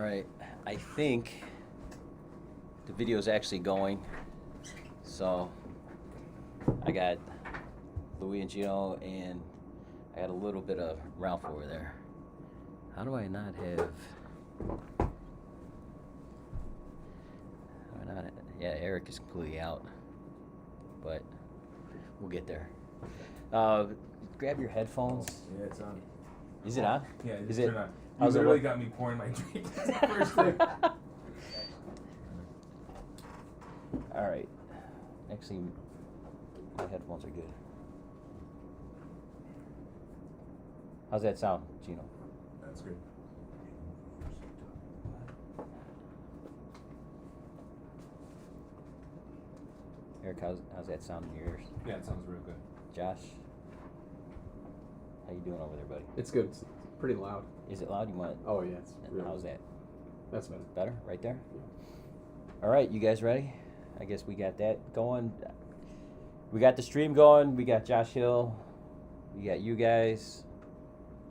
right, I think the video is actually going. So I got Louis and Gino, and I got a little bit of Ralph over there. How do I not have? Yeah, Eric is completely out, but we'll get there. Grab your headphones. Yeah, it's on. Is it on? Yeah, is it it? turned on. You How's it literally look? got me pouring my drink. First thing. All right. Actually, my headphones are good. How's that sound, Gino? That's good. Eric, how's that sound in your ears? Yeah, it sounds real good. Josh, how you doing over there, buddy? It's good. It's pretty loud. Is it loud? You want? Oh yeah, it's real. How's that? That's better. Better, right there. Yeah. All right, you guys ready? I guess we got that going. We got the stream going. We got Josh Hill. We got you guys.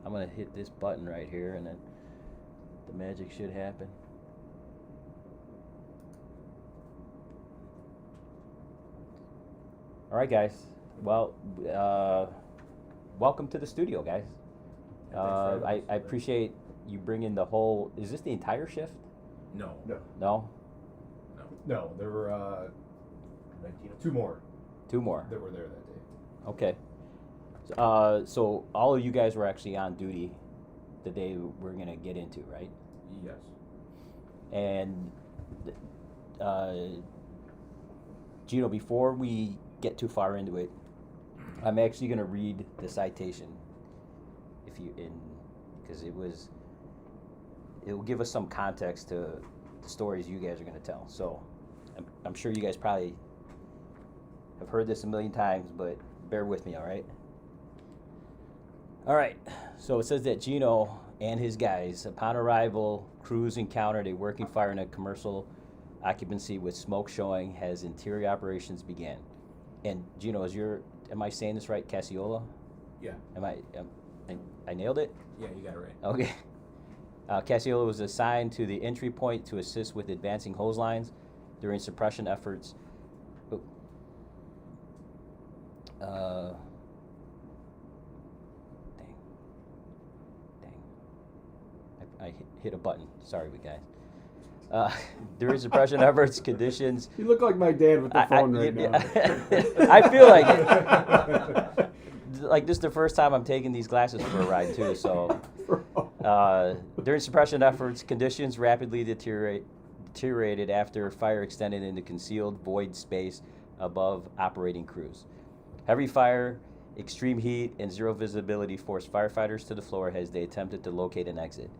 I'm gonna hit this button right here, and then the magic should happen. All right, guys. Well, welcome to the studio, guys. I appreciate you bringing the whole. Is this the entire shift? No. No. No, there were two more Two more. that were there that day. Okay. So all of you guys were actually on duty the day we're gonna get into, right? Yes. And Gino, before we get too far into it, I'm actually gonna read the citation, because it will give us some context to the stories you guys are gonna tell. So I'm sure you guys probably have heard this a million times, but bear with me, all right? All right, so it says that Gino and his guys, upon arrival, crews encountered a working fire in a commercial occupancy with smoke showing as interior operations began. And Gino, am I saying this right, Casciola? Yeah. I nailed it? Yeah, you got it right. Okay. Casciola was assigned to the entry point to assist with advancing hose lines during suppression efforts. I hit a button. Sorry, guys. During suppression efforts, conditions. You look like my dad with the phone right now. I feel like it. Like this is the first time I'm taking these glasses for a ride too. So during suppression efforts, conditions rapidly deteriorated after fire extended into concealed void space above operating crews. Heavy fire, extreme heat, and zero visibility forced firefighters to the floor as they attempted to locate an exit.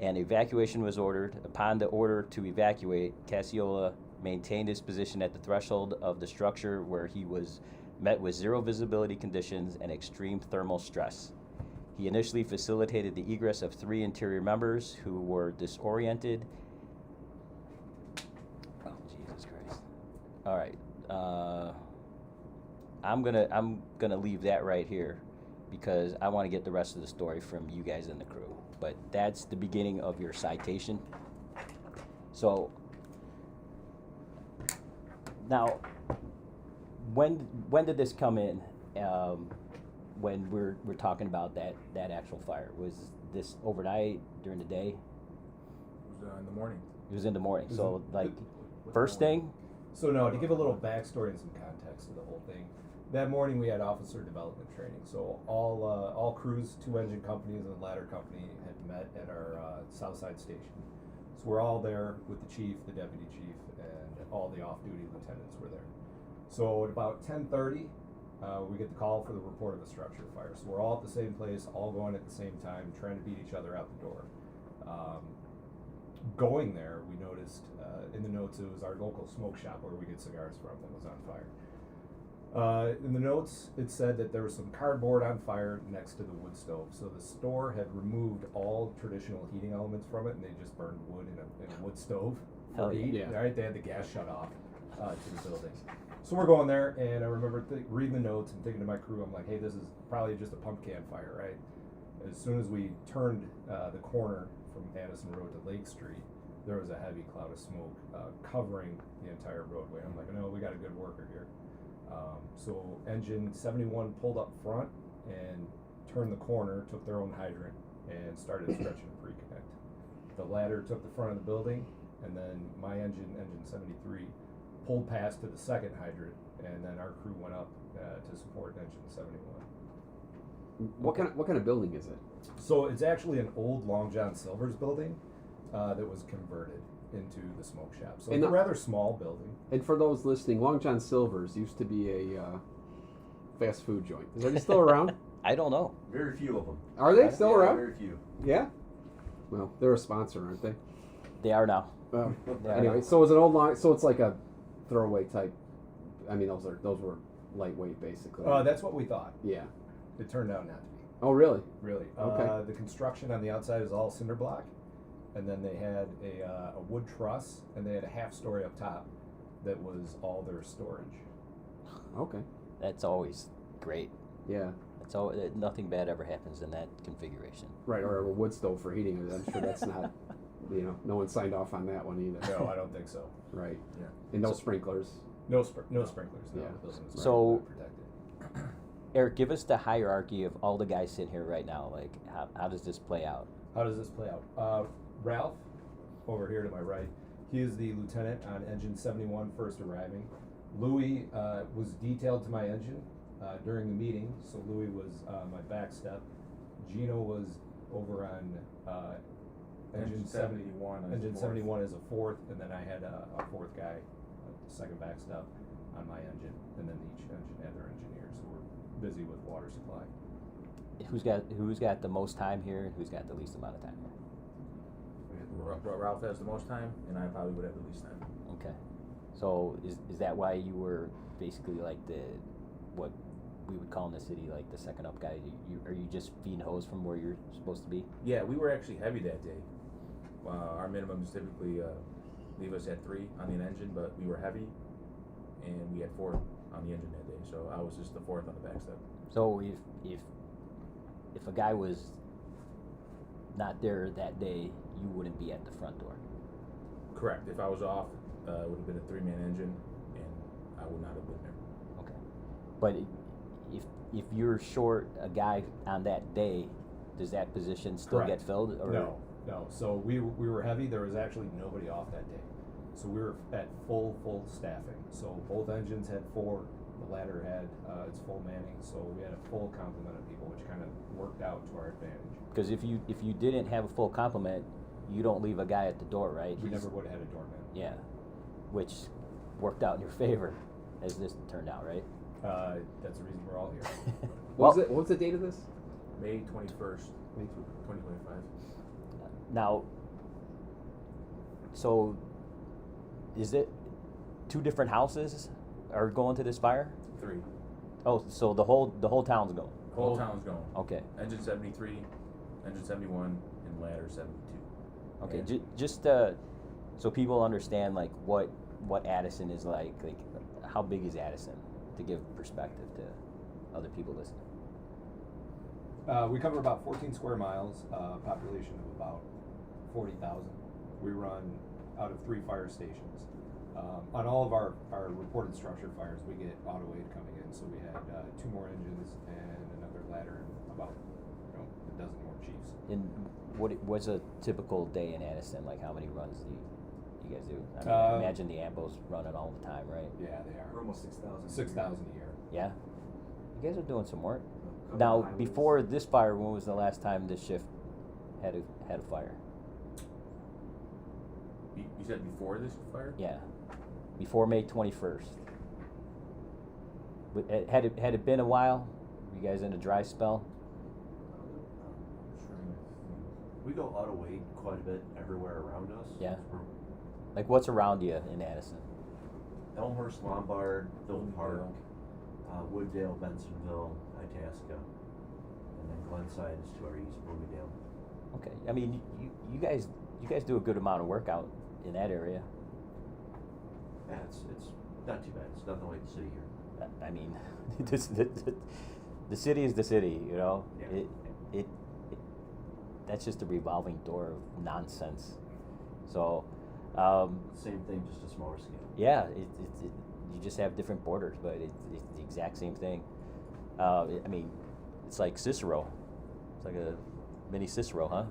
And evacuation was ordered. Upon the order to evacuate, Casciola maintained his position at the threshold of the structure where he was met with zero visibility conditions and extreme thermal stress. He initially facilitated the egress of 3 interior members who were disoriented. Oh, Jesus Christ. All right. I'm gonna leave that right here because I want to get the rest of the story from you guys and the crew. But that's the beginning of your citation. So now, when did this come in? When we're talking about that actual fire, was this overnight, during the day? It was in the morning. It was in the morning. So like What's first the morning? thing. So no, to give a little backstory and some context to the whole thing, that morning we had officer development training. So all crews, 2 engine companies and the ladder company had met at our Southside station. So we're all there with the chief, the deputy chief, and all the off-duty lieutenants were there. So at about 10:30, we get the call for the report of a structure fire. So we're all at the same place, all going at the same time, trying to beat each other out the door. Going there, we noticed in the notes it was our local smoke shop where we get cigars from that was on fire. In the notes, it said that there was some cardboard on fire next to the wood stove. So the store had removed all traditional heating elements from it, and they just burned wood in a wood stove. Hell yeah. Heat, Yeah. Right? They had the gas shut off to the building. So we're going there, and I remember reading the notes and thinking to my crew, I'm like, hey, this is probably just a pump can fire, right? As soon as we turned the corner from Addison Road to Lake Street, there was a heavy cloud of smoke covering the entire roadway. I'm like, no, we got a good worker here. So engine 71 pulled up front and turned the corner, took their own hydrant, and started stretching a pre-connect. The ladder took the front of the building, and then my engine 73, pulled past to the second hydrant, and then our crew went up to support engine 71. What kind of building is it? So it's actually an old Long John Silver's building that was converted into the smoke shop. So it's a rather small building. And for those listening, Long John Silver's used to be a fast food joint. Is it still around? I don't know. Very few of them. Are they still around? Very few. Yeah. Well, they're a sponsor, aren't they? They are now. Anyway, so it's an old line. So it's like a throwaway type. I mean, those were lightweight, basically. That's what we thought. Yeah. It turned out not to be. Oh, really? Really. Okay. The construction on the outside is all cinder block, and then they had a wood truss, and they had a half story up top that was all their storage. Okay. That's always great. Yeah. That's all. Nothing bad ever happens in that configuration. Right, or a wood stove for heating. I'm sure that's not, no one signed off on that one either. No, I don't think so. Right. Yeah. And no sprinklers. No sprinklers. No, Yeah. the building was So- protected. Eric, give us the hierarchy of all the guys sitting here right now. Like, how does this play out? How does this play out? Ralph, over here to my right, he is the lieutenant on engine 71, first arriving. Louis was detailed to my engine during the meeting, so Louis was my back step. Gino was over on engine 71. Engine 71 is a fourth, and then I had a fourth guy, a second back step on my engine, and then each engine had their engineers who were busy with water supply. Who's got the most time here, and who's got the least amount of time here? Ralph has the most time, and I probably would have the least time. Okay. So is that why you were basically like what we would call in the city like the second up guy? Are you just feeding hose from where you're supposed to be? Yeah, we were actually heavy that day. Our minimums typically leave us at 3 on the engine, but we were heavy, and we had 4 on the engine that day. So I was just the 4th on the back step. So if a guy was not there that day, you wouldn't be at the front door. Correct. If I was off, it would have been a 3-man engine, and I would not have been there. Okay. But if you're short a guy on that day, does that position still Correct. get filled? Or? No. So we were heavy. There was actually nobody off that day. So we were at full staffing. So both engines had 4. The ladder had its full manning. So we had a full complement of people, which kind of worked out to our advantage. Because if you didn't have a full complement, you don't leave a guy at the door, right? We never would have had a doorman. Yeah, which worked out in your favor, as this turned out, right? That's the reason we're all here. What was the date of this? May 21st, 2025. Now, so is it 2 different houses are going to this fire? 3. Oh, so the whole town's going. Whole town's going. Okay. Engine 73, engine 71, and ladder 72. Okay. And Just so people understand like what Addison is like how big is Addison, to give perspective to other people listening. We cover about 14 square miles, population of about 40,000. We run out of 3 fire stations. On all of our reported structure fires, we get auto aid coming in. So we had 2 more engines and another ladder and about a dozen more chiefs. And what's a typical day in Addison? Like how many runs do you guys do? I mean, I imagine the AMBO's running all the time, right? Yeah, they are. We're almost 6,000. 6,000 a year. Yeah. You guys are doing some work. Now, before this fire, when was the last time this shift had a fire? You said before this fire? Yeah, before May 21st. Had it been a while? Were you guys in a dry spell? We go auto aid quite a bit everywhere around us. Yeah. Like what's around you in Addison? Elmhurst, Lombard, Villa Park, Wooddale, Bensonville, Itasca, and then Glenside is to our east, Bloomingdale. Okay, I mean you guys do a good amount of work out in that area. Yeah, it's not too bad. It's nothing like the city here. I mean, the city is the city, Yeah. that's just a revolving door of nonsense. So, Same thing, just a smaller scale. yeah, you just have different borders, but it's the exact same thing. I mean, it's like Cicero. It's like a mini Cicero, huh?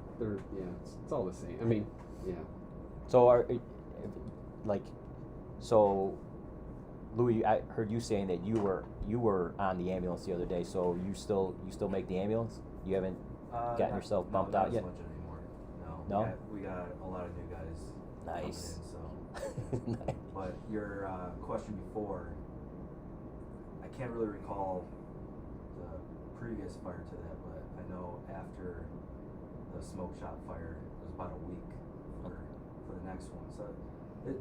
It's all the same. I mean, yeah. So so Louis, I heard you saying that you were on the ambulance the other day. So you still make the ambulance? You haven't gotten yourself bumped out yet? Not as much anymore. No? We got a lot of new guys. Nice. Coming in, so. Nice. But your question before, I can't really recall the previous fire to that, but I know after the smoke shop fire, it was about a week for the next one. So it's a hit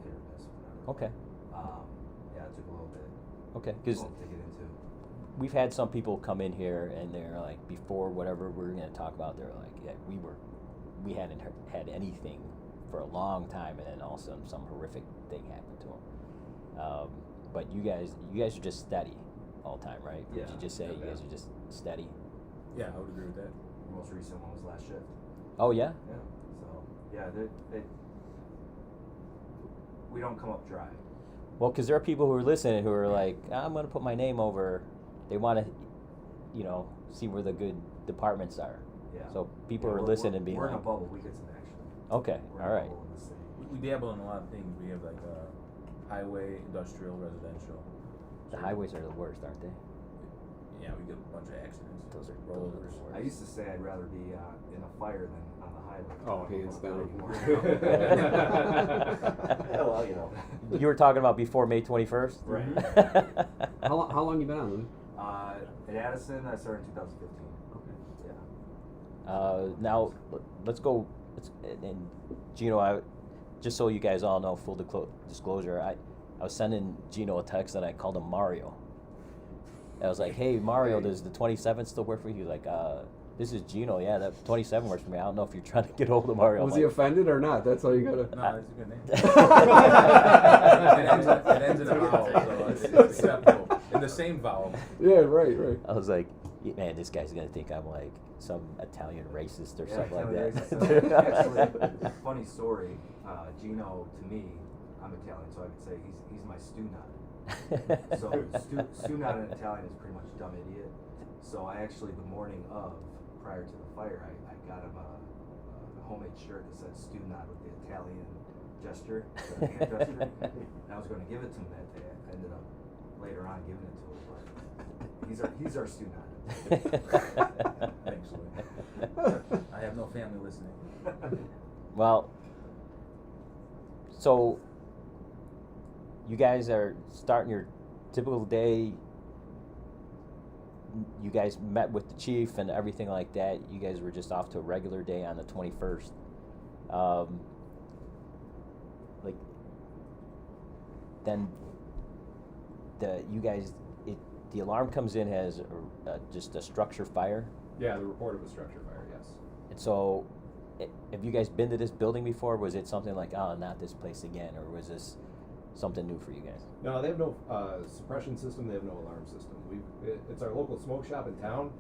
or miss. Whatever. Okay. Yeah, it took a little bit. Okay. Because To get into. we've had some people come in here and they're like, before whatever we're going to talk about, they're like, yeah, we hadn't had anything for a long time, and then all of a sudden some horrific thing happened to them. But you guys are just steady all the time, right? Yeah. Did you just say you guys are just steady? Yeah, I would agree with that. The most recent one was last shift. Oh yeah. Yeah. So yeah, we don't come up dry. Well, because there are people who are listening who are like, I'm going to put my name over. They want to, see where the good departments are. Yeah. So people Yeah, are listening and being we're like, in a bubble. We get some action. okay, We're all in a right. bubble in the city. We dabble in a lot of things. We have like highway, industrial, residential. The highways are the worst, aren't they? Yeah, we get a bunch of accidents. Those are rollovers. the worst. I used to say I'd rather be in a fire than on the highway. Oh, hands down. Yeah, well, You were talking about before May 21st? Right. How long you been on, Louis? At Addison, I started in 2015. Okay. Yeah. Now, let's go. And Gino, just so you guys all know, full disclosure, I was sending Gino a text and I called him Mario. I was like, hey, Mario, does the 27th still work for you? He was like, this is Gino. Yeah, that 27 works for me. I don't know if you're trying to get hold of Mario. Was he offended or not? That's all you gotta. No, that's a good name. it ends in a vowel, so it's acceptable. In the same vowel. Yeah, right. I was like, man, this guy's going to think I'm like some Italian racist or Yeah, something like Italian that. racist. Actually, funny story. Gino, to me, I'm Italian, so I could say he's my stew nut. So stew nut in Italian is pretty much dumb idiot. So I actually, the morning of, prior to the fire, I got him a homemade shirt that said stew nut with the Italian gesture, the hand gesture. And I was going to give it to him that day. I ended up later on giving it to him, but he's our stew nut. Thanks, Louis. I have no family listening. Well, so you guys are starting your typical day. You guys met with the chief and everything like that. You guys were just off to a regular day on the 21st. Then the alarm comes in as just a structure fire. Yeah, the report of a structure fire, yes. And so, have you guys been to this building before? Was it something like, oh, not this place again, or was this something new for you guys? No, they have no suppression system. They have no alarm system. It's our local smoke shop in town.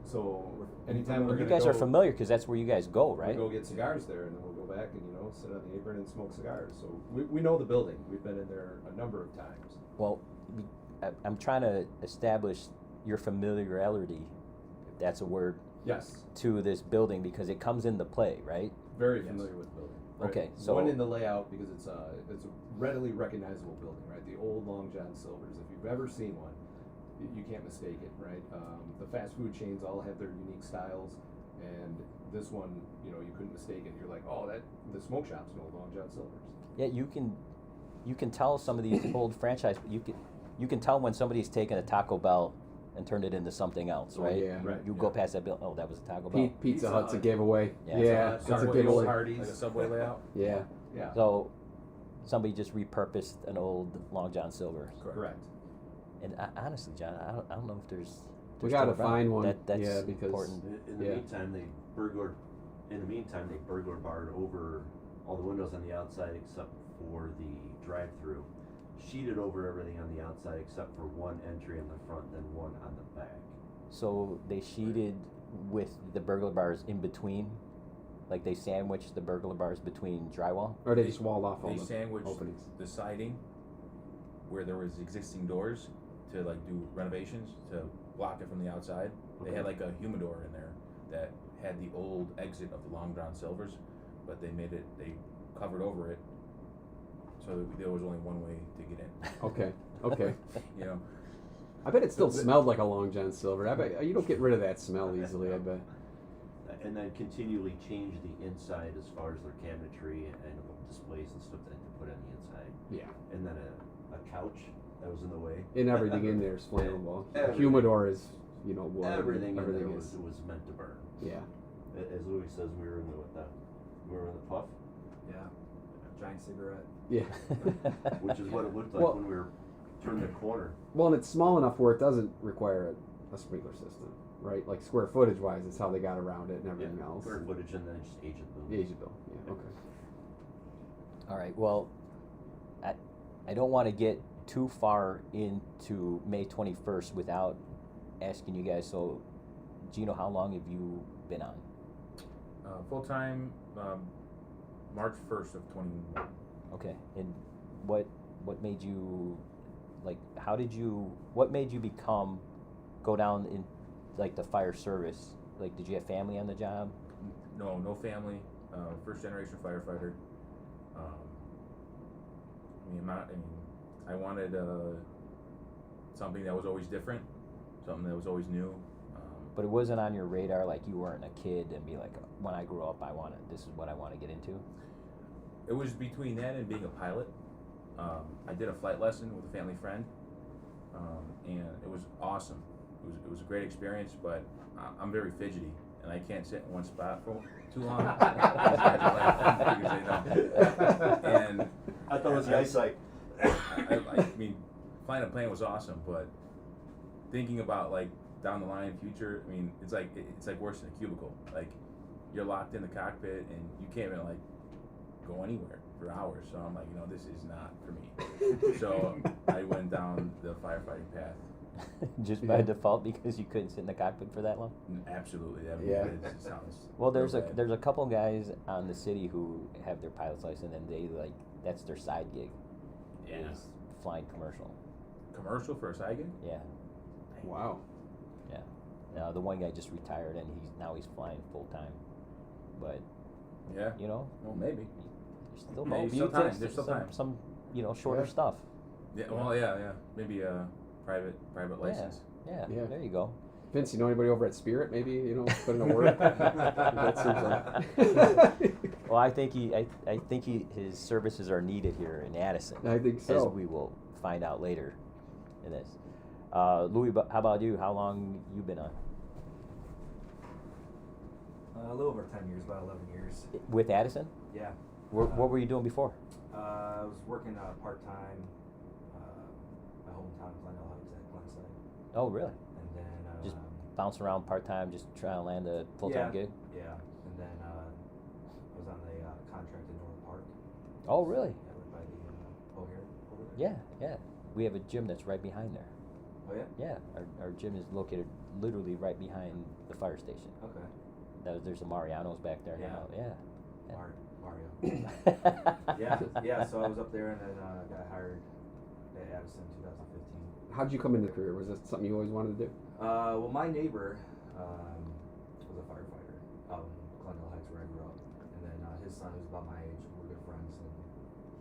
So anytime we're You gonna guys go, are familiar because that's where you guys go, right? We go get cigars there, and then we'll go back and sit on the apron and smoke cigars. So we know the building. We've been in there a number of times. Well, I'm trying to establish your familiarity, if that's a word, Yes, to this building because it comes into play, right? very Yes. familiar with the building. Okay, so- one in the layout because it's a readily recognizable building, right? The old Long John Silver's. If you've ever seen one, you can't mistake it, right? The fast food chains all have their unique styles, and this one, you couldn't mistake it. You're like, oh, the smoke shop's an old Long John Silver's. Yeah, you can tell some of these old franchise. You can tell when somebody's taken a Taco Bell and turned it into something else, Oh, right? yeah. Right. You go past that bill. Oh, that was a Taco Bell. Pizza Pizza Hut's a Hut. giveaway. Yeah, Yeah, it's it's a Subway, giveaway. Hardee's. Like a subway layout? Yeah. Yeah. So somebody just repurposed an old Long John Silver. Correct. And honestly, John, I don't know if there's. We there's gotta still around. find one. That's Yeah, because- important. In the Yeah. meantime, they burglar barred over all the windows on the outside except for the drive-through. Sheeted over everything on the outside except for one entry in the front, then one on the back. So they sheeted with the burglar bars in between, like they sandwich the burglar bars between drywall. Or they just walled off all They the sandwiched openings. the siding where there was existing doors to like do renovations to block it from the outside. They Okay. had like a humidor in there that had the old exit of the Long John Silvers, but they covered over it so that there was only one way to get in. Okay. Okay. You know, I bet it still smelled like a Long John Silver. I bet you don't get rid of that smell easily. I bet. And then continually change the inside as far as their cabinetry and displays and stuff that they put on the inside. Yeah. And then a couch that was in the way. And everything in there is flammable. The Everything. humidor is, wood. Everything in there is. was meant to burn. Yeah. As Louis says, we were in the puff, Yeah. Giant cigarette. Yeah. which is what it looked like Well- when we were turning the corner. Well, and it's small enough where it doesn't require a sprinkler system, right? Like square footage wise, it's how they got around it and everything else. Square footage and then just age it. The age of bill. Yeah. Okay. All right. Well, I don't want to get too far into May 21st without asking you guys. So, Gino, how long have you been on? full time, March 1st of 21. Okay. And what made you, like, what made you go down in, like, the fire service? Like, did you have family on the job? No family. First generation firefighter. I wanted something that was always different, something that was always new. But it wasn't on your radar, like you weren't a kid and be like, when I grow up, this is what I want to get into? It was between that and being a pilot. I did a flight lesson with a family friend, and it was awesome. It was a great experience, but I'm very fidgety, and I can't sit in one spot for too long. And I thought it was nice, like. I mean, flying a plane was awesome, but thinking about like down the line future, I mean, it's like worse than a cubicle. Like you're locked in the cockpit and you can't even like go anywhere for hours. So I'm like, this is not for me. So I went down the firefighting path. Just by default because you couldn't sit in the cockpit for that long? Absolutely, it sounds. Well, real there's bad. a couple guys on the city who have their pilot's license and they that's their side gig. Yeah. Is flying commercial. Commercial for a side gig? Yeah. Wow. Yeah. Now the one guy just retired and he's flying full time. But Yeah. Well, maybe. there's still Maybe hope. still You time. take There's still time. some shorter Yeah. stuff. Yeah. Well, yeah. Maybe a private license. Yeah. Yeah. There you go. Vince, you know anybody over at Spirit? Maybe put in a word. That seems like. Well, I think his services are needed here in Addison. I think so. As we will find out later in this. Louis, how about you? How long you been on? A little over 10 years, about 11 years. With Addison? Yeah. What were you doing before? I was working part-time, my hometown, Glendale Heights at Glenside. Oh, really? And then, Just bounce around part-time, just trying to land a full-time gig? Yeah. And then, I was on the contract in North Park. Oh, really? Yeah, right by the O'Hare over there. Yeah. We have a gym that's right behind there. Oh, yeah? Yeah, our gym is located literally right behind the fire station. Okay. There's a Mariano's back there Yeah. now. Yeah. Mario. Yeah, so I was up there and then got hired at Addison in 2015. How'd you come into the career? Was this something you always wanted to do? Well, my neighbor was a firefighter out in Glendale Heights where I grew up. And then his son, who's about my age, we're good friends, and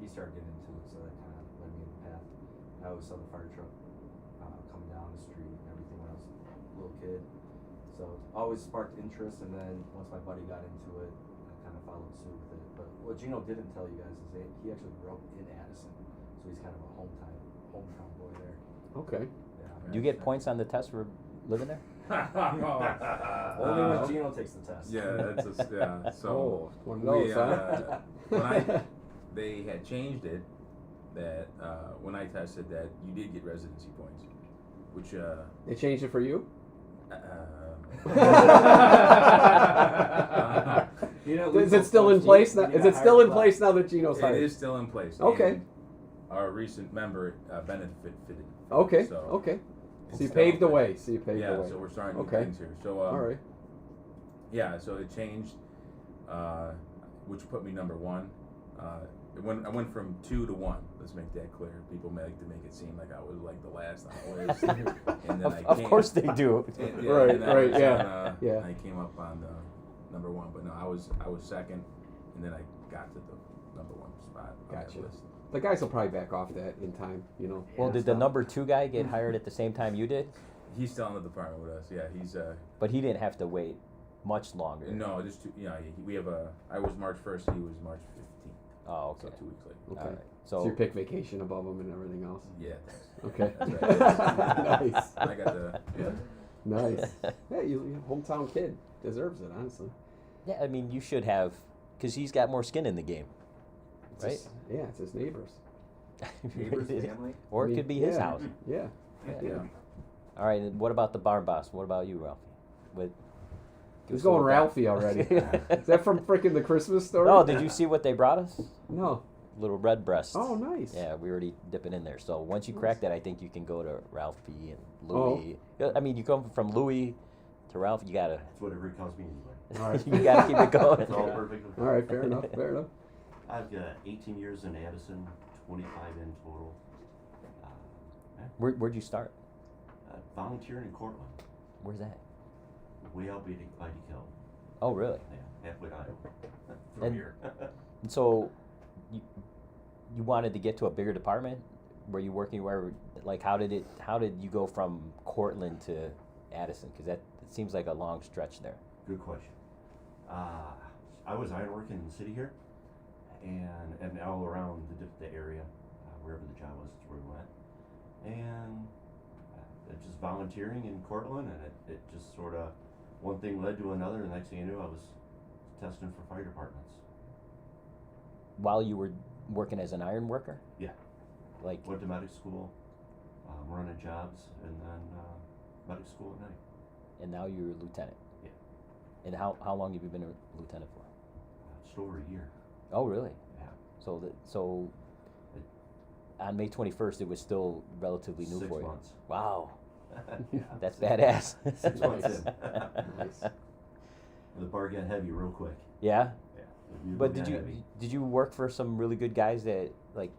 he started getting into it, so that kind of led me in the path. I always saw the fire truck coming down the street and everything when I was a little kid. So it always sparked interest, and then once my buddy got into it, I kind of followed suit with it. But what Gino didn't tell you guys is that he actually grew up in Addison, so he's kind of a hometown boy there. Okay. Yeah. Do you get points on the test for living there? Only when Gino takes the test. Yeah, So one of those, huh? They had changed it that when I tested that you did get residency points, which They changed it for you? Is it still in place now? Is it still in place now that Gino's hired? It is still in place. Okay. And our recent member benefited. Okay. So Okay. it's So you still paved in the place. way. So we're starting new Okay. things here. So All right. Yeah, so it changed, which put me number 1. I went from 2 to 1. Let's make that clear. People like to make it seem like I was like the last on the list, and then Of course they do. And, Right, and I right, was yeah, on, yeah. I came up on the number 1, but no, I was second, and then I got to the number 1 spot on Gotcha. that list. The guys will probably back off that in time, you know. Well, Yeah, did the so- number 2 guy get hired at the same time you did? He's still in the department with us. Yeah, he's But he didn't have to wait much longer. no, just 2. Yeah, we have a. I was March 1st. He was March 15th. Oh, So okay. 2 weeks later. Okay. All right. So So you pick vacation above them and everything else. Yeah, thanks. Okay. That's right. Nice. I got the. Yeah. Nice. Yeah, you hometown kid deserves it, honestly. yeah, I mean, you should have, because he's got more skin in the game, It's right? his- yeah, it's his neighbors. Neighbors, family. Or I mean, it could be his yeah. house. Yeah. Yeah. Yeah. All right. And what about the barn boss? What about you, Ralphie? Give Who's us a little going back- Ralphie already? Is that from freaking the Christmas story? No, did you see what they brought us? No. Little red breasts. Oh, nice. Yeah, we already dipping in there. So once you crack that, I think you can go to Ralphie and Oh. Louis. I mean, you come from Louis to Ralph, you gotta It's whatever it costs me anyway. All right. you gotta keep it going. It's all perfect. All right, fair enough. Fair enough. I've got 18 years in Addison, 25 in total. Where'd you start? Volunteering in Cortland, Where's that? way out by DeKalb. Oh, really? Yeah, halfway to Iowa. From And- here. And so, you wanted to get to a bigger department? Were you working where? Like, how did you go from Cortland to Addison? Because it seems like a long stretch there. Good question. I was ironworking in the city here, and all around the area, wherever the job was, that's where we went. And just volunteering in Cortland, and it just sort of, one thing led to another, and next thing you knew, I was testing for fire departments. While you were working as an iron worker? Yeah. Like, Went to medic school, running jobs, and then medic school at night. and now you're a lieutenant. Yeah. And how long have you been a lieutenant for? Just over a year. Oh, really? Yeah. So on May 21st, it was still relatively new 6 for you. months. Wow, Yeah. that's badass. 6 months in. Nice. The bar got heavy real quick. Yeah, Yeah. The but bugle got heavy. did you work for some really good guys that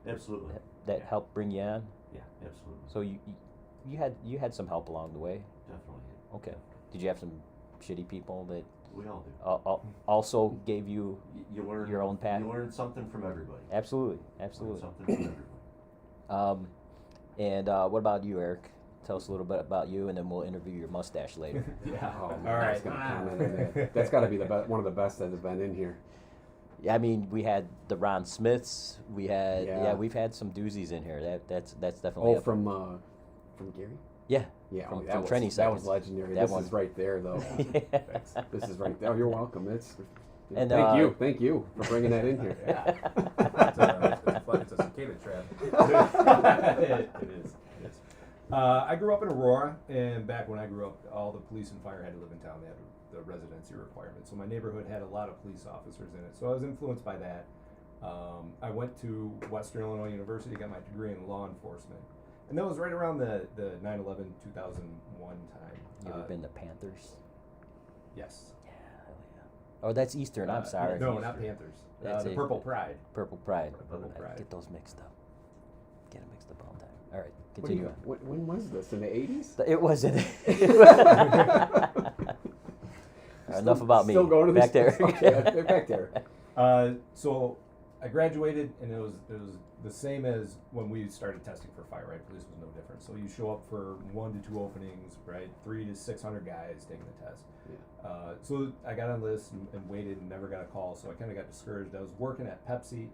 Absolutely. that Yeah. helped bring you on? Yeah, absolutely. So you had some help along the way. Definitely. Okay. Did you have some shitty people that We all do. also gave you? You learn Your own path? You learn something from everybody. Absolutely, Learn absolutely. something from everybody. And what about you, Eric? Tell us a little bit about you, and then we'll interview your mustache later. Yeah. Oh, All man, I was right. gonna comment on that. That's got to be one of the best that have been in here. Yeah, I mean, we had the Ron Smiths. We had Yeah. we've had some doozies in here. That's definitely Oh, up- from Gary. yeah. Yeah, From- that from was, Training that was Seconds. legendary. That This one. is right there, though. This is right there. Oh, you're welcome. And, Thank you for bringing that in here. It's a cicada trap. It is. I grew up in Aurora, and back when I grew up, all the police and fire had to live in town. They had the residency requirement. So my neighborhood had a lot of police officers in it. So I was influenced by that. I went to Western Illinois University, got my degree in law enforcement. And that was right around the 9/11, 2001 time. You ever been to Panthers? Yes. Yeah, hell yeah. Oh, that's Eastern. I'm sorry. No, not Panthers. That's The it. Purple Pride. Purple Pride. Purple I Pride. get those mixed up. Get them mixed up all the time. All right, What do continue you- on. when was this? In the 80s? It wasn't. Enough about me. Still going to Back this? there. Okay, back there. So I graduated, and it was the same as when we started testing for fire. Right, police was no different. So you show up for 1 to 2 openings, right? 300 to 600 guys taking the test. Yeah. So I got on the list and waited and never got a call. So I kind of got discouraged. I was working at Pepsi.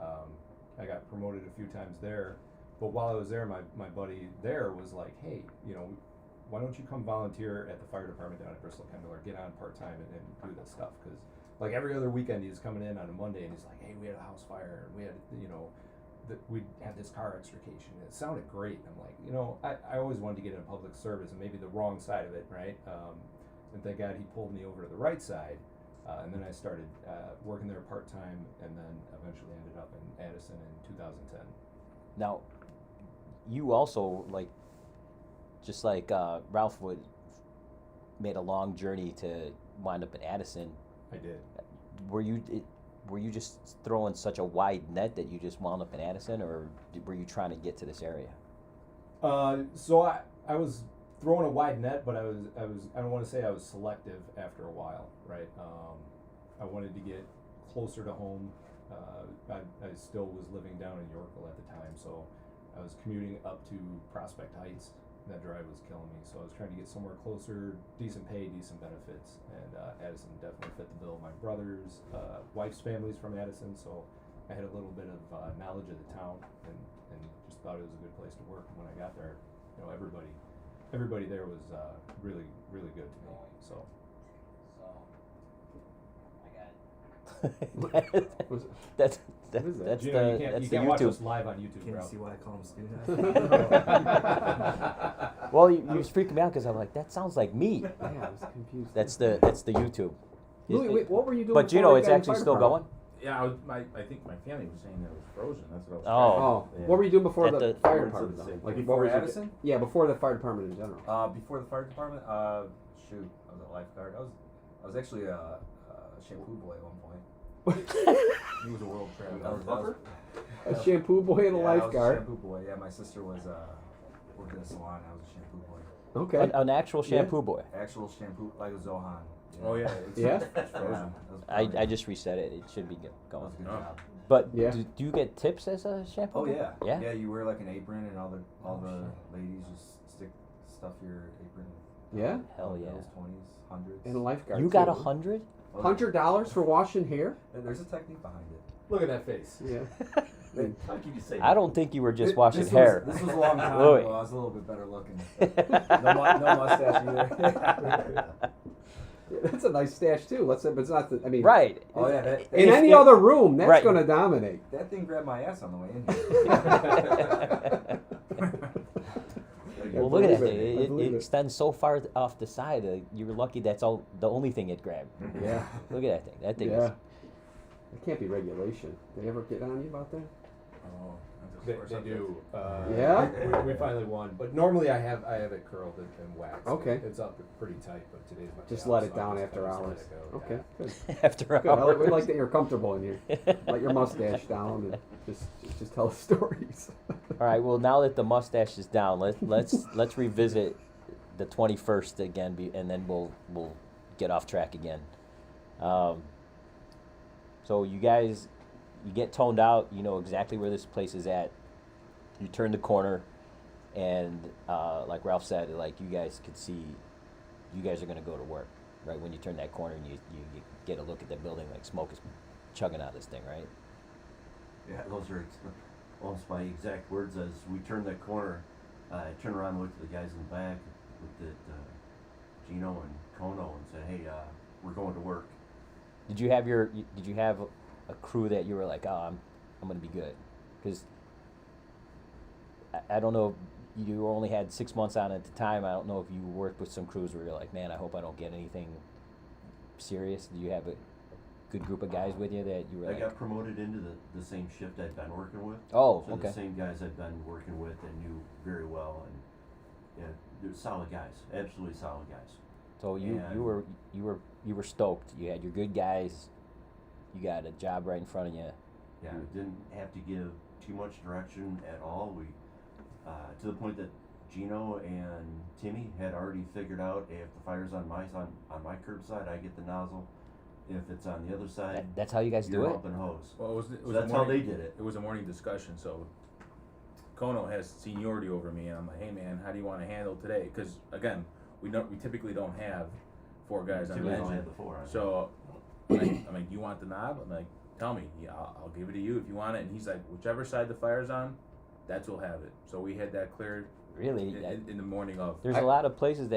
I got promoted a few times there. But while I was there, my buddy there was like, hey, why don't you come volunteer at the fire department down at Bristol Kendall, or get on part-time and do this stuff? Because like every other weekend, he's coming in on a Monday and he's like, hey, we had a house fire, and we had, we had this car extrication. And it sounded great. I'm like, I always wanted to get into public service, and maybe the wrong side of it, right? And thank God he pulled me over to the right side. And then I started working there part-time, and then eventually ended up in Addison in 2010. Now, you also, just like Ralph would, made a long journey to wind up in Addison. I did. Were you just throwing such a wide net that you just wound up in Addison, or were you trying to get to this area? So I was throwing a wide net, but I don't want to say I was selective after a while, right? I wanted to get closer to home. I still was living down in Yorkville at the time, so I was commuting up to Prospect Heights. That drive was killing me, so I was trying to get somewhere closer, decent pay, decent benefits, and Addison definitely fit the bill. My brother's wife's family's from Addison, so I had a little bit of knowledge of the town, and just thought it was a good place to work. And when I got there, you know, everybody there was really, really good to me. So. That's What is that? that's Gino, the you that's can't the watch YouTube. us live on YouTube, Can bro. you see why I call him student? Well, you was freaking me out because I'm like, that sounds like me. Yeah, I was confused. That's the YouTube. Louis, wait, what were you doing? But before Gino, you it's got in actually fire still department? going. Yeah, I think my family was saying that it was frozen. That's what I was. Oh. Oh, Yeah. what were you doing before At the the- fire We're department? the though? same Like place. what Before was your- Addison? Yeah, before the fire department in general. Before the fire department, shoot, I was a lifeguard. I was actually a shampoo boy at one point. He was a world traveler. A buffer? A shampoo boy and a Yeah, I was a lifeguard. shampoo boy. Yeah, my sister was worked in a salon. I was a shampoo boy. Okay. An actual Yeah. shampoo boy. Actual shampoo, like a Zohan. You know? Oh yeah. It's, Yeah? It's frozen. that was I brilliant. just reset it. It should be That going. was a good Oh. job. But Yeah. do you get tips as a shampoo Oh boy? yeah. Yeah? Yeah, you wear like an apron, and all the ladies just stuff your apron. Yeah? Hell yeah. Bills, 20s, 100s. And a lifeguard. You got too. 100? Oh, $100 for washing hair? There's a technique behind it. Look at that face. Yeah. How can you say I don't think you were just Thi- washing this hair. Was, this was a long time Louis. ago. I was a little bit better looking. No mustache either. Yeah, that's a nice stash too. Let's say, but it's not the. I mean, Right. Oh yeah, that, In If any it- other room, that's right. going to dominate. that thing grabbed my ass on the way in here. Well, look at that believe thing. it. I It believe it. extends so far off the side. You were lucky that's all the only thing it grabbed. Yeah. Look at that thing. That thing Yeah. is. It can't be regulation. Did they ever get on you about that? Oh, that's a They, sore they subject. do. Yeah? We finally won, but normally I have it curled and waxed. Okay. It's up pretty tight, but today's my Just day let off, it so I down just- after I just let hours. it go, Okay, yeah. good. After Good. hours. We like that you're comfortable in here. Let your mustache down and just tell stories. All right. Well, now that the mustache is down, let's revisit the 21st again, and then we'll get off track again. So you guys, you get toned out. You know exactly where this place is at. You turn the corner, and like Ralph said, like you guys could see, you guys are gonna go to work, right? When you turn that corner and you get a look at the building, like smoke is chugging out of this thing, right? Yeah, those are almost my exact words. As we turned that corner, I turned around and looked at the guys in the back, looked at Gino and Kono, and said, "Hey, we're going to work." Did you have a crew that you were like, oh, I'm gonna be good? Because I don't know, you only had 6 months on at the time. I don't know if you worked with some crews where you're like, man, I hope I don't get anything serious. Do you have a good group of guys with you that you were I like, got promoted into the same shift I'd been working with. oh, So okay. the same guys I'd been working with and knew very well, and yeah, they're solid guys, absolutely solid guys. So you were stoked. You had your good guys. You got a job right in front of you. Yeah, didn't have to give too much direction at all. We to the point that Gino and Timmy had already figured out if the fire's on my curbside, I get the nozzle. If it's on the other side, That's how you guys you're do it. helping hose. Well, it was So a that's how morning- they did it. It was a morning discussion, so Kono has seniority over me, and I'm like, hey man, how do you want to handle today? Because again, we typically don't have 4 guys on the Typically don't engine. have the 4 on. So I'm like, you want the knob? I'm like, tell me. Yeah, I'll give it to you if you want it. And he's like, whichever side the fire's on, that's who'll have it. So we had that cleared Really, in the morning of. there's a lot of places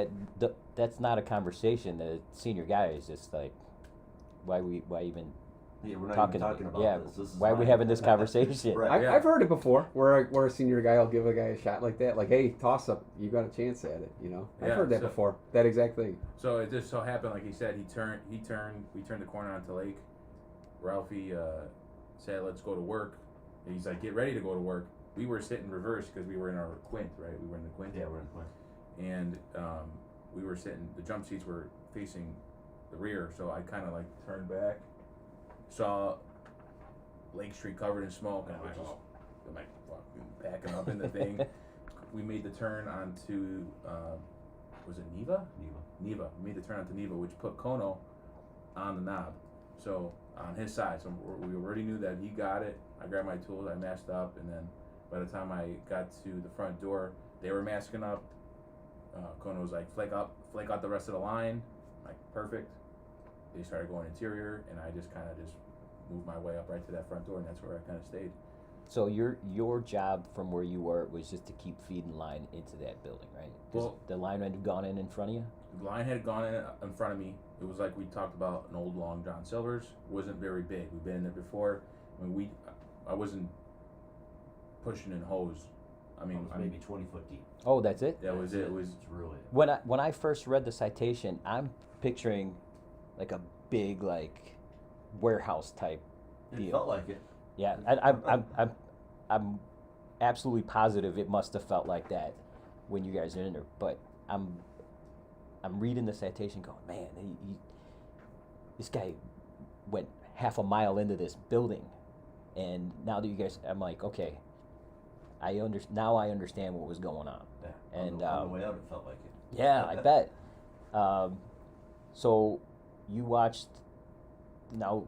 that's not a conversation. The senior guy is just like, why even Yeah, we're not talking? even talking about Yeah, this. This is why are we mine. having this conversation? Right. Yeah. I've heard it before, where a senior guy will give a guy a shot like that, like, "Hey, toss up, you got a chance at it." You know, I've Yeah, heard that so- before. That exact thing. So it just so happened, like he said, we turned the corner onto Lake. Ralphie said, let's go to work. And he's like, get ready to go to work. We were sitting reverse because we were in our quint, right? We were in the quint. Yeah, we're in the plan. And we were sitting. The jump seats were facing the rear, so I kind of like turned back, saw Lake Street covered in smoke, and I'm like fucking backing up in the thing. We made the turn onto was it Neva? Neva. We made the turn onto Neva, which put Kono on the knob. So on his side, so we already knew that he got it. I grabbed my tools, I masked up, and then by the time I got to the front door, they were masking up. Kono was like, flake out the rest of the line. Like, perfect. They started going interior, and I just kind of moved my way up right to that front door, and that's where I kind of stayed. So your job from where you were was just to keep feeding line into that building, right? 'Cause Well, the line had gone in front of you? the line had gone in front of me. It was like we talked about an old Long John Silver's. It wasn't very big. We've been in there before. I mean, I wasn't pushing in hose. I mean, It was maybe 20 foot deep. Oh, that's it? that was it. It was It's really. When I first read the citation, I'm picturing like a big like warehouse type It deal. felt like it. Yeah, I'm absolutely positive it must have felt like that when you guys are in there. But I'm reading the citation, going, man, this guy went half a mile into this building, and now that you guys, I'm like, okay, now I understand what was going on. Yeah. And on the way out, it felt like it. yeah, I bet. So you watched. Now,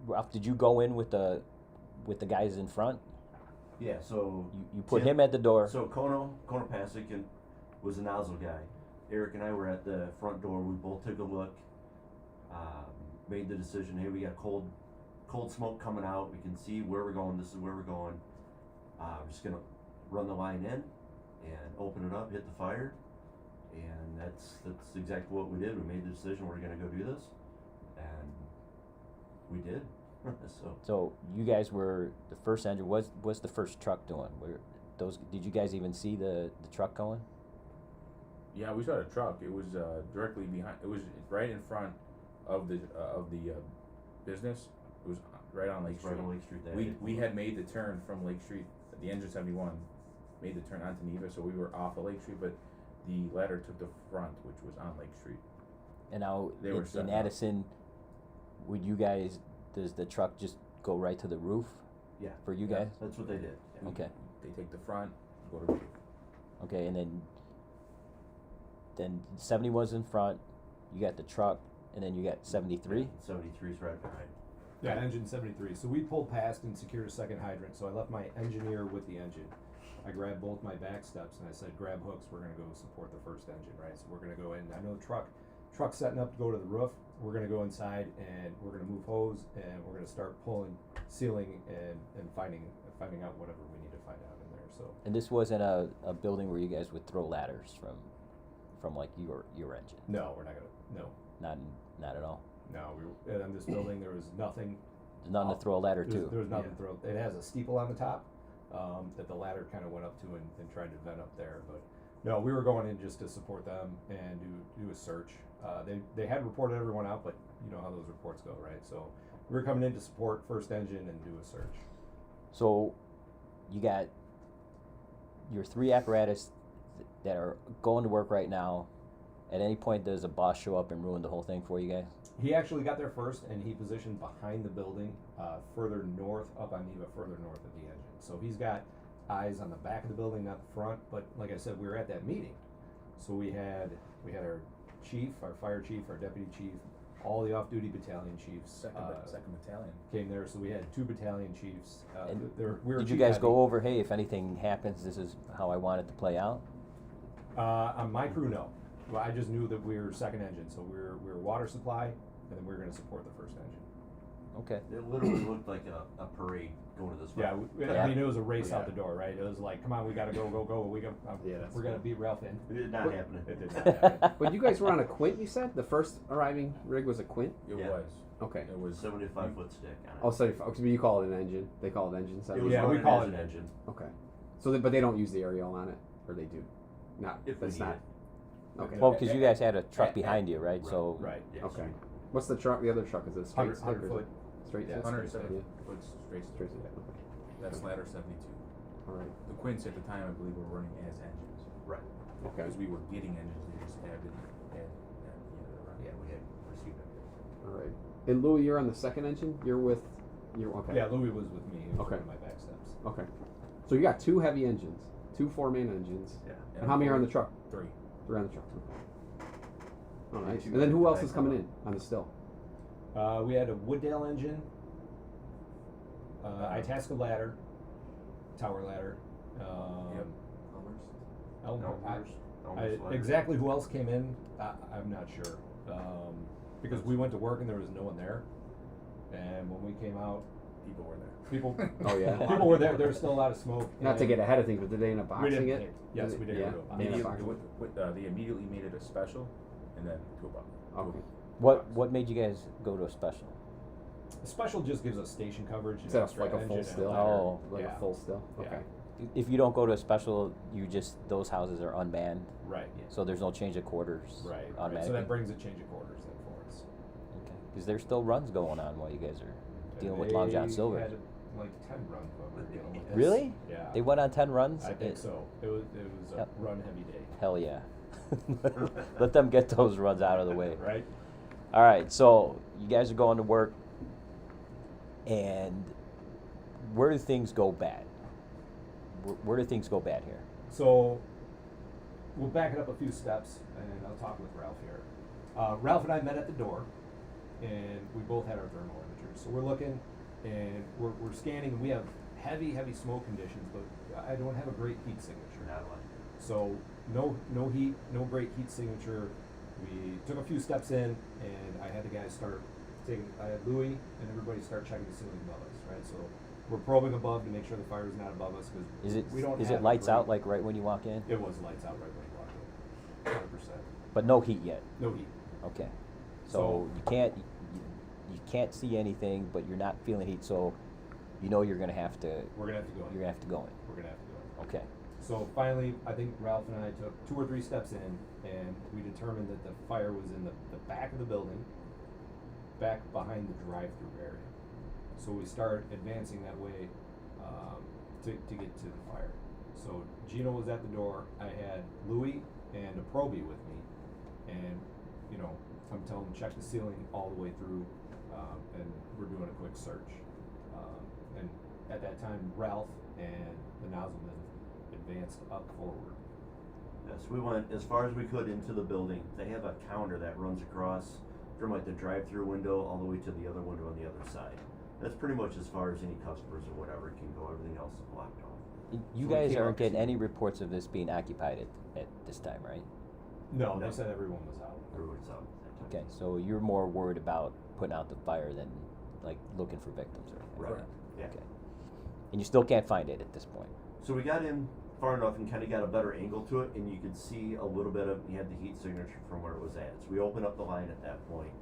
Ralph, did you go in with the guys in front? Yeah. So. You put Tim- him at the door. So Kono Pasic was the nozzle guy. Eric and I were at the front door. We both took a look. Made the decision. Hey, we got cold smoke coming out. We can see where we're going. This is where we're going. We're just gonna run the line in and open it up, hit the fire, and that's exactly what we did. We made the decision we're gonna go do this, and we did. So you guys were the first engine. What's the first truck doing? Did you guys even see the truck going? Yeah, we saw the truck. It was directly behind. It was right in front of the business. It was right on Lake It's Street. right on Lake Street. We had made the turn from Lake Street. The engine 71 made the turn onto Neva, so we were off of Lake Street, but the ladder took the front, which was on Lake Street. And now They were in setting up. Addison, does the truck just go right to the roof Yeah. for you Yeah, guys? That's what they did. Yeah. Okay. They take the front, go to roof. Okay, and then 70 was in front. You got the truck, and then you got 73. 73 is right behind. Yeah, engine 73. So we pulled past and secured a second hydrant. So I left my engineer with the engine. I grabbed both my back steps and I said, grab hooks. We're gonna go support the first engine, right? So we're gonna go in. I know the truck's setting up to go to the roof. We're gonna go inside and we're gonna move hose and we're gonna start pulling, sealing, and finding out whatever we need to find out in there. So And this wasn't a building where you guys would throw ladders from like your engine. no, we're not gonna. Not at all. No. On this building there was nothing. There's nothing to throw a ladder There to. was nothing to throw. It has a steeple on the top that the ladder kind of went up to and tried to vent up there. But no, we were going in just to support them and do a search. They had reported everyone out, but you know how those reports go, right? So we were coming in to support first engine and do a search. So you got your 3 apparatus that are going to work right now. At any point, does a boss show up and ruin the whole thing for you guys? He actually got there first, and he positioned behind the building, further north, up on Neva, further north of the engine. So he's got eyes on the back of the building, not the front. But like I said, we were at that meeting, so we had our chief, our fire chief, our deputy chief, all the off-duty battalion chiefs. Second battalion. Came there, so we had 2 battalion chiefs. And We were Did you chief guys heavy. go over, hey, if anything happens, this is how I want it to play out? On my crew, no. Well, I just knew that we were second engine, so we were water supply, and then we were going to support the first engine. Okay. It literally looked like a parade going to this. Yeah, Yeah. I mean, it was a race Yeah. out the door, right? It was like, come on, we got to go. We got, Yeah, that's we're going to beat Ralph in. It did not happen. It did not happen. But you guys were on a quint, you said? The first arriving rig was a quint? It Yeah. was. Okay. It was 75-foot stick on it. Oh, sorry. You call it an engine. They call it engine It 70. was Yeah, we running call as it an an engine. Okay. So, but they don't use the aerial on it, or they do? Not. If we that's need not. it. Okay. Well, because you guys had a truck behind you, right? Right. So Right. Yes. Okay. What's the truck? The other truck is it straight 100 stick or is 100 foot. it straight Yeah, stick? 107 Yeah. foot straight. Straight stick. Okay. That's ladder 72. All right. The Quints at the time, I believe, were running as engines. Right. Okay. Because we were getting engines, they just had it All right. And Louis, you're on the second engine. You're okay. Yeah, Louis was with me. He was Okay. doing my back steps. Okay. So you got 2 heavy engines, 2 4-man engines. Yeah. And how many are on the truck? 3. 3 on the truck. Oh, Yeah, nice. two And then who back else to is back coming now. in on the still? We had a Wooddale engine, Itasca ladder, tower ladder. Yep. Elmer's. Elmer's ladder. Exactly who else came in, I'm not sure. Because we went to work and there was no one there. And when we came out, People were there. people Oh, yeah. people were there. There was still a lot of smoke. Not to and get ahead of things, but did they end up we boxing didn't it? Yes, we did. Yeah. do a box. Yeah. They immediately made it a special, and then to a box. Okay. What made you guys go to a special? The special just gives us station coverage. and Is that extra like a engine full and still? ladder. Oh. Like Yeah. a full still? Yeah. Okay. If you don't go to a special, those houses are unmanned, Right. so there's no change of quarters. Right. Right. So automatically. that brings a change of quarters in for us. Okay. Because there's still runs going on while you guys are dealing with Long John Silver. They had like 10 runs while we were dealing with this. Really? Yeah. They went on 10 runs? I think so. It was a Yep. run heavy day. Hell yeah. Let them get those runs out of the way. Right. All right, so you guys are going to work, and where do things go bad? Where do things go bad here? So we'll back it up a few steps, and I'll talk with Ralph here. Ralph and I met at the door, and we both had our thermal imagers. So we're looking, and we're scanning, and we have heavy smoke conditions, but I don't have a great heat signature. Not like So no heat, no great heat signature. We took a few steps in, and I had the guys I had Louis and everybody start checking the ceiling above us, right? So we're probing above to make sure the fire is not above us because we don't Is have it a lights out great- like right when you walk in? It was lights out right when you walked in, 100%. But no heat yet. No heat. Okay. So you can't see anything, but you're not feeling heat, so you know you're gonna have to. We're gonna have to go in. You're gonna have to go in. We're gonna have to go in. Okay. So finally, I think Ralph and I took 2 or 3 steps in, and we determined that the fire was in the back of the building, back behind the drive-through area. So we started advancing that way to get to the fire. So Gino was at the door. I had Louis and a probie with me, and I'm telling him check the ceiling all the way through, and we're doing a quick search. And at that time, Ralph and the nozzleman advanced up forward. Yes, we went as far as we could into the building. They have a counter that runs across from like the drive-through window all the way to the other window on the other side. That's pretty much as far as any customers or whatever can go. Everything else is blocked off. You So we guys came aren't up getting to- any reports of this being occupied at this time, right? No, No. they said everyone was out. Everyone's out at that time. Okay, so you're more worried about putting out the fire than like looking for victims or anything. Right. Yeah. Okay. And you still can't find it at this point. So we got in far enough and kind of got a better angle to it, and you could see a little bit of. You had the heat signature from where it was at. So we opened up the line at that point,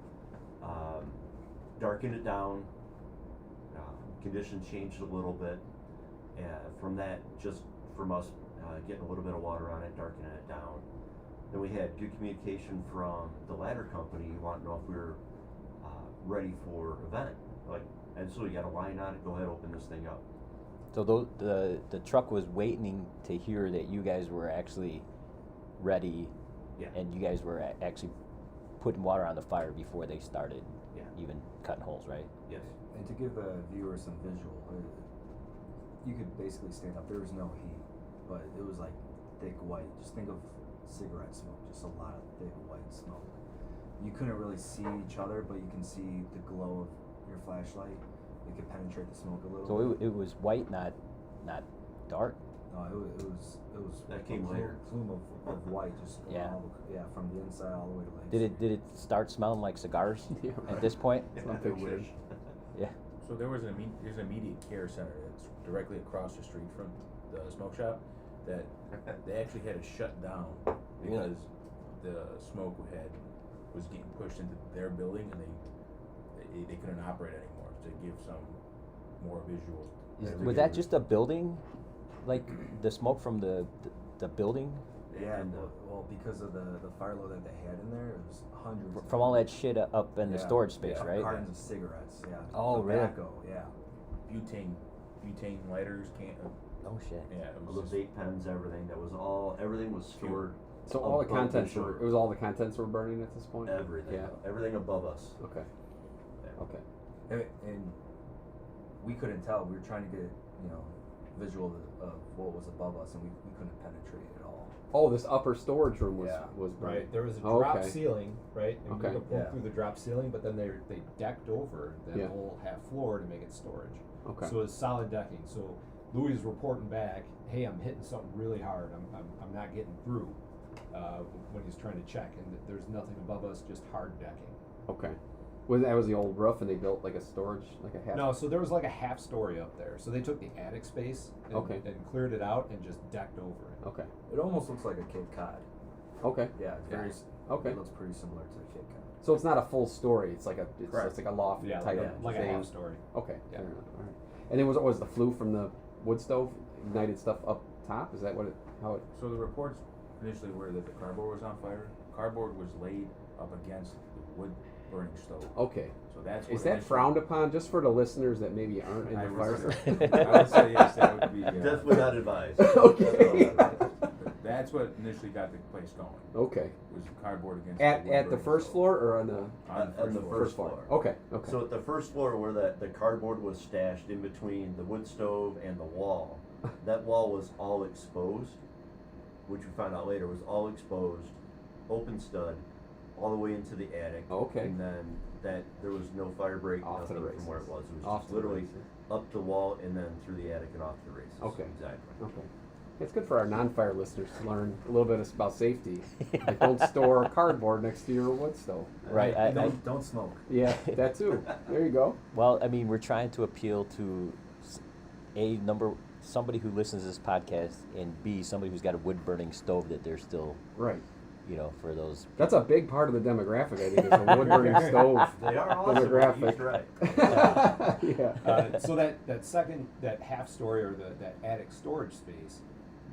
darkened it down. Conditions changed a little bit. From that, just from us getting a little bit of water on it, darkening it down. Then we had good communication from the ladder company wanting to know if we were ready for event. Like, and so you got a line on it. Go ahead, open this thing up. So the truck was waiting to hear that you guys were actually ready, Yeah. and you guys were actually putting water on the fire before they started Yeah. even cutting holes, right? Yes. And to give the viewer some visual, you could basically stand up. There was no heat, but it was like thick white. Just think of cigarette smoke, just a lot of thick white smoke. You couldn't really see each other, but you can see the glow of your flashlight. It could penetrate the smoke a little. So bit. it was white, not dark. No, it was That a came plume, later. plume of white, just Yeah. from the inside all the way to legs. Did it start smelling like cigars Yeah, at right. this point? Something weird. Yeah. So there's an immediate care center that's directly across the street from the smoke shop that they actually had to shut down because the smoke was getting pushed into their building, and they couldn't operate anymore to give some more visual. Was that just a building, like the smoke from the building Yeah, And well, because of the fire load that they had in there, it was hundreds. from all that shit up in the Yeah, storage space, yeah, right? Cartons of cigarettes, yeah. Oh, really? Tobacco, yeah. butane lighters, Oh shit. yeah, it All was the just, vape pens, everything. Everything was stored. So all the above contents the were, shore. it was all the contents were burning at this point? Everything. Yeah. Everything above us. Okay. Okay. And we couldn't tell. We were trying to get, visual of what was above us, and we couldn't penetrate it at all. Oh, this upper storage room was Yeah. was burning. Right, there was a Oh, drop okay. ceiling, right? And Okay. we could pull Yeah. through the drop ceiling, but then they decked over that Yeah. whole half floor to make it storage. Okay. So it's solid decking. So Louis is reporting back, hey, I'm hitting something really hard. I'm not getting through when he's trying to check, and there's nothing above us, just hard decking. Okay. That was the old roof, and they built like a storage, like a half. No, so there was like a half story up there. So they took the attic space and, Okay. and cleared it out and just decked over it. Okay. It almost looks like a Cape Cod. Okay. Yeah, it's very. Okay. It looks pretty similar to a Cape Cod. So it's not a full story. It's like a Correct. it's like a loft Yeah, type like, of like a thing. half story. Okay. Yeah. Fair enough. All right. And then was the flue from the wood stove ignited stuff up top? Is that what it? How it? So the reports initially were that the cardboard was on fire. Cardboard was laid up against the wood burning stove. Okay. So that's what Is that initially- frowned upon? Just for the listeners that maybe aren't in I the would fire. say- I would say yes, that would be. Definitely not advised. Okay. That's what initially got the place going. Okay. Was cardboard against At the wood at the burning first stove. floor or on the On the first floor. Okay. Okay. So at the first floor where the cardboard was stashed in between the wood stove and the wall, that wall was all exposed, which we found out later was all exposed, open stud, all the way into the attic. Okay. And then that there was no fire break, Off to the nothing from where it was. It was Off just to the literally races. up the wall and then through the attic and off to the races. Okay. Exactly. Okay. It's good for our non-fire listeners to learn a little bit about safety. Like, don't store cardboard next to your wood stove. Right. And don't smoke. Yeah, that too. There you go. Well, I mean, we're trying to appeal to somebody who listens to this podcast, and B, somebody who's got a wood burning stove that they're still, Right. for those. That's a big part of the demographic, I think, is a wood burning stove. They are awesome. Demographic. He's right. Yeah. So that half story or that attic storage space,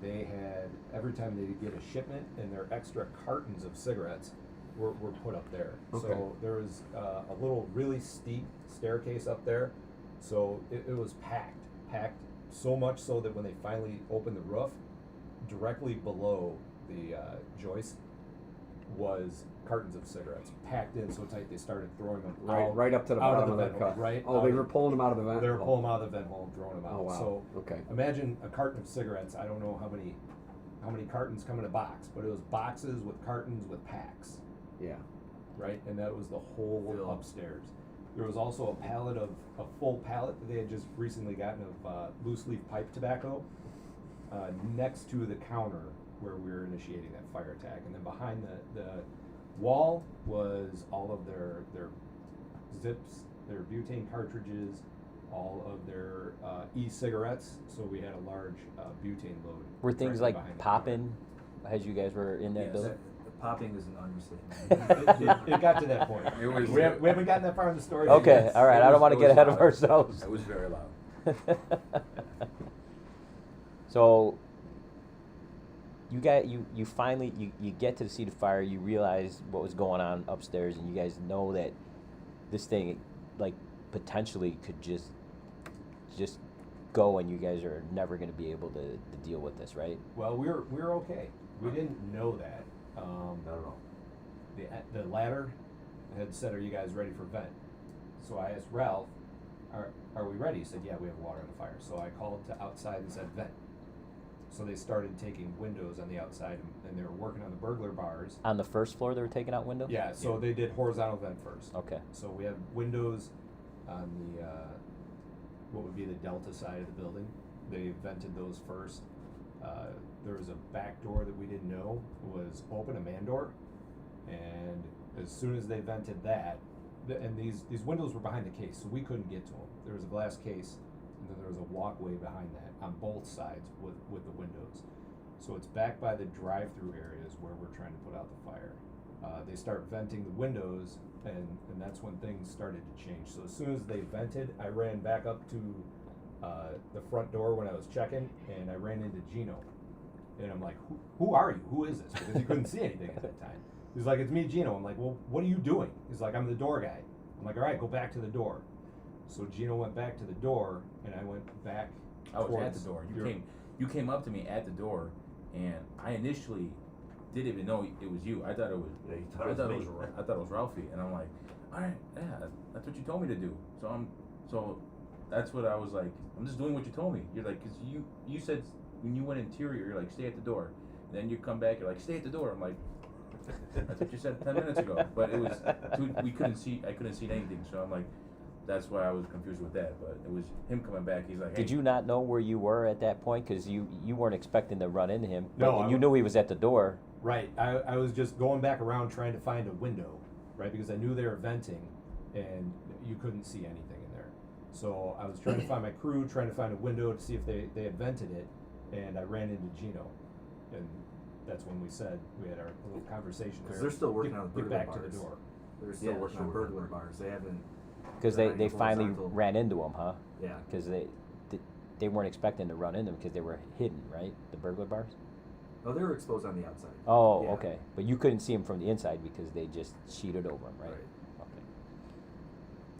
they had every time they get a shipment and their extra cartons of cigarettes were put up there. Okay. So there was a little really steep staircase up there. So it was packed so much so that when they finally opened the roof, directly below the joist was cartons of cigarettes packed in so tight they started throwing them out, Right up to the out bottom of the of that vent hole, cut. right? Oh, they out were of- pulling them out of the vent. They were hole. pulling them out of the vent hole and throwing them out. Oh, wow. So Okay. imagine a carton of cigarettes. I don't know how many cartons come in a box, but it was boxes with cartons with packs, Yeah. right? And that was the whole Filled. upstairs. There was also a full pallet that they had just recently gotten of loose leaf pipe tobacco next to the counter where we were initiating that fire attack. And then behind the wall was all of their zips, their butane cartridges, all of their e-cigarettes. So we had a large butane load. Were things directly like behind the popping as you guys were in that Yes. building? The popping is an understatement. it got to that point. It was- we haven't gotten that far in the story. yet. Okay, Yes. all right. It I don't was- want to it get was ahead of loud. ourselves. It was very loud. So you finally you get to the seat of fire. You realize what was going on upstairs, and you guys know that this thing, like, potentially could just go, and you guys are never going to be able to deal with this, right? Well, we're okay. We didn't know that. Not at all. The ladder had said, "Are you guys ready for vent?" So I asked Ralph, "Are we ready?" He said, "Yeah, we have water on the fire." So I called to outside and said, "Vent." So they started taking windows on the outside, and they were working on the burglar bars. On the first floor, they were taking out windows. Yeah, so they did horizontal vent first. Okay. So we have windows on the what would be the delta side of the building. They vented those first. There was a back door that we didn't know was open, a man door, and as soon as they vented that, and these windows were behind the case, so we couldn't get to them. There was a glass case, and then there was a walkway behind that on both sides with the windows. So it's back by the drive-through areas where we're trying to put out the fire. They start venting the windows, and that's when things started to change. So as soon as they vented, I ran back up to the front door when I was checking, and I ran into Gino. And I'm like, who are you? Who is this? Because he couldn't see anything at that time. He's like, "It's me, Gino." I'm like, "Well, what are you doing?" He's like, "I'm the door guy." I'm like, "All right, go back to the door." So Gino went back to the door, and I went back I was at towards the door. your- You came up to me at the door, and I initially didn't even know it was you. I thought it was. Yeah, you I thought it me. was Ralphie, and I'm like, all right, yeah, that's what you told me to do. So that's what I was like. I'm just doing what you told me. You're like, cause you said when you went interior, you're like, stay at the door. And then you come back, you're like, stay at the door. I'm like, that's what you said 10 minutes ago. But it was I couldn't see anything. So I'm like, that's why I was confused with that. But it was him coming back. He's like, hey. Did you not know where you were at that point? Because you weren't expecting to run into him. No, but I you knew he was at the door. Right. I was just going back around trying to find a window, right? Because I knew they were venting, and you couldn't see anything in there. So I was trying to find my crew, trying to find a window to see if they had vented it, and I ran into Gino, and that's when we had our little conversation. Because there. they're still working on the Get burglar back bars. to the door. They're still Yeah, working they're on still burglar working. bars. They haven't. Because they're they not even finally horizontal. ran into him, huh? Yeah. Because they weren't expecting to run into him because they were hidden, right? The burglar bars? Oh, they were exposed on the outside. Oh, Yeah. okay. But you couldn't see him from the inside because they just sheeted over him, right? Okay.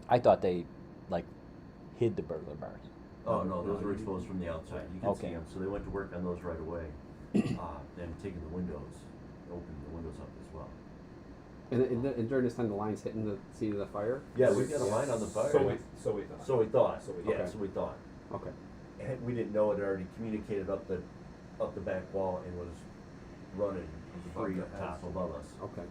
I thought they, like, hid the burglar bars. Oh, no, those were exposed from the outside. You could Okay. see them, so they went to work on those right away. Then taking the windows, opening the windows up as well. And during this time, the line's hitting the seat of the fire. Yeah, we've got a line on the fire. So we thought. So we thought. So we Yeah, thought. so we thought. Okay. And we didn't know it had already communicated up the back wall and was running free Above up the top house. above us. Okay.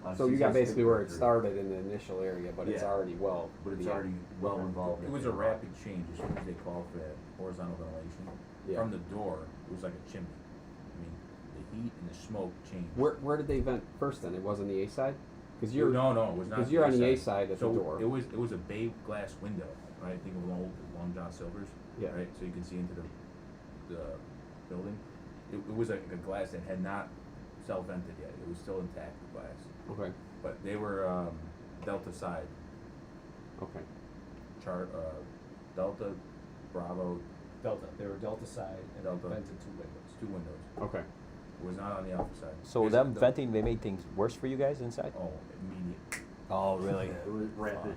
On So you got CC's basically where it through. started in the initial area, but it's Yeah. already well. But it's beyond. already well involved. It was a rapid change as soon as they called for that horizontal ventilation. Yeah. From the door, it was like a chimney. I mean, the heat and the smoke changed. Where did they vent first then? It was on the A side? Because you're no, it was not. because you're on the A side at so the door. it was a bay glass window, right? Think of old Long John Silver's, Yeah. right? So you can see into the building. It was like a glass that had not self-vented yet. It was still intact glass, Okay. but they were Delta side Okay. chart. Delta, Bravo, Delta. They were Delta side and Delta. they vented 2 windows. 2 windows. Okay. It was not on the Alpha side. So Here's them the- venting, they made things worse for you guys inside? Oh, immediate. Oh, really? Yeah, it was rapid,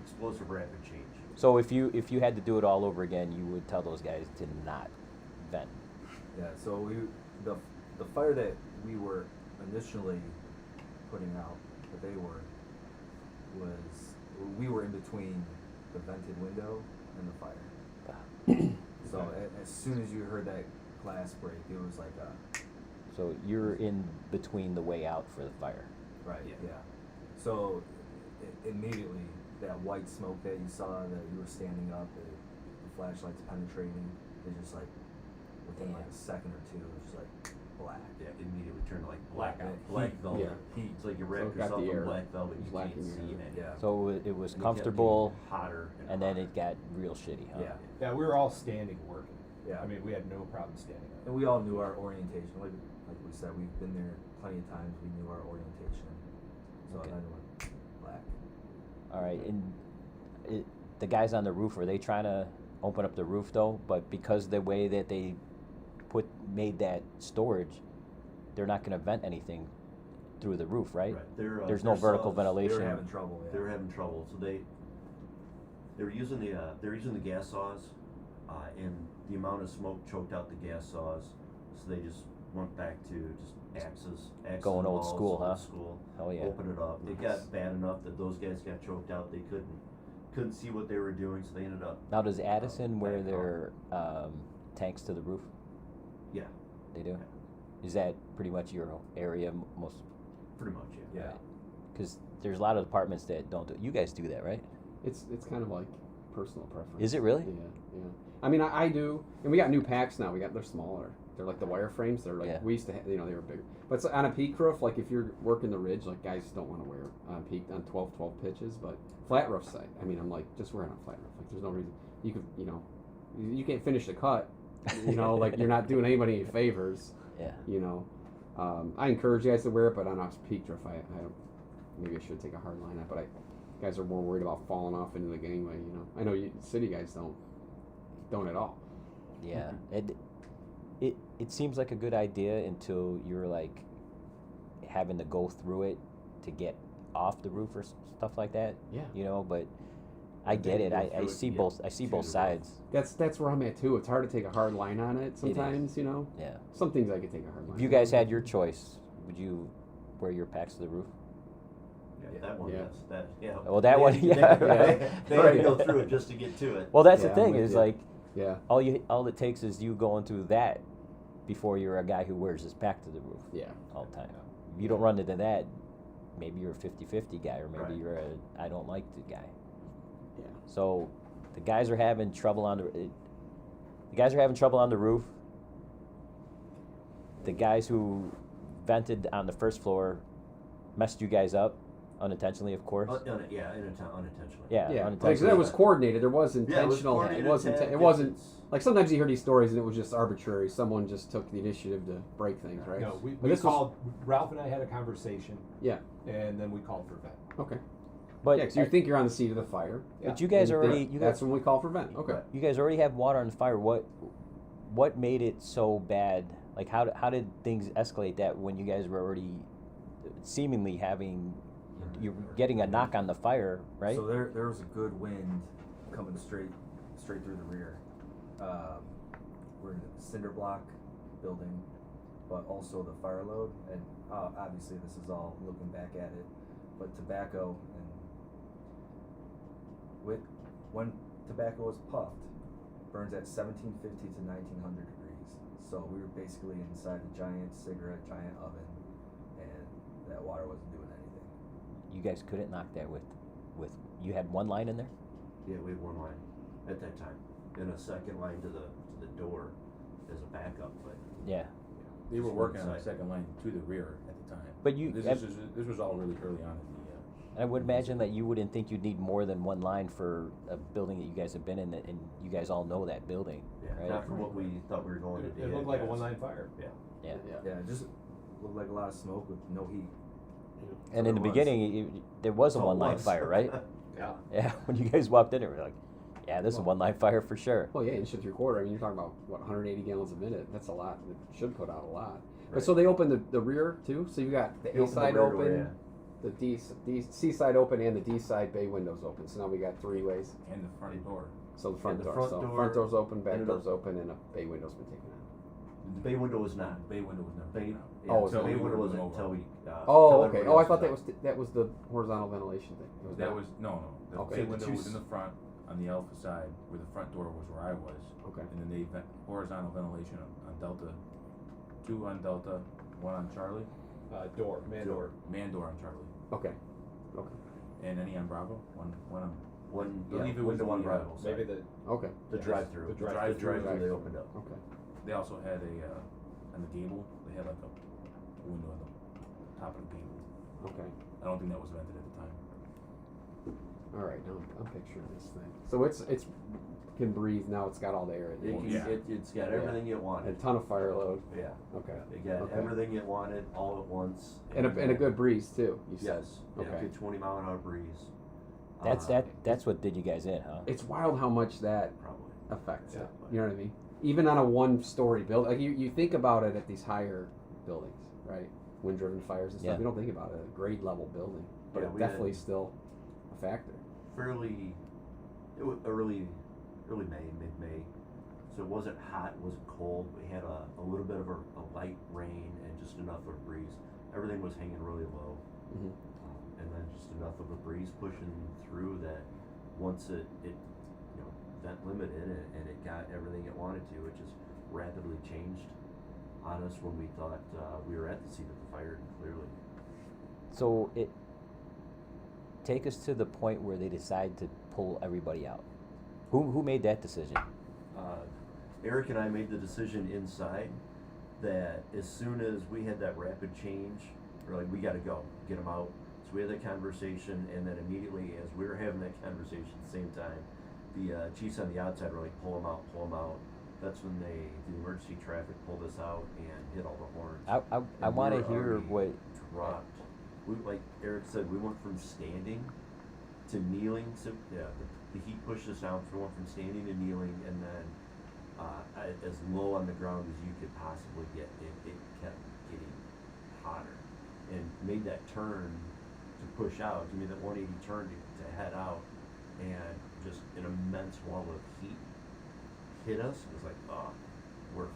explosive rapid change. So if you had to do it all over again, you would tell those guys to not vent. Yeah. So the fire that we were initially putting out, that they were, we were in between the vented window and the fire. So as soon as you heard that glass break, it was like a. So you're in between the way out for the fire. Right. Yeah. Yeah. So immediately that white smoke that you saw, that you were standing up, the flashlights penetrating, it's just like within like a second or two, it's just like black. Yeah, immediately turned like black Heat. velvet. Yeah. Heat. It's like you So wrap it got yourself the in air. black velvet. It's You can't lacking see air. anything. Yeah. So it was And it kept comfortable, getting hotter and then it got real shitty, huh? Yeah. Yeah, we were all standing working. Yeah. I mean, we had no problem standing up. And we all knew our orientation. Like we said, we've been there plenty of times. We knew our orientation. So Okay. then it went black. All right, and the guys on the roof, were they trying to open up the roof though? But because the way that they made that storage, they're not going to vent anything through the roof, right? There's no their vertical saws, ventilation. They were having trouble. Yeah. They were having trouble, so they were using the gas saws, and the amount of smoke choked out the gas saws, so they just went back to just axes Going and old balls, school, huh? old school. Hell yeah. Open it up. It Nice. got bad enough that those guys got choked out. They couldn't see what they were doing, so they ended up. Now, does Addison wear back their tanks to the roof? Yeah, They do? Is that pretty much your area most? pretty much. Yeah. Yeah. Because there's a lot of apartments that don't do it. You guys do that, right? It's kind of like personal preference. Is it really? Yeah. Yeah. I mean, I do, and we got new packs now. They're smaller. They're like the wireframes. They're like Yeah. we used to have, they were bigger. But on a peak roof, like if you're working the ridge, like guys don't want to wear on peak on 12 pitches, but flat roof side. I mean, I'm like just wear it on a flat roof. Like there's no reason you could, you can't finish the cut. Like you're not doing anybody any favors. Yeah. I encourage you guys to wear it, but on a peak roof, I don't. Maybe I should take a hard line on it, but guys are more worried about falling off into the gangway. I know you city guys don't at all. Yeah. It seems like a good idea until you're like having to go through it to get off the roof or stuff like that. Yeah. But I get it. Go I through it see to both. get I see to both the sides. That's where I'm at too. It's hard to take a hard line on it sometimes. Yeah. Some things I could take a hard line. If you on. guys had your choice, would you wear your packs to the roof? Yeah. That one, Yeah. yes, that, yeah. Well, that They one, had to- yeah, They, right. they had to go through it just to get to it. Well, that's Yeah, the I'm thing with is you. like Yeah. all it takes is you going through that before you're a guy who wears his back to the roof Yeah. all the time. Yeah. If you don't run into that, maybe you're a 50-50 guy, or maybe Right. you're a I don't like the guy. Yeah. So the guys are having trouble on the roof. The guys who vented on the first floor messed you guys up unintentionally, of course. Unintentionally. Yeah, Yeah. unintentionally. Because that was coordinated. There was Yeah, it was intentional. coordinated it wasn't. attack. It wasn't. It's- Like sometimes you hear these stories and it was just arbitrary. Someone just took the initiative to break things, right? No, we But this was- called, Ralph and I had a conversation, Yeah. and then we called for vent. Okay. But Yeah, because you think you're on the seat of the fire. but you guys and already that's when we call for vent. Okay. you guys already have water on the fire. What made it so bad? Like how did things escalate that when you guys were already seemingly having you're getting a knock on the fire, right? So there was a good wind coming straight through the rear. We're in a cinder block building, but also the fire load, and obviously this is all looking back at it, but tobacco and when tobacco is puffed, burns at 1750 to 1900 degrees. So we were basically inside a giant oven, and that water wasn't doing anything. You guys couldn't knock that with you had one line in there? Yeah, we had one line at that time, and a second line to the door as a backup, but. Yeah. They were Just working on the inside. second line to the rear at the time. But you- This was all really early on in the. I would imagine that you wouldn't think you'd need more than one line for a building that you guys have been in, and you guys all know that building, Yeah, right? not for what we thought we were going to do. It looked like a one-line fire. Yeah. Yeah. Yeah, it just looked like a lot of smoke with no heat. And in the There was. beginning, there was a Oh, it one-line was. fire, right? Yeah. Yeah. When you guys walked in, we were like, "Yeah, this is a one-line fire for sure." Well, yeah, inch and 3/4. I mean, you're talking about what 180 gallons a minute. That's a lot. It should put out a lot. But Right. so they opened the rear too. So you got the They A opened the side rear open, door, yeah. the C side open, and the D side bay windows open. So now we got three ways. And the front door. So the front the door. front So door front door's open, back ended door's up- open, and a bay window's been taken out. The bay window was not. The bay window was never Bay, taken out. yeah, Oh, the so bay we window were wasn't over. until we. Oh, till okay. everybody Oh, I else thought out. that was the horizontal ventilation thing. It was That not. was no. The Okay. bay The window two was in the front on the alpha side, where the front door was where I was. Okay. And then they horizontal ventilation on Delta, 2 on Delta, 1 on Charlie, Door, man door. man door on Charlie, Okay. Okay. and any on Bravo, one on. One, Believe yeah, it was window on the, Bravo. Maybe the Okay. The drive-through. The The drive-through. drive-through they opened up. Okay. They also had on the gable, they had like a window on the top of the gable. Okay. I don't think that was vented at the time. All right. Now I'm picturing this thing. So it's can breathe now. It's got all the air it It needs. can, Yeah. it's got Yeah. everything you A wanted. ton of fire load. Yeah. Okay. It got Okay. everything you wanted all at once. And a good breeze too. You said. Yes. Okay. Yeah, good 20-mile-an-hour breeze. That's what did you guys in, huh? It's wild how much that Probably. affects Yeah. it. You know what I mean? Even on a one-story building, like you think about it at these higher buildings, right? Wind-driven fires and stuff. Yeah. You don't think about it at a grade level building, but Yeah, it's we had- definitely still a factor. It was early May, mid-May. So it wasn't hot, it wasn't cold. We had a little bit of a light rain and just enough of a breeze. Everything was hanging really low. Mm-hmm. And then just enough of a breeze pushing through that once it vent limited and it got everything it wanted to, it just rapidly changed on us when we thought we were at the seat of the fire, clearly. So take us to the point where they decide to pull everybody out. Who made that decision? Eric and I made the decision inside that as soon as we had that rapid change, we're like, we gotta go, get them out. So we had that conversation, and then immediately as we were having that conversation at the same time, the chiefs on the outside were like, pull them out. That's when the emergency traffic pulled us out and hit all the horns. I And want we to were hear already what. dropped. We, like Eric said, we went from standing to kneeling. So yeah, the heat pushed us down. So we went from standing to kneeling, and then as low on the ground as you could possibly get. It kept getting hotter, and made that turn to push out. Give me that 180 turn to head out, and just an immense wall of heat hit us. It was like, oh, we're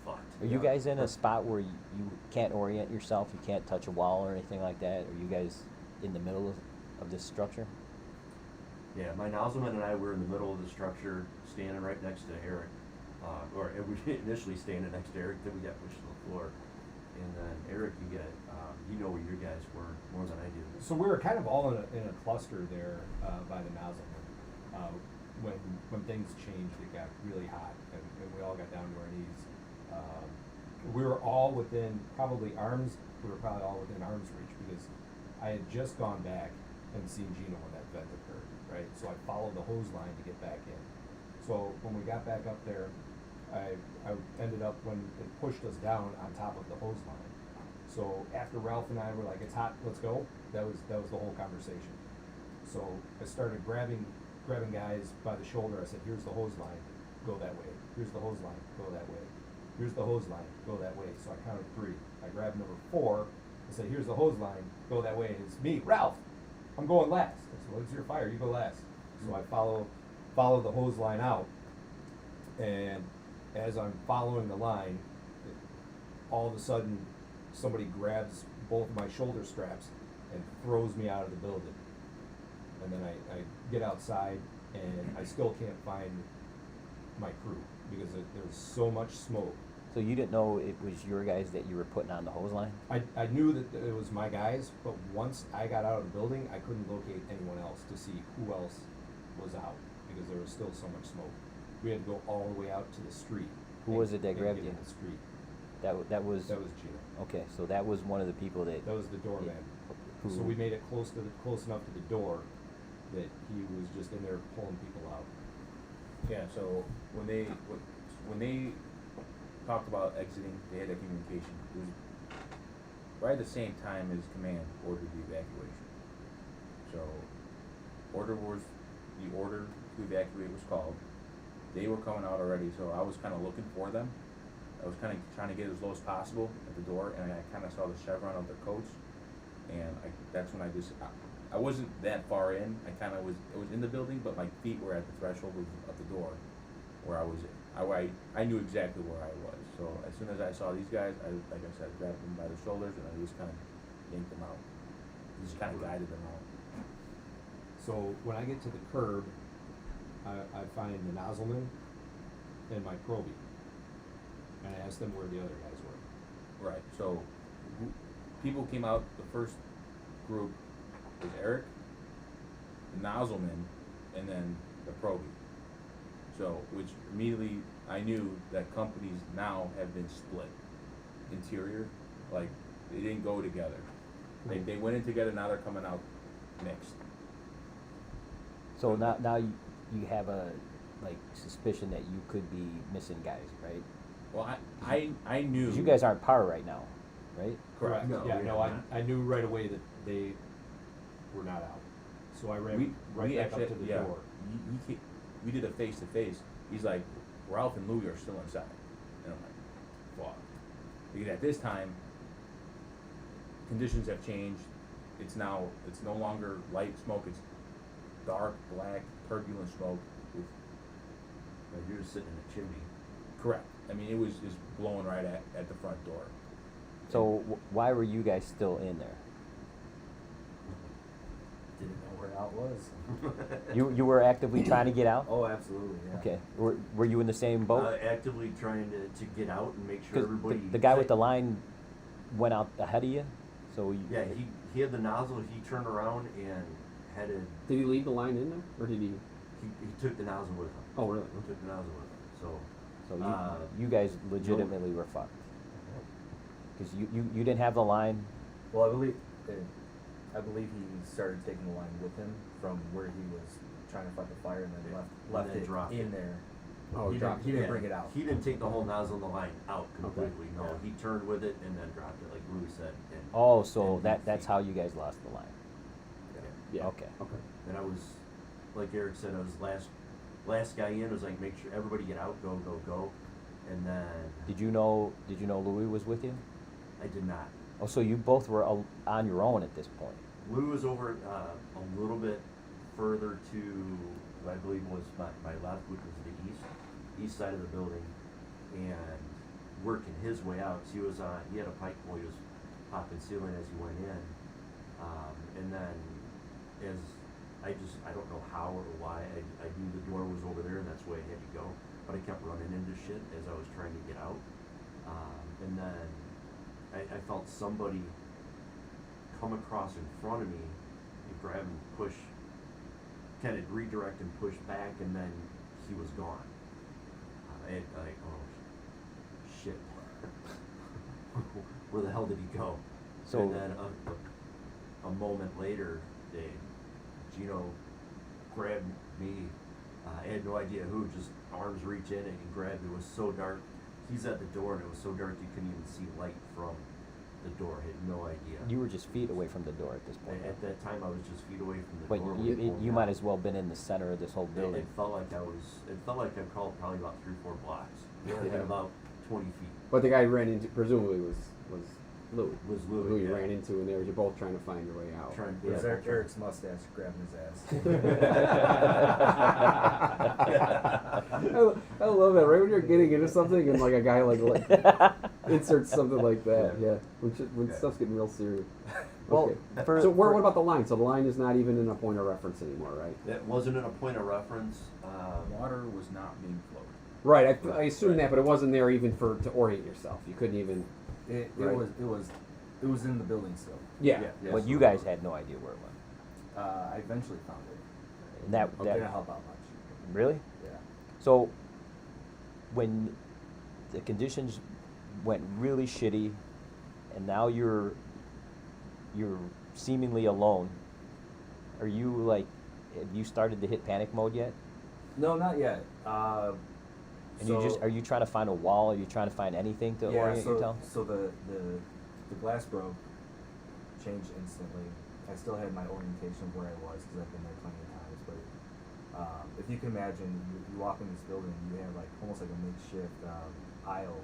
fucked. Are you guys in a spot where you can't orient yourself? You can't touch a wall or anything like that? Are you guys? in the middle of this structure? Yeah, my nozzleman and I were in the middle of the structure, standing right next to Eric. Or we initially standing next to Eric, then we got pushed to the floor. And then Eric, you know where your guys were more than I do. So we were kind of all in a cluster there by the nozzle. When things changed, it got really hot, and we all got down to our knees. We were all within probably arms. We were probably all within arm's reach because I had just gone back and seen Gino when that vent occurred, right? So I followed the hose line to get back in. So when we got back up there, I ended up, when it pushed us down, on top of the hose line. So after Ralph and I were like, "It's hot, let's go," that was the whole conversation. So I started grabbing guys by the shoulder. I said, "Here's the hose line, go that way. Here's the hose line, go that way. Here's the hose line, go that way." So I counted 3. I grabbed number 4. I said, "Here's the hose line, go that way." And it's me, Ralph. I'm going last. I said, "Well, it's your fire. You go last." So I follow the hose line out, and as I'm following the line, all of a sudden somebody grabs both my shoulder straps and throws me out of the building. And then I get outside, and I still can't find my crew because there's so much smoke. So you didn't know it was your guys that you were putting on the hose line? I knew that it was my guys, but once I got out of the building, I couldn't locate anyone else to see who else was out because there was still so much smoke. We had to go all the way out to the street. Who was it that and grabbed get you? in the street. That was Gino. okay. So that was one of the people that. That was the doorman. Who- So we made it close enough to the door that he was just in there pulling people out. Yeah, so when they talked about exiting, they had that communication. It was right at the same time as command ordered the evacuation. So the order to evacuate was called. They were coming out already, so I was kind of looking for them. I was kind of trying to get as low as possible at the door, and I kind of saw the chevron of their coats, and that's when I wasn't that far in. I was in the building, but my feet were at the threshold of the door where I knew exactly where I was. So as soon as I saw these guys, like I said, grabbed them by the shoulders and I just kind of yanked them out. Just kind of guided them out. So when I get to the curb, I find the nozzleman and my probie. And I asked them where the other guys were. Right. So people came out. The first group was Eric, the nozzleman, and then the probie. So, which immediately I knew that companies now have been split. Interior, like they didn't go together. They went in together. Now they're coming out mixed. So now you have a suspicion that you could be missing guys, right? Well, I knew. 'Cause you guys aren't par right now, right? Correct. No, Yeah, we no, are not. I knew right away that they were not out. So I ran right back up to the door. We did a face to face. He's like, Ralph and Louie are still inside, and I'm like, fuck. Because at this time, conditions have changed. It's no longer light smoke. It's dark, black, turbulent smoke. Like you're just sitting in a chimney. Correct. I mean, it was just blowing right at the front door. So why were you guys still in there? Didn't know where out was. You were actively trying to get out? Oh, absolutely, yeah. Okay. Were you in the same boat? Actively trying to get out and make sure 'Cause everybody. the guy with the line went out ahead of you, so you. Yeah, he had the nozzle. He turned around and headed. Did he leave the line in there, or did he? He took the nozzle with him. Oh, really? He took the nozzle with him. So. So you guys legitimately were fucked. Because you didn't have the line. Well, I believe he started taking the line with him from where he was trying to fight the fire, and then left then it dropped in it. there. Oh, he dropped didn't Yeah, bring it out. He didn't take the whole nozzle of the line out completely. No, Yeah. he turned with it and then dropped it, like Louis said. And, Oh, so and that's how you guys lost the line. Yeah. Okay. Okay. And I was, like Eric said, I was last guy in. I was like, make sure everybody get out, go, go, go. And then Did you know Louis was with you? I did not. Oh, so you both were on your own at this point. Lou was over a little bit further to, what I believe was my left, which was the east side of the building, and working his way out. So he had a pike pole he was popping ceiling as he went in, And then as I don't know how or why, I knew the door was over there and that's where I had to go, but I kept running into shit as I was trying to get out. And then I felt somebody come across in front of me and grab and push, kind of redirect and push back, and then he was gone. Oh, shit. Where the hell did he go? So- and then a moment later, Gino grabbed me. I had no idea who, just arms reach in and he grabbed. It was so dark. He's at the door and it was so dark you couldn't even see light from the door. I had no idea. You were just feet away from the door at this point. At that time, I was just feet away from the But door. you might as well been in the center of this whole building. It felt like I crawled probably about 3-4 blocks. Yeah. At about 20 feet. But the guy you ran into presumably was Louis. Was Louis, Who you yeah. ran into, and you're both trying to find your way out. It was Yeah. Eric's mustache grabbing his ass. I love that. Right when you're getting into something, and like a guy like inserts something like that. Yeah, when stuff's getting real serious. Well, Okay. So what about the line? So the line is not even in a point of reference anymore, right? That wasn't in a point of reference. Water was not being flowed. Right. I assume that, but it wasn't there even to orient yourself. You couldn't even. It Right. was in the building still. Yeah. But you guys had no idea where it went. I eventually found it. And that Didn't help out much. really? Yeah. So when the conditions went really shitty, and now you're seemingly alone, are you like, have you started to hit panic mode yet? No, not yet. And are you trying to find a wall? Are you trying to find anything to orient yourself? So the glass broke, changed instantly. I still had my orientation of where I was because I've been there plenty of times. But if you can imagine, you walk in this building, you have like almost like a makeshift aisle.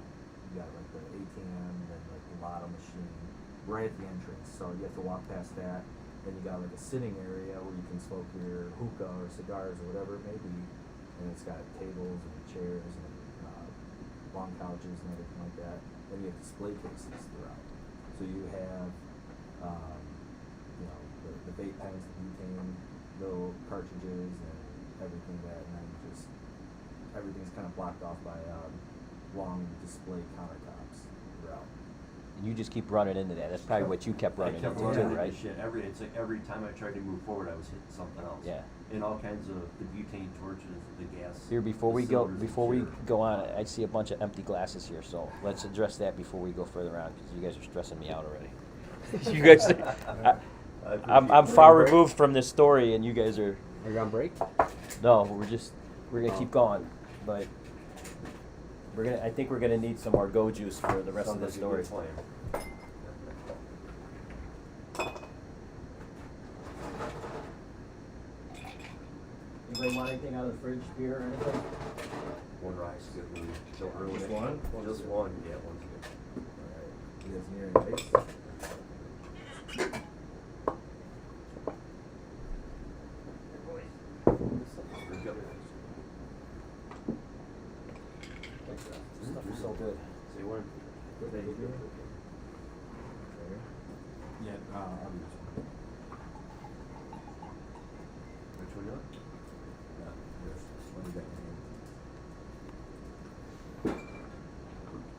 You got like the ATM, then like the lotto machine right at the entrance. So you have to walk past that. Then you got like a sitting area where you can smoke your hookah or cigars or whatever it may be. And it's got tables and chairs and long couches and everything like that. Then you have display cases throughout. So you have, the vape pens, the butane, little cartridges, and everything and then just everything's kind of blocked off by long display countertops throughout. You just keep running into that. That's probably what you kept running I kept into running too, into right? shit. It's like every time I tried to move forward, I was hitting something else. Yeah. And all kinds of the butane torches, the gas. Here, before the we cylinders and go on, I see a bunch of empty glasses here. So let's address that before we go further on, because you guys are stressing me out already. You guys, I'm far removed from this story, and you guys are. Are you on break? No, we're gonna keep going, but I think we're gonna need some more go juice for the rest of the story. Anybody want anything out of the fridge, beer or anything? One rice, good one. Don't ruin Just it. one? Just one, yeah, one's good. Alright, you guys need any ice? This stuff is so good. Say one. Thank you. Yeah, I'll do this one. Which one you want? What do you got in your hand?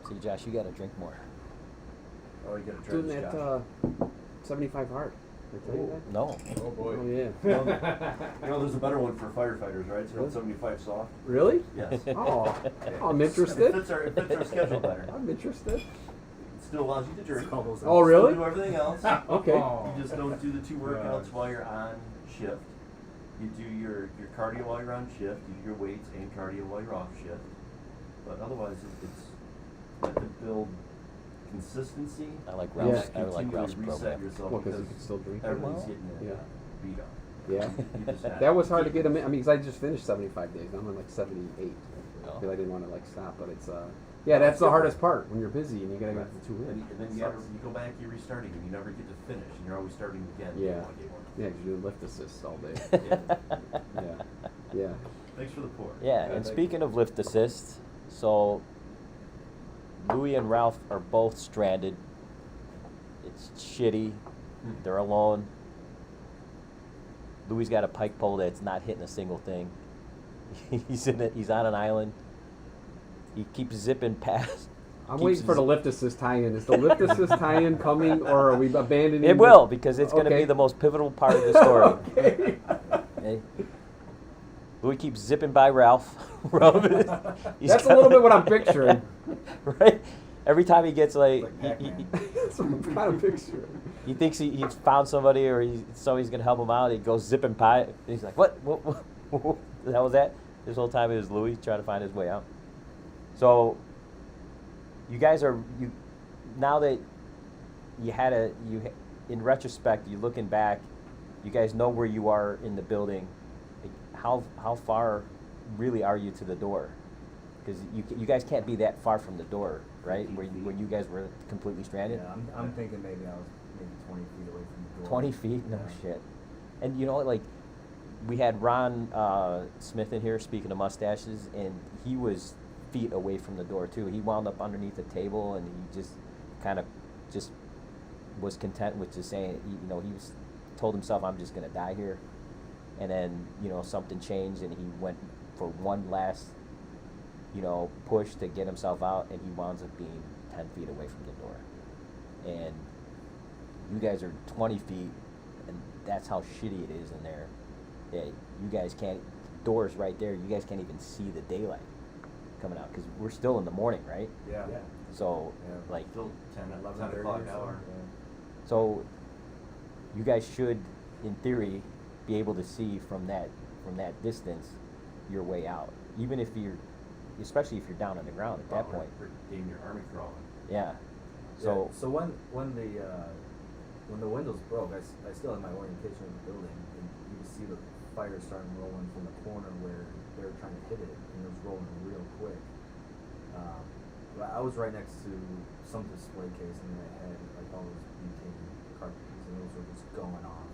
See, Josh, you gotta drink more. Oh, you gotta try Doing this, that Josh. 75 hard. Did I tell you that? No. Oh boy. Oh yeah. You know, there's a better one for firefighters, right? It's called 75 soft. Really? Yes. Oh, I'm It interested. fits our schedule better. I'm interested. It still allows you to drink. Call those Oh, ice. really? Still do everything else. Okay. You just don't do the 2 workouts while you're on shift. You do your cardio while you're on shift. You do your weights and cardio while you're off shift. But otherwise, it's meant to build consistency. I like Yeah. Ralph's. I Continually like Ralph's reset program. yourself Well, 'cause you can still drink it. everything's Well, getting yeah. beat up. Yeah. You just have That was to hard to keep- get him in. I mean, 'cause I just finished 75 days. I'm on like 78 Oh. because I didn't want to like stop. But it's yeah, that's the hardest part when you're busy and you gotta Right. get the 2 And, in. and then you go back, you're restarting, and you never get to finish, and you're always starting again. Yeah. Day one. Yeah, 'cause you do lift assists all day. Yeah. Yeah. Yeah. Thanks for the pour. Yeah, and thank speaking of lift assist, so Louis and Ralph are both stranded. It's shitty. They're alone. Louis got a pike pole that's not hitting a single thing. He's on an island. He keeps zipping past. I'm keeps waiting for the lift assist tie-in. Is the lift assist tie-in coming, or are we abandoning? It will, because it's going to Okay. be the most pivotal part of the story. Okay. Okay? Louis keeps zipping by Ralph. That's a little bit what I'm picturing. Right? Every time he gets like, Like Pac-Man. That's what I'm kind of picturing. he thinks he's found somebody or somebody's going to help him out, he goes zipping by. And he's like, what the hell was that? This whole time it was Louis trying to find his way out. So, you guys are, now that in retrospect, you're looking back, you guys know where you are in the building. Like, how far really are you to the door? Because you guys can't be that far from the door, right? Where you guys were completely stranded. Yeah, I'm thinking maybe I was maybe 20 feet away from the door. 20 feet? No Yeah. shit. And you know what, like, we had Ron Smith in here, speaking of mustaches, and he was feet away from the door too. He wound up underneath the table, and he just kind of just was content with just saying, he was told himself, I'm just gonna die here. And then, something changed, and he went for one last, push to get himself out, and he winds up being 10 feet away from the door. And you guys are 20 feet, and that's how shitty it is in there. Yeah, you guys can't, doors right there, you guys can't even see the daylight coming out, because we're still in the morning, right? Yeah. Yeah. So, Yeah. like, Still 10 11:30 o'clock or hour. something, so you guys should, in theory, be able to see from that distance your way out, even if especially if you're down on the ground at that point. Damn near army crawling. Yeah. So So when the windows broke, I still had my orientation in the building, and you could see the fire starting rolling from the corner where they were trying to hit it, and it was rolling real quick. But I was right next to some display case, and I had like all those butane cartridges, and those were just going off,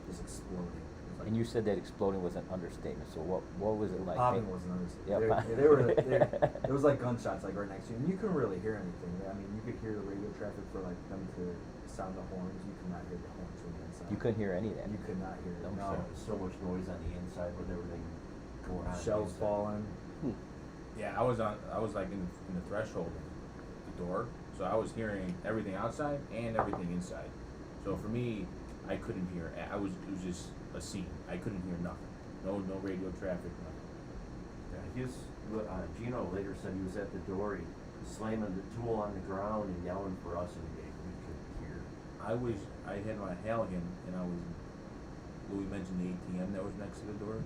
just exploding. It was like and you said that exploding was an understatement. So what was it like? popping was an understatement. Yeah, They were there was like gunshots like right next to you, and you couldn't really hear anything. I mean, you could hear the radio traffic for like them to sound the horns. You could not hear the horns from the inside. You couldn't hear any of that. You could not hear it. No, No. So much noise on the inside with everything going on. Shells falling. Yeah, I was like in the threshold of the door, so I was hearing everything outside and everything inside. So for me, I couldn't hear. It was just a scene. I couldn't hear nothing. No radio traffic, nothing. Yeah, Gino later said he was at the door, he was slamming the tool on the ground and yelling for us, and we couldn't hear. I had my Halligan, and Louis mentioned the ATM that was next to the door.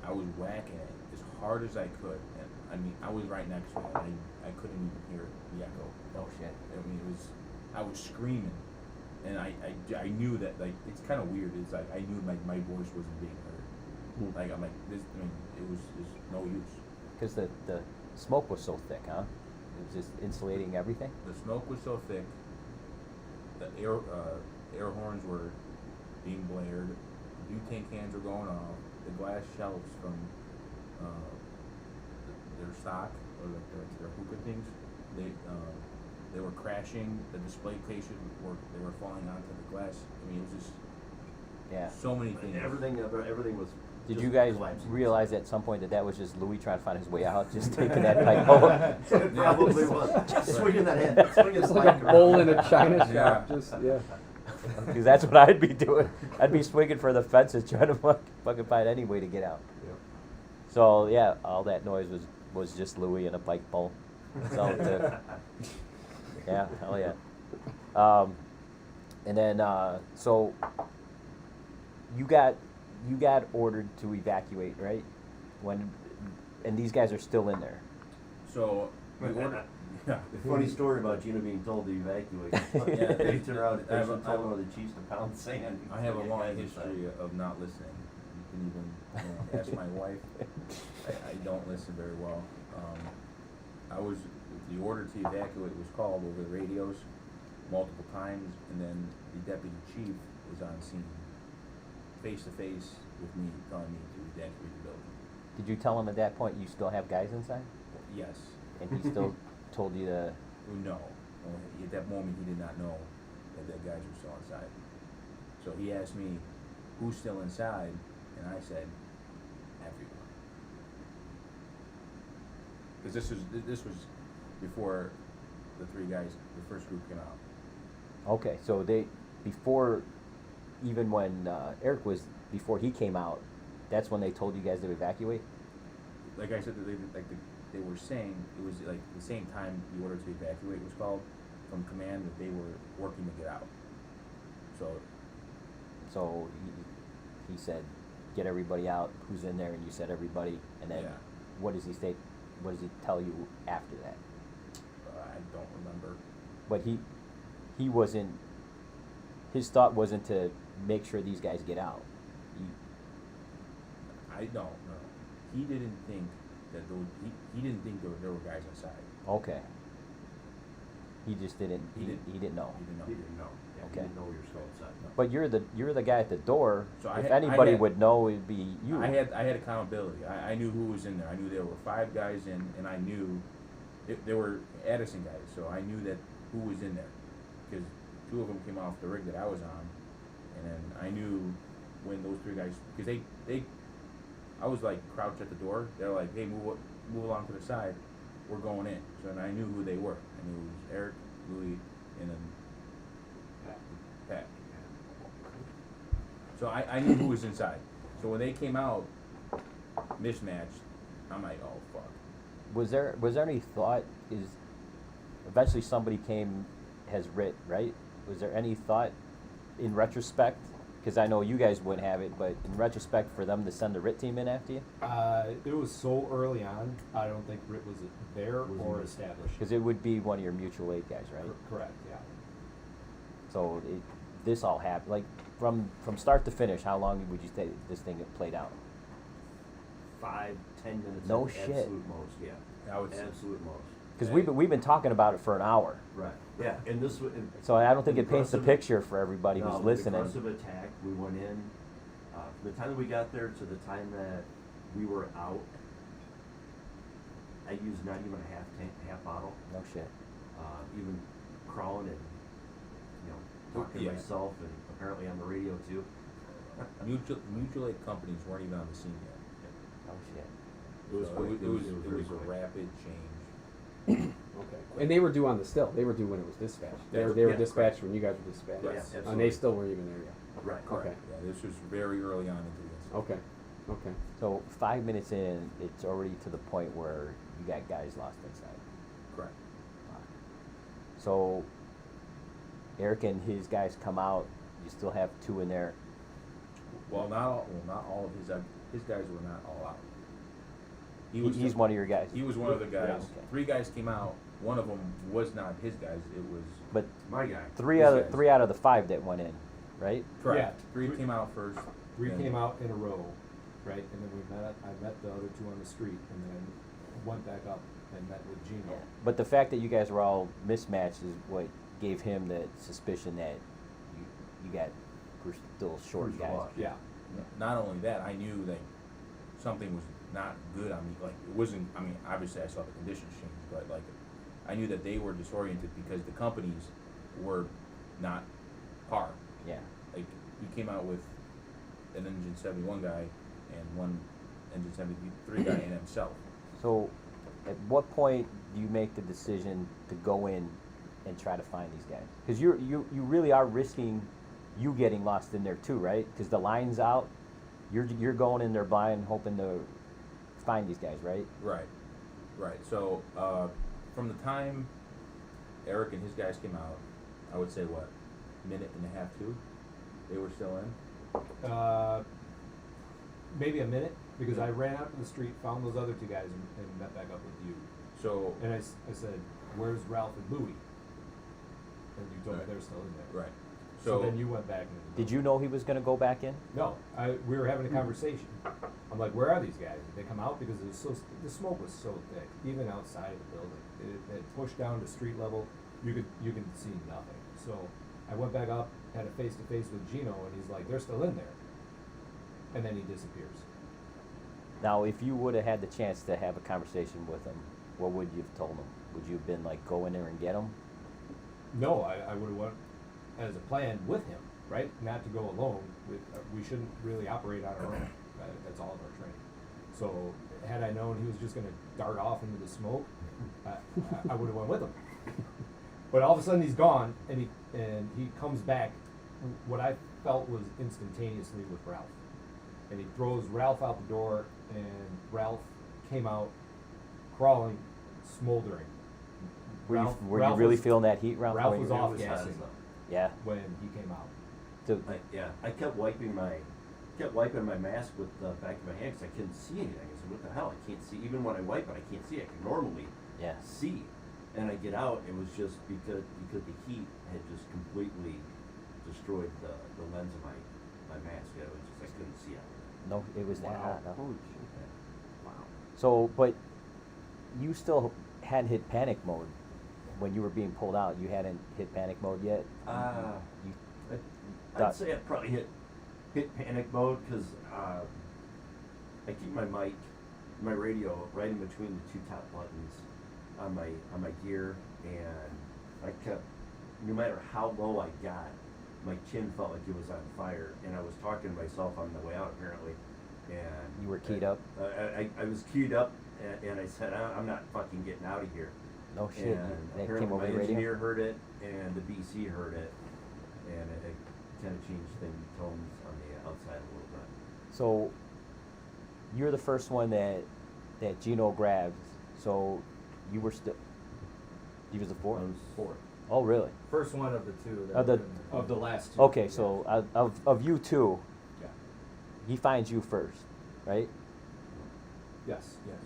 I was whacking it as hard as I could, and I mean, I was right next to it. I couldn't even hear the echo. Oh shit. I mean, I was screaming, and I knew that, like, it's kind of weird. It's like I knew my voice wasn't being heard. Like, I'm like, it was just no use. Because the smoke was so thick, huh? It was just insulating everything. The smoke was so thick. The air horns were being blared. The butane cans were going off. The glass shelves from their stock, or like their hookah things, they were crashing. The display cases they were falling onto the glass. I mean, it was just Yeah. so many things. Everything was. Did just you guys collapsing. realize at some point that was just Louis trying to find his way out, just taking that pipe pole? It probably was. Just swinging that hand, swinging It's the like a pipe bowl around. in a china Yeah. shop. Just yeah. Because that's what I'd be doing. I'd be swinging for the fences, trying to fucking find any way to get out. Yep. So yeah, all that noise was just Louis and a pike pole. That's all it took. Yeah, hell yeah. And then so you got ordered to evacuate, right? And these guys are still in there. So we ordered. Yeah. The funny story about Gino being told to evacuate. Yeah. They turned around I have and a- told one of the chiefs to pound sand. I have a Get long guys inside. history of not listening. You can even ask my wife. I don't listen very well. The order to evacuate was called over the radios multiple times, and then the deputy chief was on scene, face to face with me, telling me to evacuate the building. Did you tell him at that point you still have guys inside? Yes. And he still told you to. No. At that moment, he did not know that guys were still inside. So he asked me, who's still inside? And I said, everyone. Because this was before the three guys, the first group came out. Okay, so before, even when Eric was, before he came out, that's when they told you guys to evacuate? Like I said, they were saying it was like the same time the order to evacuate was called from command that they were working to get out. So he said, get everybody out, who's in there, and you said everybody, and then Yeah. what does he say, what does he tell you after that? I don't remember. But he wasn't, his thought wasn't to make sure these guys get out. I don't know. He didn't think that he didn't think there were guys inside. Okay. He just didn't, He didn't. he didn't know. He didn't know. He didn't know. Yeah, Okay. He didn't know we were still inside. But you're the guy at the door. So I If had- I anybody had- would know, it'd be you. I had accountability. I knew who was in there. I knew there were 5 guys in, and I knew there were Addison guys. So I knew that who was in there, because 2 of them came off the rig that I was on, and then I knew when those 3 guys, because I was like crouched at the door. They're like, hey, move along to the side. We're going in. So then I knew who they were. I knew it was Eric, Louis, and then Pat. So I knew who was inside. So when they came out mismatched, I'm like, oh fuck. Was there any thought, is eventually somebody has writ, right? Was there any thought in retrospect, because I know you guys wouldn't have it, but in retrospect for them to send the writ team in after you? It was so early on, I don't think RIT was there or established. Because it would be one of your mutual aid guys, right? Correct, yeah. So this all happened, like from start to finish, how long would you say this thing had played out? 5, 10 minutes. No at shit. Absolute most, yeah. I would Absolute most. Because we've been talking about it for an hour. Right. Yeah, and this was. So I don't think it paints the Aggressive- picture for everybody No, who's the listening. aggressive attack, we went in, from the time that we got there to the time that we were out, I used not even a half bottle, No shit. even crawling and, talking Yeah. to myself and apparently on the radio too. mutual aid companies weren't even on the scene yet. No shit. It was So quick. it was very a quick. rapid change. Okay. And they were due on the still. They were due when it was dispatched. They were Yeah, dispatched when you guys were dispatched. Yes, And absolutely. they still weren't even there yet. Right. Okay. Yeah, this was very early on into this. Okay. Okay. So 5 minutes in, it's already to the point where you got guys lost inside. Correct. So Eric and his guys come out. You still have 2 in there. Well, not all of his guys were not all out. He's one of your guys. He was one of the guys. Yeah, okay. 3 guys came out. One of them was not his guys. It was But My guy. three His out of guys. 3 out of the 5 that went in, right? correct. Yeah. 3 came out first. 3 then- came out in a row, right? And then I met the other 2 on the street, and then went back up and met with Gino. But the fact that you guys were all mismatched is what gave him the suspicion that you were still short Who's guys. lost. Yeah. Not only that, I knew that something was not good on me. Like it wasn't. I mean, obviously I saw the conditions change, but like I knew that they were disoriented because the companies were not par. Yeah. Like he came out with an engine 71 guy and one engine 73 guy and himself. So at what point do you make the decision to go in and try to find these guys? Because you really are risking you getting lost in there too, right? Because the line's out. You're going in there blind, hoping to find these guys, right? Right. So from the time Eric and his guys came out, I would say what, minute and a half, 2, they were still in. Maybe a minute, because I ran out to the street, found those other 2 guys, and met back up with you. So And I said, "Where's Ralph and Louie?" And you told me Right. they're still in there. right. So then you went back. Did you know he was going to go back in? No, we were having a conversation. I'm like, "Where are these guys? Did they come out?" Because it was the smoke was so thick, even outside of the building. It pushed down to street level. You could see nothing. So I went back up, had a face to face with Gino, and he's like, "They're still in there." And then he disappears. Now, if you would have had the chance to have a conversation with him, what would you have told him? Would you have been like, go in there and get him? No, I would have went as a plan with him. right? Not to go alone. We shouldn't really operate on our own. That's all of our training. So had I known he was just going to dart off into the smoke, I would have went with him. But all of a sudden he's gone, and he comes back. What I felt was instantaneously with Ralph, and he throws Ralph out the door, and Ralph came out crawling, smoldering. Were you Ralph really was- feeling that heat, Ralph? Ralph when was you- off It was hot gassing as hell. Yeah. when he came out. So, I kept wiping my mask with the back of my hand because I couldn't see anything. I said, "What the hell? I can't see." Even when I wipe it, I can't see. I can normally yeah. see, and I get out. It was just because the heat had just completely destroyed the lens of my mask. It was just I couldn't see out of it. No, it was that Wow. hot. No. Holy shit. Wow. So, but you still hadn't hit panic mode when you were being pulled out. You hadn't hit panic mode yet. You I'd thought- say I probably hit panic mode because I keep my radio right in between the two top buttons on my gear, and I kept, no matter how low I got, my chin felt like it was on fire, and I was talking to myself on the way out apparently, and You were keyed up? I was keyed up, and I said, I'm not fucking getting out of here. No shit. And That apparently came over my the radio. engineer heard it, and the BC heard it, and it kind of changed things, tones on the outside a little bit. So you're the first one that Gino grabbed. So you were still. He was the fourth. I was fourth. Oh, really? First one of the two. That Of the- were in there. Of the last two. Okay, so of you two, Yeah. he finds you first, right? Yes. Yes.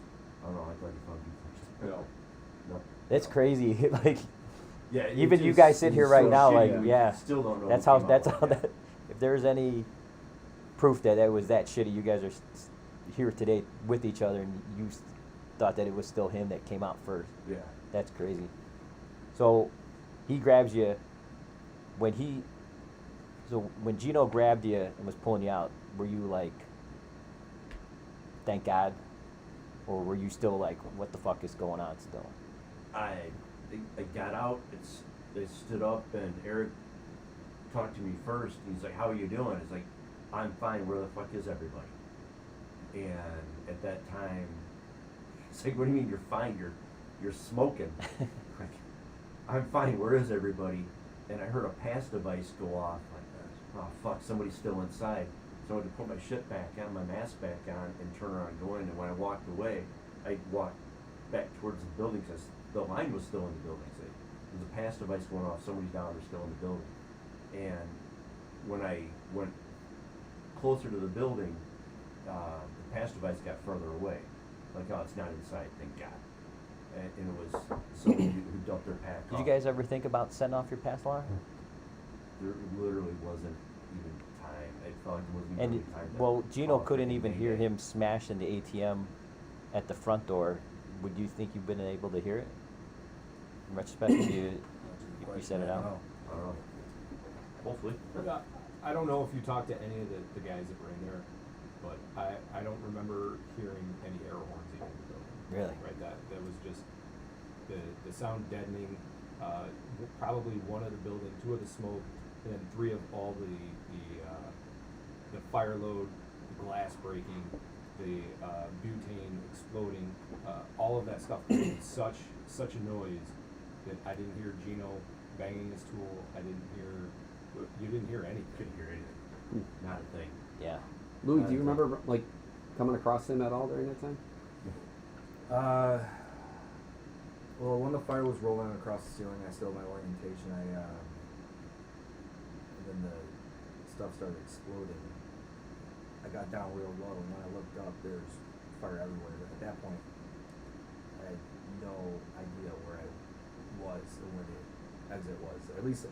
Oh no, I thought you found you first. No. No. That's No. crazy. Like Yeah. it even you just- guys sit it here was right so now, shitty, like we yeah. Still don't know. That's who how. came That's out how with that. If there's any proof that it was that shitty, you guys are here today with each other, and you thought that it was still him that came out first. Yeah. That's crazy. So he grabs you when Gino grabbed you and was pulling you out, were you like, thank God? Or were you still like, what the fuck is going on still? I got out. They stood up, and Eric talked to me first. And he's like, "How are you doing?" It's like, "I'm fine. Where the fuck is everybody?" And at that time, it's like, "What do you mean you're fine? You're smoking." Like, "I'm fine. Where is everybody?" And I heard a pass device go off. Like, "Oh fuck, somebody's still inside." So I had to put my shit back on, my mask back on, and turn around and go in. And when I walked away, I walked back towards the building because the line was still in the building. So there's a pass device going off. Somebody's down there still in the building. And when I went closer to the building, the pass device got further away. Like, oh, it's not inside, thank God. And it was somebody who dumped their pack Did off. you guys ever think about setting off your pass alarm? There literally wasn't even time. It felt like there wasn't And even time to well, Gino call it couldn't freaking even hear Mayday. him smashing the ATM at the front door. Would you think you've been able to hear it? In retrospect, if you set it out. I don't know. Hopefully. I don't know if you talked to any of the guys that were in there, but I don't remember hearing any air horns even in the building. Really? Right. That was just the sound deadening. Probably one of the building, two of the smoke, and then three of all the fire load, the glass breaking, the butane exploding, all of that stuff made such a noise that I didn't hear Gino banging his tool. You didn't hear anything. Couldn't hear anything. Not a thing. Yeah. Louis, do you remember like coming across him at all during that time? Well, when the fire was rolling across the ceiling, I still had my orientation. And then the stuff started exploding. I got down real low, and when I looked up, there's fire everywhere. At that point, I had no idea where I was and where the exit was. At least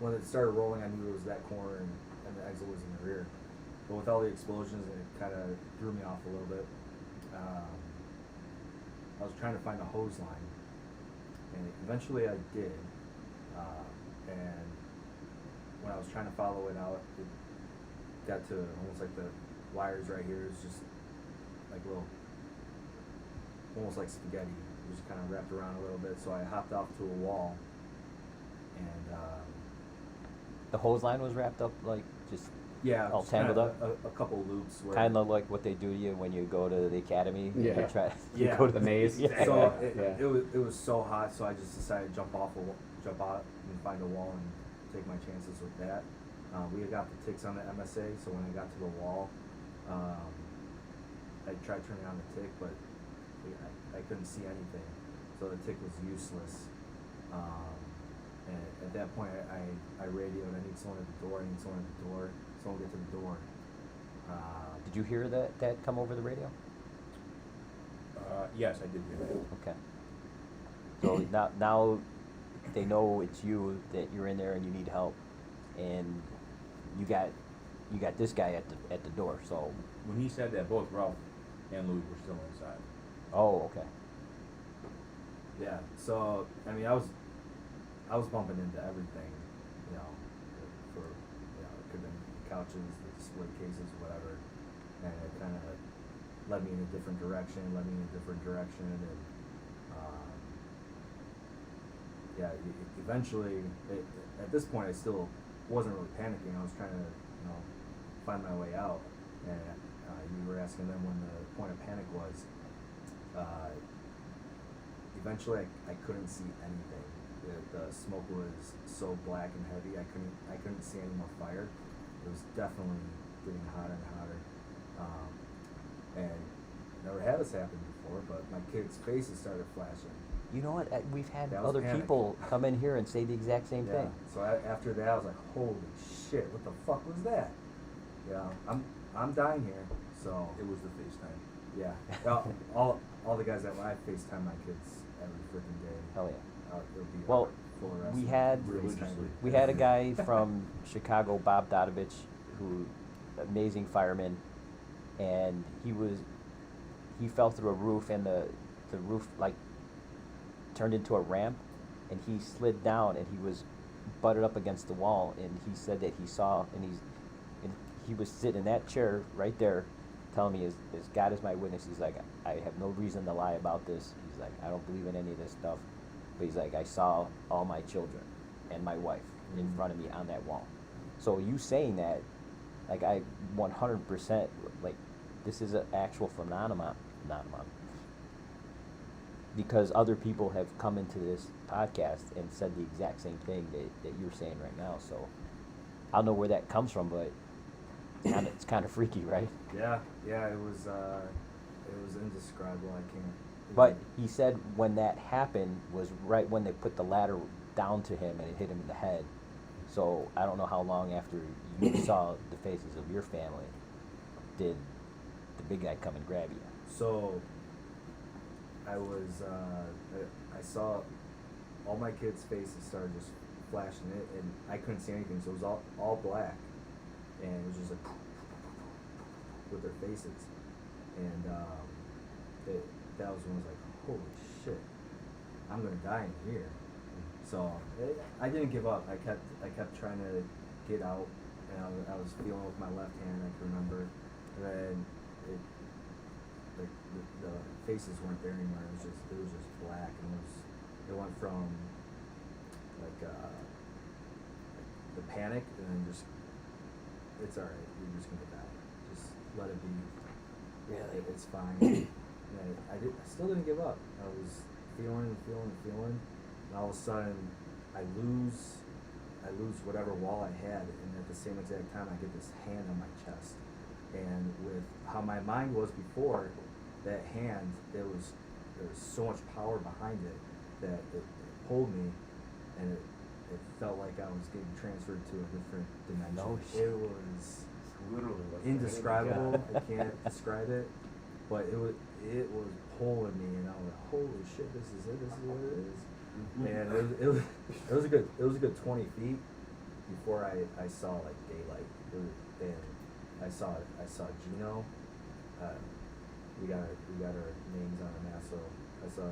when it started rolling, I knew it was that corner, and the exit was in the rear. But with all the explosions, it kind of threw me off a little bit. I was trying to find a hose line, and eventually I did. And when I was trying to follow it out, it got to almost like the wires right here. It's just like little, almost like spaghetti. It was kind of wrapped around a little bit. So I hopped off to a wall, and The hose line was wrapped up like just Yeah, all just kinda tangled up? A couple loops where. kind of like what they do to you when you go to the academy. and Yeah. You try, you Yeah. go to The maze. Yeah. So Yeah. it was so hot, so I just decided to jump out and find a wall and take my chances with that. We had got the ticks on the MSA, so when I got to the wall, I tried turning on the tick, but I couldn't see anything, so the tick was useless. And at that point, I radioed, I need someone at the door, someone get to the door. Did you hear that come over the radio? Yes, I did hear that. Okay. So now they know it's you, that you're in there and you need help, and you got this guy at the door. So When he said that, both Ralph and Louis were still inside. oh, okay. Yeah, so I mean, I was bumping into everything, you know, for it could have been couches, the split cases, whatever, and it kind of led me in a different direction, and yeah, eventually, at this point, I still wasn't really panicking. I was trying to, find my way out, and you were asking them when the point of panic was. Eventually, I couldn't see anything. The smoke was so black and heavy. I couldn't see any more fire. It was definitely getting hotter and hotter. And never had this happen before, but my kids' faces started flashing. You know what? We've had That was other panic. people come in here and say the exact same thing. So after that, I was like, "Holy shit! What the fuck was that?" Yeah, I'm dying here. So It was the FaceTime. yeah, all the guys that I FaceTime my kids every freaking day. Hell yeah. It'll be Well, full arrest we and had Religiously. we had a guy from Chicago, Bob Dodovich, who amazing fireman, and he fell through a roof, and the roof like turned into a ramp, and he slid down, and he was butted up against the wall, and he said that he saw, and he was sitting in that chair right there, telling me, as God is my witness, he's like, I have no reason to lie about this. He's like, I don't believe in any of this stuff, but he's like, I saw all my children and my wife in front of me on that wall. So you saying that, like, I 100%, like, this is an actual phenomenon, because other people have come into this podcast and said the exact same thing that you're saying right now. So I don't know where that comes from, but it's kind of freaky, right? Yeah, it was indescribable. I can't. But he said when that happened was right when they put the ladder down to him and it hit him in the head. So I don't know how long after you saw the faces of your family did the big guy come and grab you. So I was I saw all my kids' faces started just flashing it, and I couldn't see anything. So it was all black, and it was just like with their faces, and that was when I was like, holy shit, I'm gonna die in here. So I didn't give up. I kept trying to get out, and I was feeling with my left hand. I can remember, and then the faces weren't there anymore. It was just black, and it went from like the panic, and then just it's alright. You're just gonna die. Just let it be. Really? It's fine. And I still didn't give up. I was feeling, and all of a sudden I lose whatever wall I had, and at the same exact time I get this hand on my chest. And with how my mind was before, that hand, there was so much power behind it that it pulled me, and it felt like I was getting transferred to a different dimension. No It was Literally. indescribable. I can't describe it, but it was pulling me, and I was like, holy shit, this is it. This is what it is. And it was a good 20 feet before I saw like daylight. And I saw Gino. We got our names on our mask, so I saw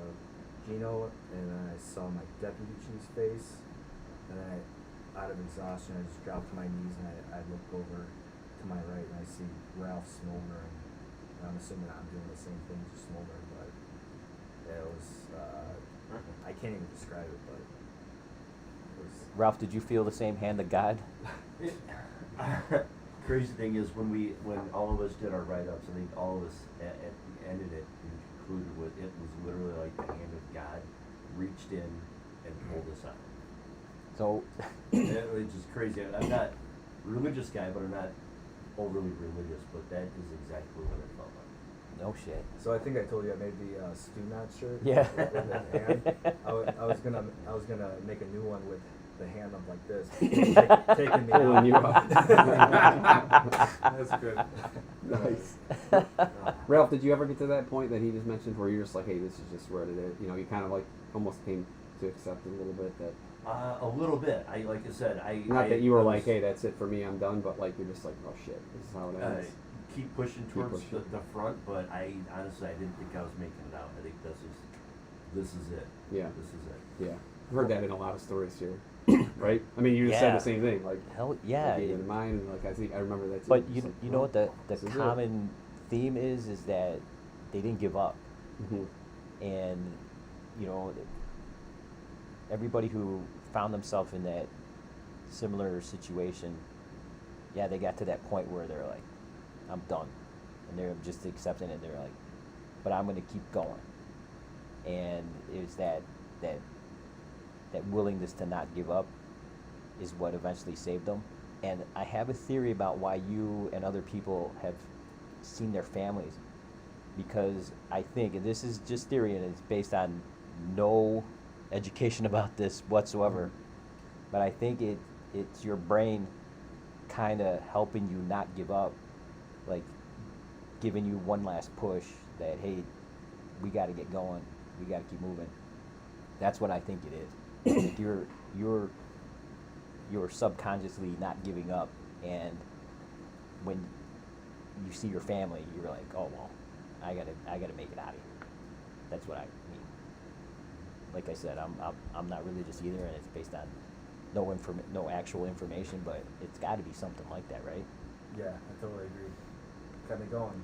Gino, and then I saw my deputy chief's face, and then out of exhaustion, I just dropped to my knees, and I look over to my right, and I see Ralph smoldering. And I'm assuming I'm doing the same thing, just smoldering, but it was, I can't even describe it, but it was Ralph, did you feel the same hand of God? Crazy thing is when all of us did our write-ups, I think all of us at the end of it concluded with it was literally like the hand of God reached in and pulled us out. So, It was just crazy. I'm not a religious guy, but I'm not overly religious, but that is exactly what it felt like. no shit. So I think I told you I made the Stu Knot shirt. Yeah. With the hand. I was gonna make a new one with the hand up like this, taking me Pulling out. you up. That's good. Nice. Ralph, did you ever get to that point that he just mentioned where you're just like, hey, this is just where it is? You know, you kind of like almost came to accept it a little bit that. A little bit. Like I said, Not that you were like, hey, that's it for me, I'm done, but like you're just like, oh shit, this is how it ends. keep pushing towards pushing. the front, but I honestly I didn't think I was making it out. I think this is it. Yeah. This is it. Yeah, I've heard that in a lot of stories here, right? I mean, you just said Yeah. the same thing, like Hell yeah. like even in mine, and like I remember that too. But Just you like, you know well, what the this is it. common theme is that they didn't give up, Mhm. and you know everybody who found themselves in that similar situation, yeah, they got to that point where they're like, I'm done, and they're just accepting it. They're like, but I'm going to keep going, and it's that willingness to not give up is what eventually saved them. And I have a theory about why you and other people have seen their families, because I think, and this is just theory and it's based on no education about this whatsoever, but I think it's your brain kind of helping you not give up, like giving you one last push that, hey, we got to get going, we got to keep moving. That's what I think it is. Like you're subconsciously not giving up, and when you see your family, you're like, oh well, I gotta make it out of here. That's what I mean. Like I said, I'm not religious either, and it's based on no actual information, but it's got to be something like that, right? Yeah, I totally agree. Got me going.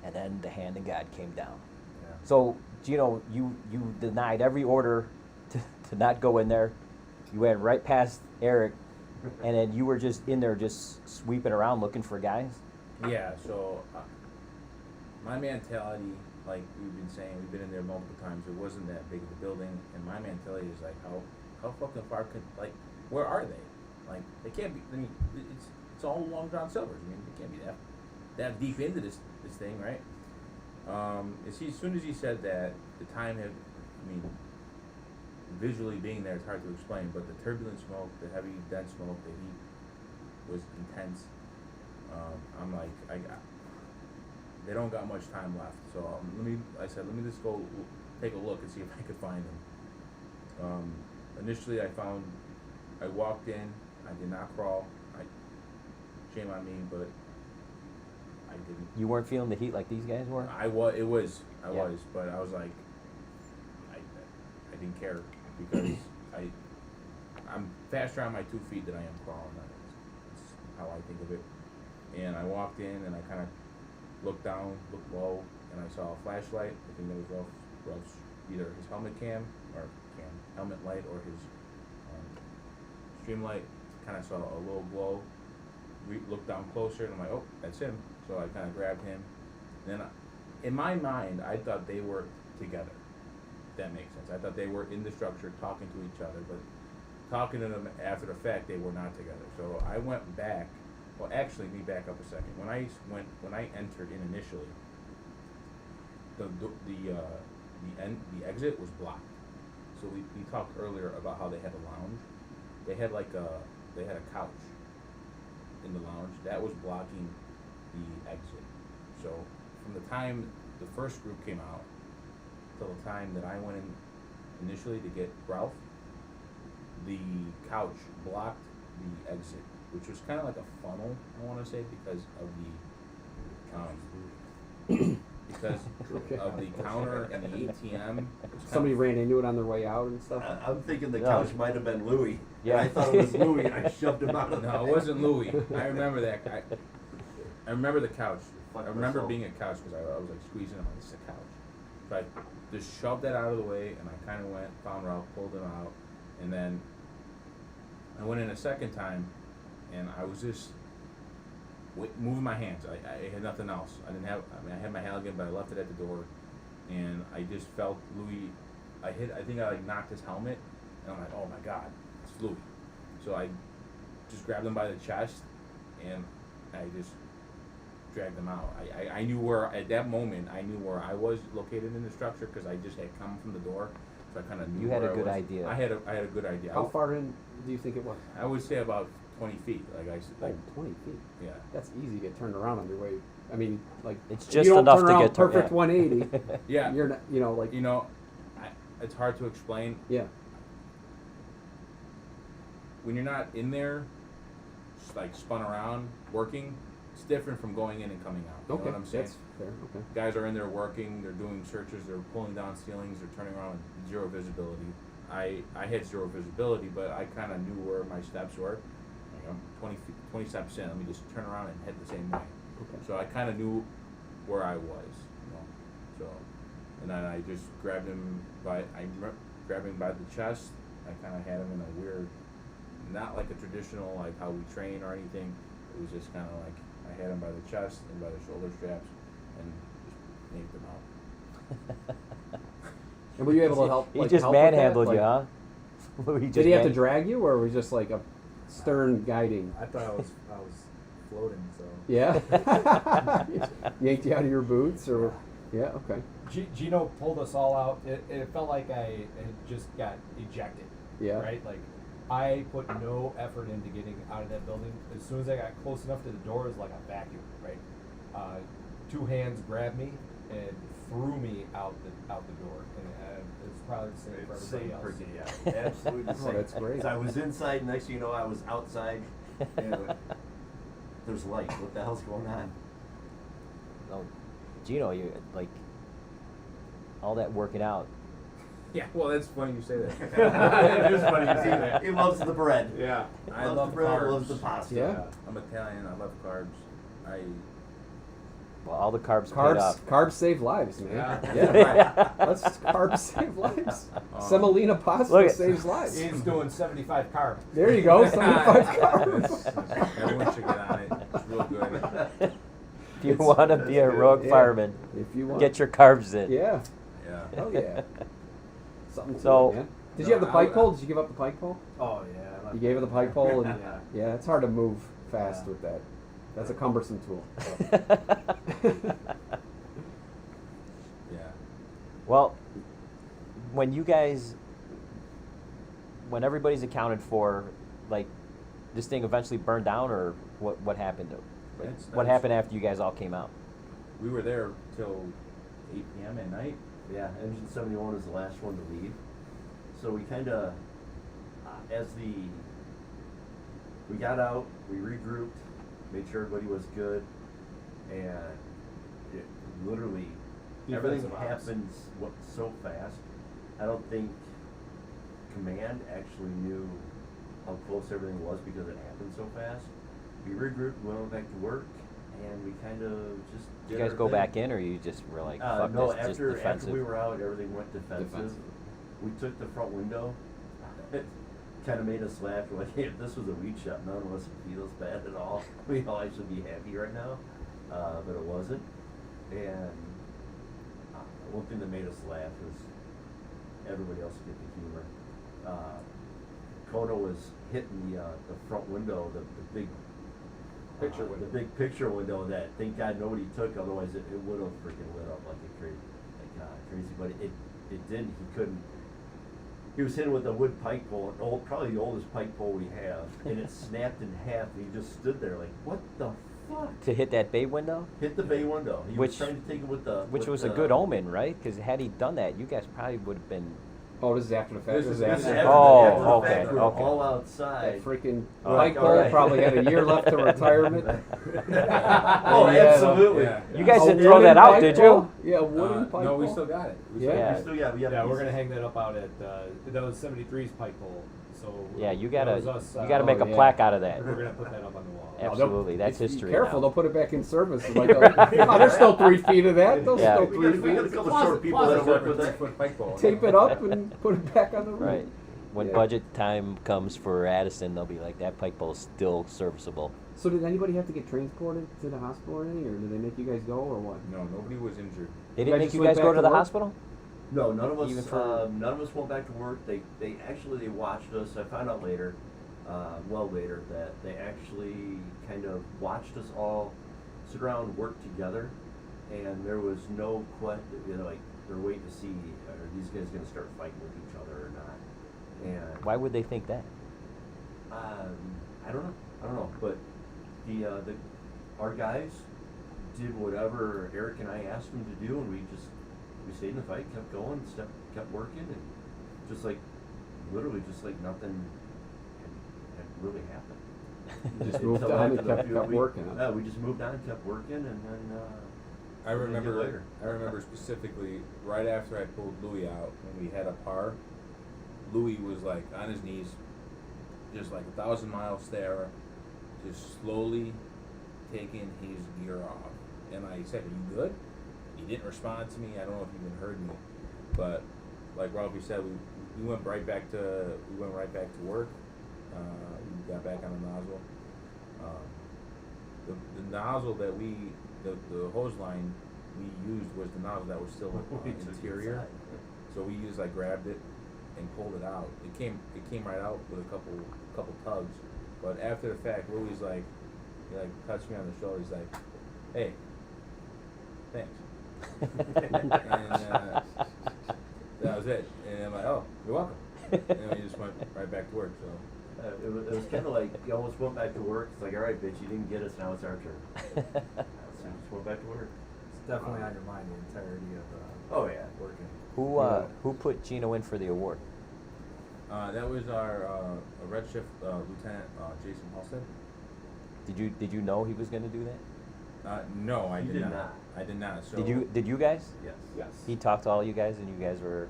And then the hand of God came down. Yeah. So, Gino, you denied every order to not go in there. You went right past Eric, and then you were just in there just sweeping around looking for guys. Yeah, so my mentality, like we've been saying, we've been in there multiple times. It wasn't that big of a building, and my mentality is like, how fucking far could, like, where are they? Like, they can't be. I mean, it's all Long John Silver's. I mean, they can't be that deep into this thing, right? As soon as he said that, the time had, I mean, visually being there, it's hard to explain, but the turbulent smoke, the heavy, dense smoke, the heat was intense. I'm like, they don't got much time left, so let me just go take a look and see if I could find them. Initially, I walked in, I did not crawl. Shame on me, but I didn't. You weren't feeling the heat like these guys were? I was, Yeah. but I was like, I didn't care because I'm faster on my 2 feet than I am crawling. That's how I think of it. And I walked in and I kind of looked down, looked low, and I saw a flashlight. I think that was Ralph's either his helmet helmet light, or his stream light. Kind of saw a little glow. Looked down closer, and I'm like, oh, that's him. So I kind of grabbed him. And then, in my mind, I thought they were together. If that makes sense. I thought they were in the structure talking to each other, but talking to them after the fact, they were not together. So I went back. Well, actually, let me back up a second. When I entered in initially, the exit was blocked. So we talked earlier about how they had a lounge. They had a couch in the lounge that was blocking the exit. So from the time the first group came out till the time that I went in initially to get Ralph, the couch blocked the exit, which was kind of like a funnel, I want to say, because of the counter and the ATM. Somebody ran into it on their way out and stuff. I'm thinking the No. couch might have been Louis. Yeah. And I thought it was Louis, and I shoved him out of the No, it wasn't Louis. I remember that. I remember the couch. Fuck I remember myself. being a couch because I was like squeezing him. It's a couch. So I just shoved that out of the way, and I kind of found Ralph, pulled him out, and then I went in a second time, and I was just moving my hands. I had nothing else. I had my Halligan, but I left it at the door, and I just felt Louis. I think I like knocked his helmet, and I'm like, oh my God, it's Louis. So I just grabbed him by the chest, and I just dragged him out. I knew where, at that moment, I knew where I was located in the structure because I just had come from the door, so I kind of knew You had where a I good was. idea. I had a good idea. How far in do you think it was? I would say about 20 feet. Like I Oh, like 20 feet. yeah. That's easy to get turned around on your way. I mean, like It's if just you don't enough turn to around get turned- perfect yeah. 180. Yeah. You're not, you know, like You know, it's hard to explain. yeah. When you're not in there, like spun around, working, it's different from going in and coming out. You Okay, know what I'm saying? that's fair. Okay. Guys are in there working, they're doing searches, they're pulling down ceilings, they're turning around with zero visibility. I had zero visibility, but I kind of knew where my steps were. Like I'm 20 steps in, let me just turn around and head the same way. Okay. So I kind of knew where I was, you know. So, and then I just grabbed him grabbed him by the chest. I kind of had him in a weird, not like a traditional like how we train or anything. It was just kind of like I had him by the chest and by the shoulder straps, and just yanked him out. And were you able to help? He like, just help with that? manhandled Like, you, huh? He Did he have to man- drag you, or was it just like a stern guiding? I thought I was floating, so. Yeah. Yanked you out of your boots, or yeah. Okay. Gino pulled us all out. It felt like I had just got ejected. Yeah. Right? Like, I put no effort into getting out of that building. As soon as I got close enough to the door, it was like a vacuum, right? Two hands grabbed me and threw me out the door. And it's probably the same for Same everybody else. freaking, yeah, absolutely the Oh, same. that's great. So I was inside, next thing you know, I was outside, and there's light. What the hell's going on? Oh, Gino, you like all that working out. Yeah, well, that's funny you say that. It is funny you see that. He loves the bread. Yeah, He I loves love the bread, carbs. loves the pasta. Yeah. I'm Italian. I love carbs. Well, all the carbs paid off. Carbs save lives, man. Yeah. Yeah. Let's carbs save lives. Semolina pasta Look at- saves lives. He's doing 75 carb. There you go. 75 carbs. Everyone should get on it. It's real good. If you want to be a rogue Yeah. fireman, If you want. get your carbs in. Yeah. Yeah. Hell yeah. Something to So- it, man. Did you have the pike pole? Did you give up the pike pole? Oh yeah. You gave her the pike pole, and Yeah. yeah, it's hard to move fast Yeah. with that. That's a cumbersome tool. Yeah. Well, when everybody's accounted for, like, this thing eventually burned down, or what happened? What happened after you guys all came out? We were there till 8 p.m. at night. Yeah, engine 71 was the last one to leave. So we kind of, we got out, we regrouped, made sure everybody was good, and it literally, everything Defensive ops. happens so fast. I don't think command actually knew how close everything was because it happened so fast. We regrouped, went back to work, and we kind of just Did did you guys our go thing. back in, or you just were like, fuck No, this, just after defensive? we were out, everything went defensive. Defensive. We took the front window. It kind of made us laugh. We're like, hey, if this was a weed shop, none of us would feel as bad at all. We'd all actually be happy right now, but it wasn't. And one thing that made us laugh was everybody else get the humor. Kono was hitting the front window, the big Picture window. the big picture window that thank God nobody took, otherwise it would have freaking lit up like a crazy, but it didn't. He couldn't. He was hitting with a wood pike pole, probably the oldest pike pole we have, and it snapped in half. And he just stood there like, what the fuck? To hit that bay window? Hit the bay window. He Which- was trying to take it with the. Which with was a the- good omen, right? Because had he done that, you guys probably would have been. Oh, this is after the fact. This is This is after- after, Oh, after the okay, fact, we were okay. all That outside. freaking Oh, pike all pole right. probably had a year left to retirement. Oh, Yeah, absolutely. Yeah. You guys A didn't throw wooden that out, pike did pole? you? Yeah, a wooden pike No, pole. we still got it. We Yeah. We still, we have Yeah, we're these- gonna hang that up out at that was 73's pike pole. So Yeah, you that gotta was us, make a yeah. plaque out of that. We're gonna put that up on the wall. Absolutely, that's Be history. Careful, now. they'll put it back in service. Like, oh, there's still 3 feet of that. There's Yeah. still We 3 got a feet. couple short people that work with it. Foot pike pole. Tape it up and put it back on the roof. Right. When Yeah. budget time comes for Addison, they'll be like, that pike bowl's still serviceable. So did anybody have to get transported to the hospital or anything, or did they make you guys go, or what? No, nobody was injured. They You didn't guys make just you went guys back go to to the work? hospital? No, none of Even us. for- None of us went back to work. They watched us. I found out later, well later, that they actually kind of watched us all sit around and work together, and there was no question. Like they're waiting to see are these guys going to start fighting with each other or not. And Why would they think that? I don't know. But the our guys did whatever Eric and I asked them to do, and we stayed in the fight, kept going, kept working, and just like literally just like nothing had really happened. Just moved Until on and after the kept few weeks. working, huh? We just moved on, kept working, and then. I What did you do remember. later? I remember specifically right after I pulled Louis out when we had a par. Louis was like on his knees, just like 1,000 miles there, just slowly taking his gear off. And I said, "Are you good?" He didn't respond to me. I don't know if he even heard me, but like Ralphie said, we went right back to work. We got back on the nozzle. The nozzle that the hose line we used was the nozzle that was still interior. So we just like grabbed it and pulled it out. It came right out with a couple tugs. But after the fact, Louis like he like touched me on the shoulder. He's like, "Hey, thanks." And that was it. And I'm like, "Oh, you're welcome." And we just went right back to work. So. It was kind of like you almost went back to work. It's like, all right, bitch, you didn't get us. Now it's our turn. So we just went back to work. It's definitely on your mind the entirety of Oh yeah. working. Who put Gino in for the award? That was our red shift lieutenant Jason Halstead. Did you know he was going to do that? No, I You did did not. not. I did not. So Did you guys? Yes. Yes. He talked to all you guys, and you guys were,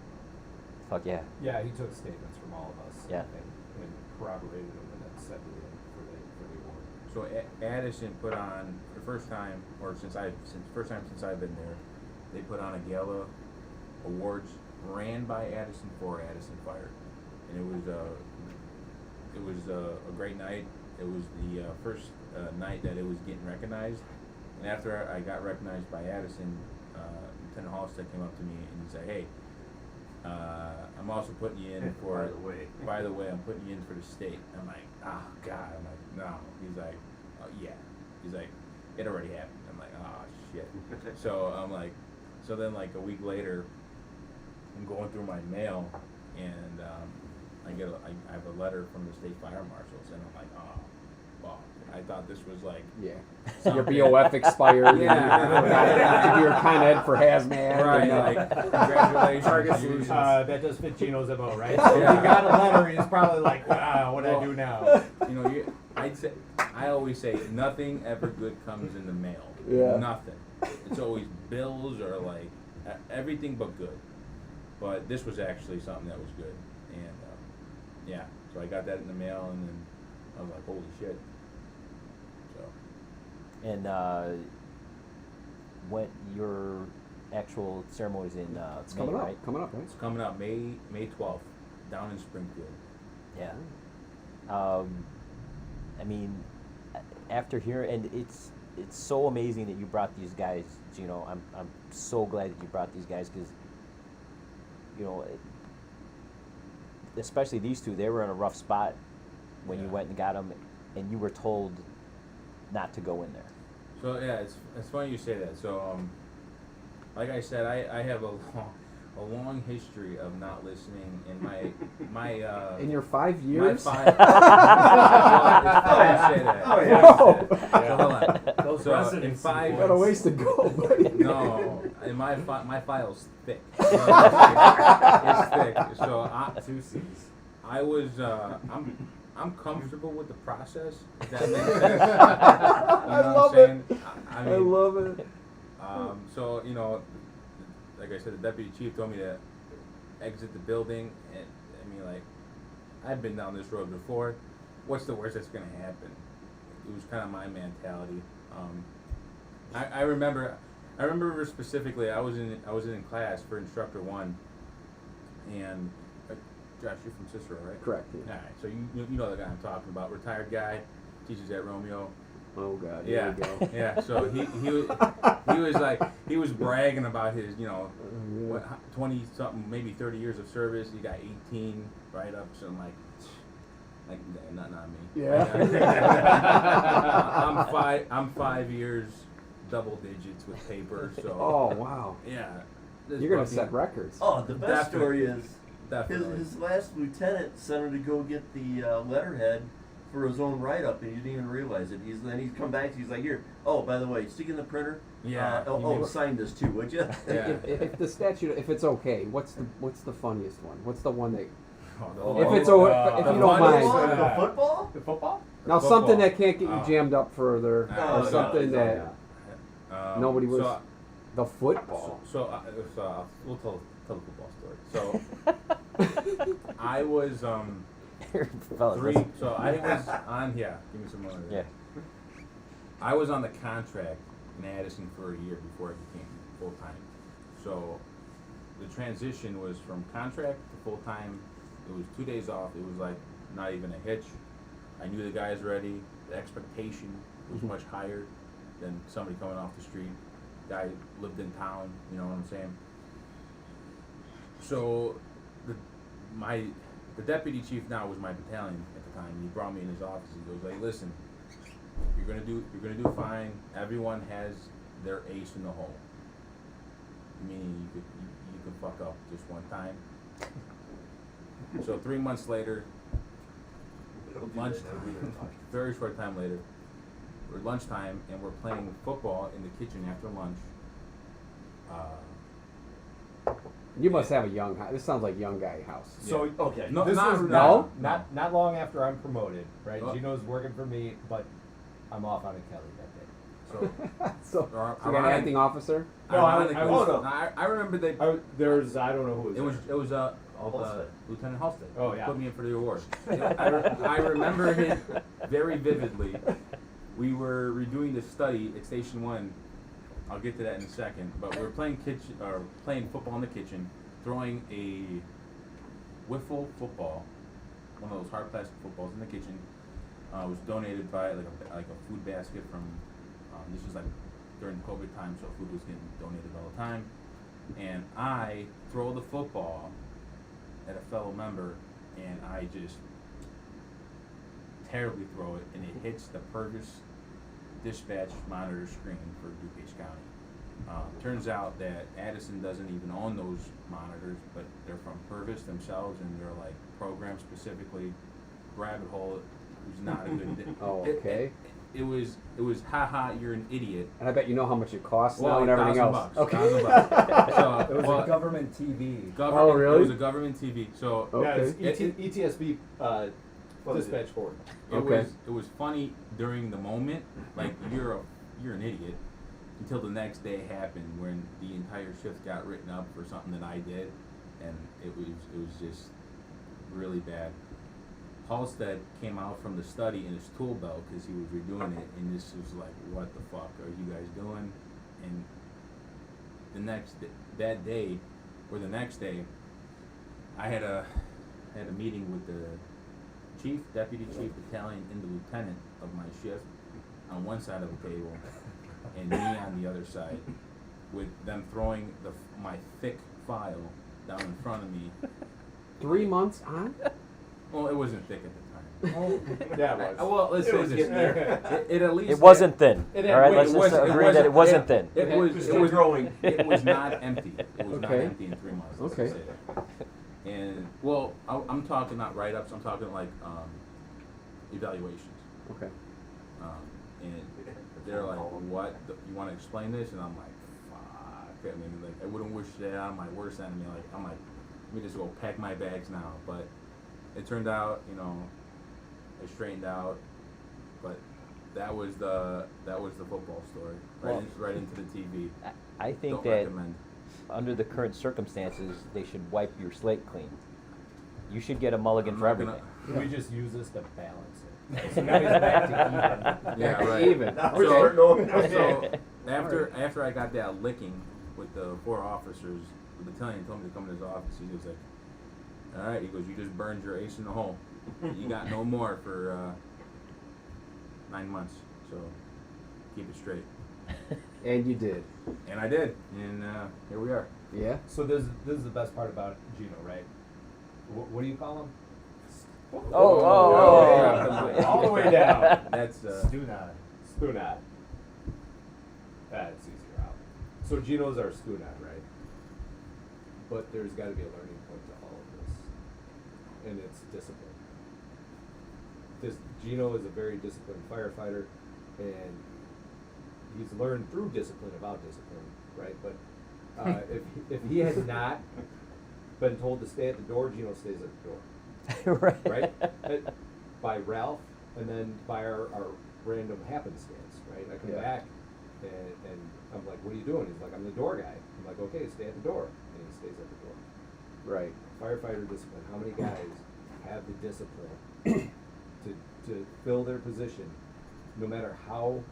fuck yeah. Yeah, he took statements from all of us. Yeah. And corroborated them and then sent it in for the award. So Addison put on for the first time, or since I've been there, they put on a gala awards ran by Addison for Addison Fire, and it was a great night. It was the first night that it was getting recognized, and after I got recognized by Addison, Lieutenant Halstead came up to me and he said, "Hey, I'm also putting you in for." By the way, I'm putting you in for the state. I'm like, oh God. I'm like, no. He's like, oh yeah. He's like, it already happened. I'm like, oh shit. So I'm like, so then like a week later, I'm going through my mail, and I have a letter from the state fire marshals, and I'm like, oh, well, I thought this was like. Yeah. something- Your BOF expired. Yeah. You're Con Ed for hazmat. Right, and, like, congratulations. Target you- solutions. That does fit Gino's MO, right? So if Yeah. he got a letter, he's probably like, what do I do now? You know, I always say nothing ever good comes in the mail. Yeah. Nothing. It's always bills or like everything but good. But this was actually something that was good, and yeah. So I got that in the mail, and then I was like, holy shit. So. And when your actual ceremony's in It's May, coming right? up. Coming up, right? It's coming up May 12th, down in Springfield. Yeah. I mean, after hearing, and it's so amazing that you brought these guys, Gino. I'm so glad that you brought these guys because, you know, especially these two, they were in a rough spot when you Yeah. went and got them, and you were told not to go in there. So yeah, it's funny you say that. So like I said, I have a long history of not listening, and my In your 5 my years? five. Well, it's funny you say that. Oh, yeah. Whoa. So hold on. Those So in residency 5 You got a ways to go, buddy. No, and my file's thick. You know, it's thick. So 2 C's. I was I'm comfortable with the process. If that makes sense. You know I what love I'm saying? it. I I mean, love it. so you know, like I said, the deputy chief told me to exit the building, and I mean, like, I've been down this road before. What's the worst that's gonna happen? It was kind of my mentality. I remember specifically. I was in class for instructor 1, and Josh, you're from Cicero, right? Correct. All Yeah. right, so you know the guy I'm talking about, retired guy, teaches at Romeo. Oh God. Yeah, Here we go. yeah. So he was bragging about his, you know, what 20 something, maybe 30 years of service. He got 18 write-ups, and I'm like not me. Yeah. I'm 5 years, double digits with paper. So. Oh wow. Yeah. You're gonna set records. Oh, the best story is Definitely. his last lieutenant sent him to go get the letterhead for his own write-up, and he didn't even realize it. Then he's come back. He's like, "Here, oh, by the way, stick in the printer. Yeah. Sign this too, would you?" Yeah. If the statute, if it's okay, what's the funniest one? What's the one that? Oh, If it's the if you don't funniest mind. one? The football? The football? Now Football. something that can't get you Oh. jammed up further, Oh, or no, something no, that nobody was. So, The football. we'll tell the football story. So I was Fellas, three. let's- So I was on. Yeah, give me some more. Yeah. I was on the contract in Addison for a year before I became full time. So the transition was from contract to full time. It was 2 days off. It was like not even a hitch. I knew the guys ready. The expectation was much higher than somebody coming off the street. Guy lived in town. You know what I'm saying? So the deputy chief now was my battalion at the time. He brought me in his office. He goes, "Hey, listen, you're gonna do fine. Everyone has their ace in the hole. Meaning you could fuck up just one time." So 3 months later, lunch, very short time later, we're lunchtime and we're playing football in the kitchen after lunch. You must have a young house. This sounds like young guy house. So Okay. No, this not- was no? not long after I'm promoted, right? Oh. Gino's working for me, but I'm off on a Kelly that day. So So you got an Ironically- acting officer. No, I remember they. there's I don't know who It was Halstead. Lieutenant Halstead. Oh, yeah. Put me in for the award. I remember it very vividly. We were redoing the study at Station 1. I'll get to that in a second. But we were playing playing football in the kitchen, throwing a wiffle football, one of those hard plastic footballs in the kitchen. It was donated by like a food basket from. This was like during COVID time, so food was getting donated all the time. And I throw the football at a fellow member, and I just terribly throw it, and it hits the Purvis dispatch monitor screen for DuPage County. Turns out that Addison doesn't even own those monitors, but they're from Purvis themselves, and they're like programmed specifically. Rabbit hole. It was not a good. Oh, okay. It was haha, you're an idiot. And I bet you know how much it costs Well, now and everything else. $1,000. Okay. $1,000. So, It was well, a government TV. government, Oh, really? It was a government TV. So Okay. Yeah, it's ETSB dispatch board. Okay. it was funny during the moment, like you're an idiot, until the next day happened when the entire shift got written up for something that I did, and it was just really bad. Halstead came out from the study in his tool belt because he was redoing it, and this was like, what the fuck are you guys doing? And the next day, I had a meeting with the chief, deputy chief, battalion, and the lieutenant of my shift on one side of the table, and me on the other side, with them throwing my thick file down in front of me. 3 months on. Well, it wasn't thick at the time. Yeah, it was. Well, let's It say was this. getting there. It at least It wasn't thin. It All had right, weight. let's It just wasn't- agree that it wasn't thin. It was still growing. It was not empty. It was not Okay. empty in 3 months. Let's Okay. just say that. And well, I'm talking not write-ups. I'm talking like evaluations. Okay. And they're like, "What? You want to explain this?" And I'm like, "Fuck!" I mean, like I wouldn't wish that on my worst enemy. Like I'm like, let me just go pack my bags now. But it turned out, I straightened out. But that was the football story. Right into the TV. I think Don't that recommend. under the current circumstances, they should wipe your slate clean. You should get a mulligan I'm for not everything. gonna- We just use this to balance it. So now he's back to even. Yeah, right. Even. Now we're So- starting over. So after I got that licking with the 4 officers, the battalion told me to come to his office. He was like, All right, he goes, you just burned your ace in the hole. You got no more for 9 months, so keep it straight. And you did. And I did, and here we are. Yeah. So this is the best part about Gino, right? What do you call him? Oh. All the way down. That's Stunad. Stunad. That's easier out. So Gino's our Stunad, right? But there's got to be a learning point to all of this, and it's discipline. Gino is a very disciplined firefighter, and he's learned through discipline about discipline, right? But if he had not been told to stay at the door, Gino stays at the door. Right? By Ralph, and then by our random happenstance, right? I come back, and I'm like, what are you doing? He's like, I'm the door guy. I'm like, okay, stay at the door. And he stays at the door. Right. Firefighter discipline. How many guys have the discipline to fill their position, no matter how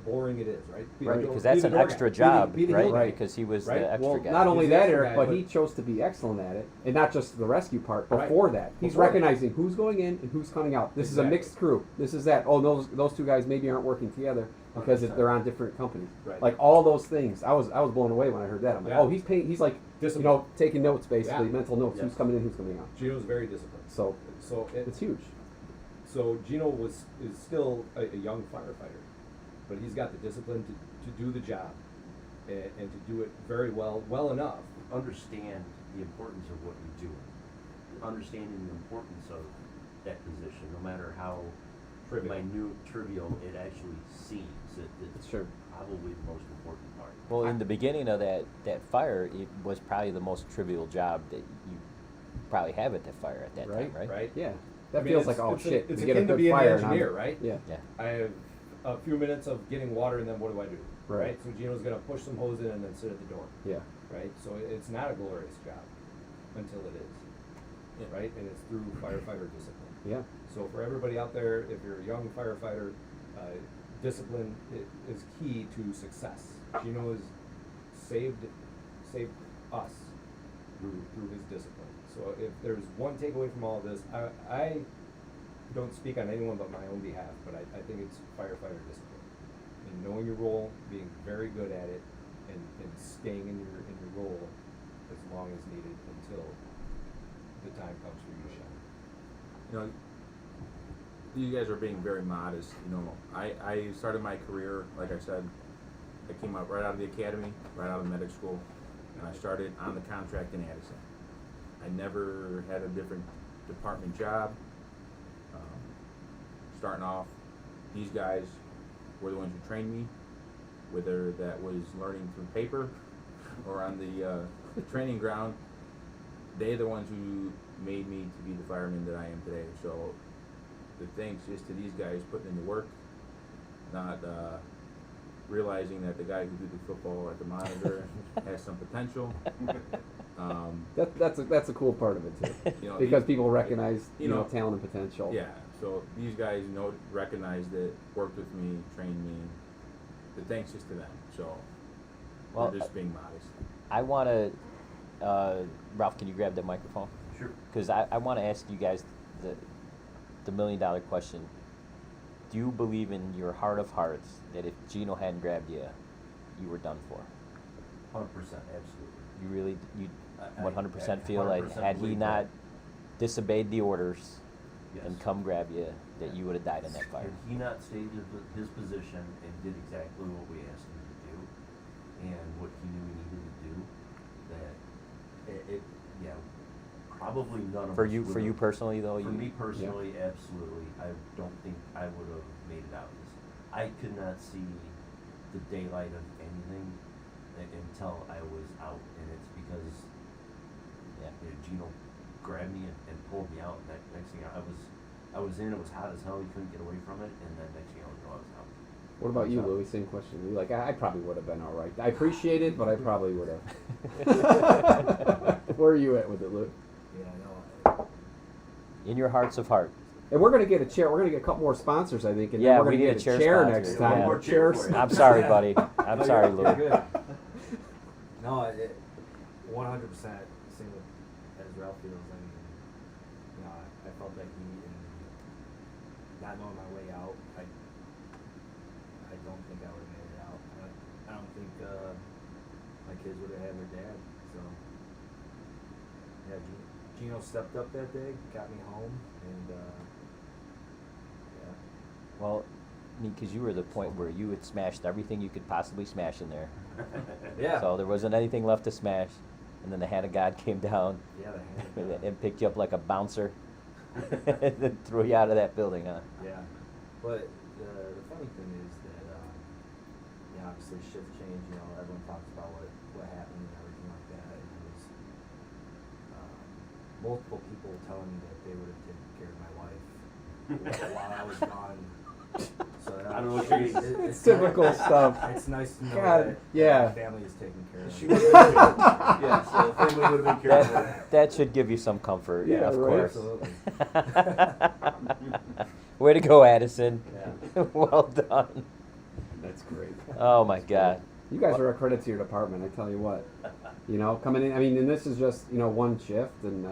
boring it is, right? Right, Because that's an extra job, right? Because he was the extra Well, guy. not only He's the that, extra Eric, guy, but he chose to be excellent at it, and not just the rescue part. Right. Before that, he's Before. recognizing who's going in and who's coming out. This is a Exactly. mixed crew. This is that. Oh, those two guys maybe aren't working together because 100%. they're on different companies. Right. Like all those things, I was blown away when I heard that. I'm like, Yeah. oh, he's like, Discipline. taking notes basically, Yeah. mental notes. Yes. Who's coming in, who's coming out. Gino's very disciplined. So It's it's huge. So Gino is still a young firefighter, but he's got the discipline to do the job and to do it very well enough. Understand the importance of what you're doing. Understanding the importance of that position, no matter how trivial it actually seems. It's Sure. probably the most important part. Well, in the beginning of that fire, it was probably the most trivial job that you probably have at that fire at that time, right? Right? Yeah. That I mean, feels it's- like, oh it's shit, It's we get a akin to good being fire. an and I'm- engineer, right? Yeah. Yeah. I have a few minutes of getting water, and then what do? Right. So Gino's gonna push some hose in and then sit at the door. Yeah. Right? So it's not a glorious job until it is. Yeah. Right? And it's through firefighter discipline. Yeah. So for everybody out there, if you're a young firefighter, discipline is key to success. Gino has saved us through his discipline. So if there's one takeaway from all of this, I don't speak on anyone but my own behalf, but I think it's firefighter discipline. And knowing your role, being very good at it, and staying in your role as long as needed until the time comes for you to shine. You know, you guys are being very modest. You know, I started my career, like I said, I came out right out of the academy, right out of medic school, and I started on the contract in Addison. I never had a different department job. Starting off, these guys were the ones who trained me, whether that was learning through paper or on the training ground. They're the ones who made me to be the fireman that I am today. So the thanks is to these guys putting in the work, not realizing that the guy who did the football at the monitor has some potential. That's a cool part of it too, You know, because these- people recognize you know, talent and potential. Yeah, so these guys recognized it, worked with me, trained me. The thanks is to them. So Well, we're just being modest. I want to, Ralph, can you grab that microphone? Sure. Because I want to ask you guys the $1 million question. Do you believe in your heart of hearts that if Gino hadn't grabbed you, you were done for? 100%, absolutely. You really, you I- 100% I feel like 100% had he believe not that. disobeyed the orders and Yes. come grab you, that you would have died in that fire? Had he not stayed in his position and did exactly what we asked him to do, and what he knew he needed to do, that probably none of For us you would've- personally though, For you me personally, absolutely. I don't think I would have made it out. I could not see the daylight of anything until I was out, and it's because yeah. Gino grabbed me and pulled me out. And next thing I was in. It was hot as hell. You couldn't get away from it. And then next thing I was out. What about you, Louis? Same question. You're like, I probably would have been all right. I appreciate it, but I probably would have. Where are you at with it, Lou? Yeah, I know. In your hearts of heart. And we're gonna get a chair. We're gonna get a couple more sponsors, I think. And Yeah, then we're we gonna need get a a chair chair sponsor, next time. yeah. More More chair chairs. for you. I'm sorry, buddy. I'm sorry, You're Lou. good. No, 100% same with as Ralph feels, I mean, you know, I felt that heat and not knowing my way out, I don't think I would have made it out. I don't think my kids would have had their dad. So yeah, Gino stepped up that day, got me home, and yeah. Well, I mean, because you were the point where you had smashed everything you could possibly smash in there. Yeah. So there wasn't anything left to smash. And then the hand of God came down Yeah, the hand of God. and picked you up like a bouncer and then threw you out of that building, huh? Yeah, but the funny thing is that yeah, obviously shift change. You know, everyone talks about what happened and everything like that. And it was multiple people telling me that they would have taken care of my wife while I was gone. So I don't know what you're it's It's typical stuff. It's nice to know God, that yeah. my family is taken care of. She would've been good. Yeah, so the family would have been careful. That should give you some comfort, Yeah, of right. course. Absolutely. Way to go, Addison. Yeah. Well done. That's great. Oh my God. You guys are a credit to your department, I tell you what. You know, coming in, I mean, and this is just, you know, one shift, and,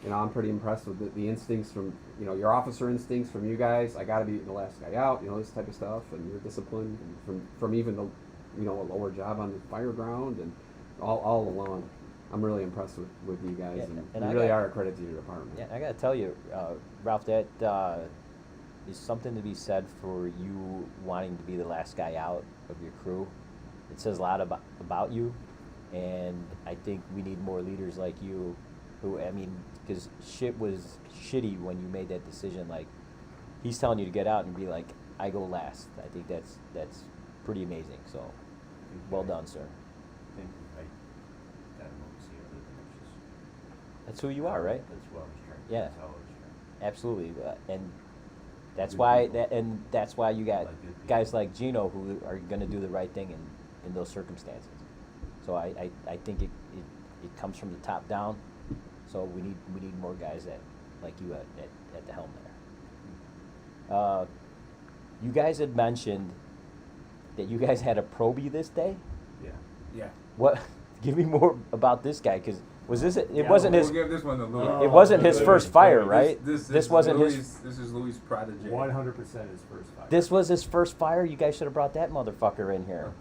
you know, I'm pretty impressed with the instincts from, you know, your officer instincts from you guys. I got to be the last guy out, you know, this type of stuff, and your discipline from even the, you know, a lower job on the fire ground and all along. I'm really impressed with you guys, Yeah, and and you I really got- are a credit to your department. Yeah, I gotta tell you, Ralph, that is something to be said for you wanting to be the last guy out of your crew. It says a lot about you, and I think we need more leaders like you who, I mean, because shit was shitty when you made that decision. Like, he's telling you to get out and be like, I go last. I think that's pretty amazing. So, well done, sir. I think I don't know, see other than it's just. That's who you are, right? That's what I was trying. Yeah. That's how I was trying. Absolutely, and that's Good why people. that's why you got Like good people. guys like Gino who are going to do the right thing in those circumstances. So I think it comes from the top down. So we need more guys like you at the helm there. You guys had mentioned that you guys had a probie this day. Yeah. Yeah. What? Give me more about this guy, because was this it? Yeah, Wasn't We'll his. give this one to Louis. It wasn't his Oh, first fire, right? This This is wasn't Louis, his. This is Louis' protege. 100% his first fight. This was his first fire. You guys should have brought that motherfucker in here.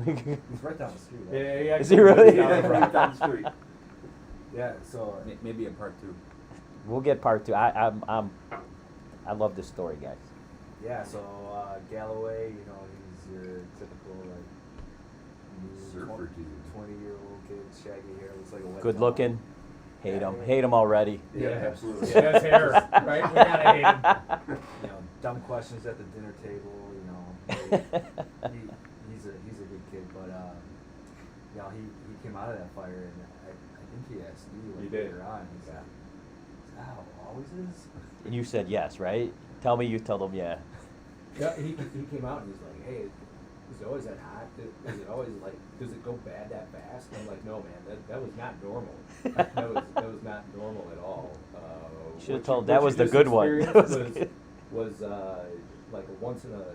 He's right down the street. Right? Yeah. Is he really? Yeah, right down the street. Yeah. So Maybe a part two. We'll get part two. I love this story, guys. yeah. So Galloway, you know, he's your typical like Surfer dude. 20-year-old kid, shaggy hair, looks like a wet Good dog. looking. Hate Yeah, him. yeah. Hate him already. Yeah, absolutely. Yeah, that's hair, right? We gotta hate him. You know, dumb questions at the dinner table. You know, he's a good kid, but you know, he came out of that fire, and I think he asked you He like, did. later on. He's like, "Is that how it always is?" And you said yes, right? Tell me you told him yeah. Yeah, he came out and he's like, hey, is it always that hot? Is it always like, does it go bad that fast? And I'm like, no, man, that was not normal. that was not normal at all. Should've what told- you- that what was you the just good one. experienced That was good. was like a once in a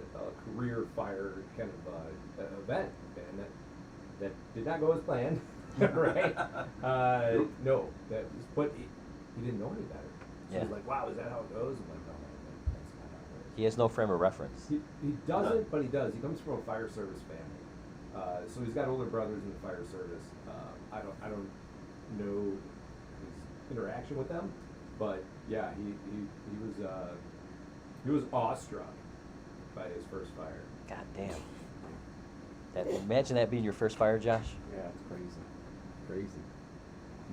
career fire kind of event, and that did not go as planned, right? No, that was, but he didn't know any better. So Yeah. he's like, wow, is that how it goes? I'm like, no, man, that's not how it is. He has no frame of reference. He doesn't, but he does. He comes from a fire service family, so he's got older brothers in the fire service. I don't know his interaction with them, but yeah, he was awestruck by his first fire. God damn. Imagine that being your first fire, Josh. Yeah, it's crazy. Crazy.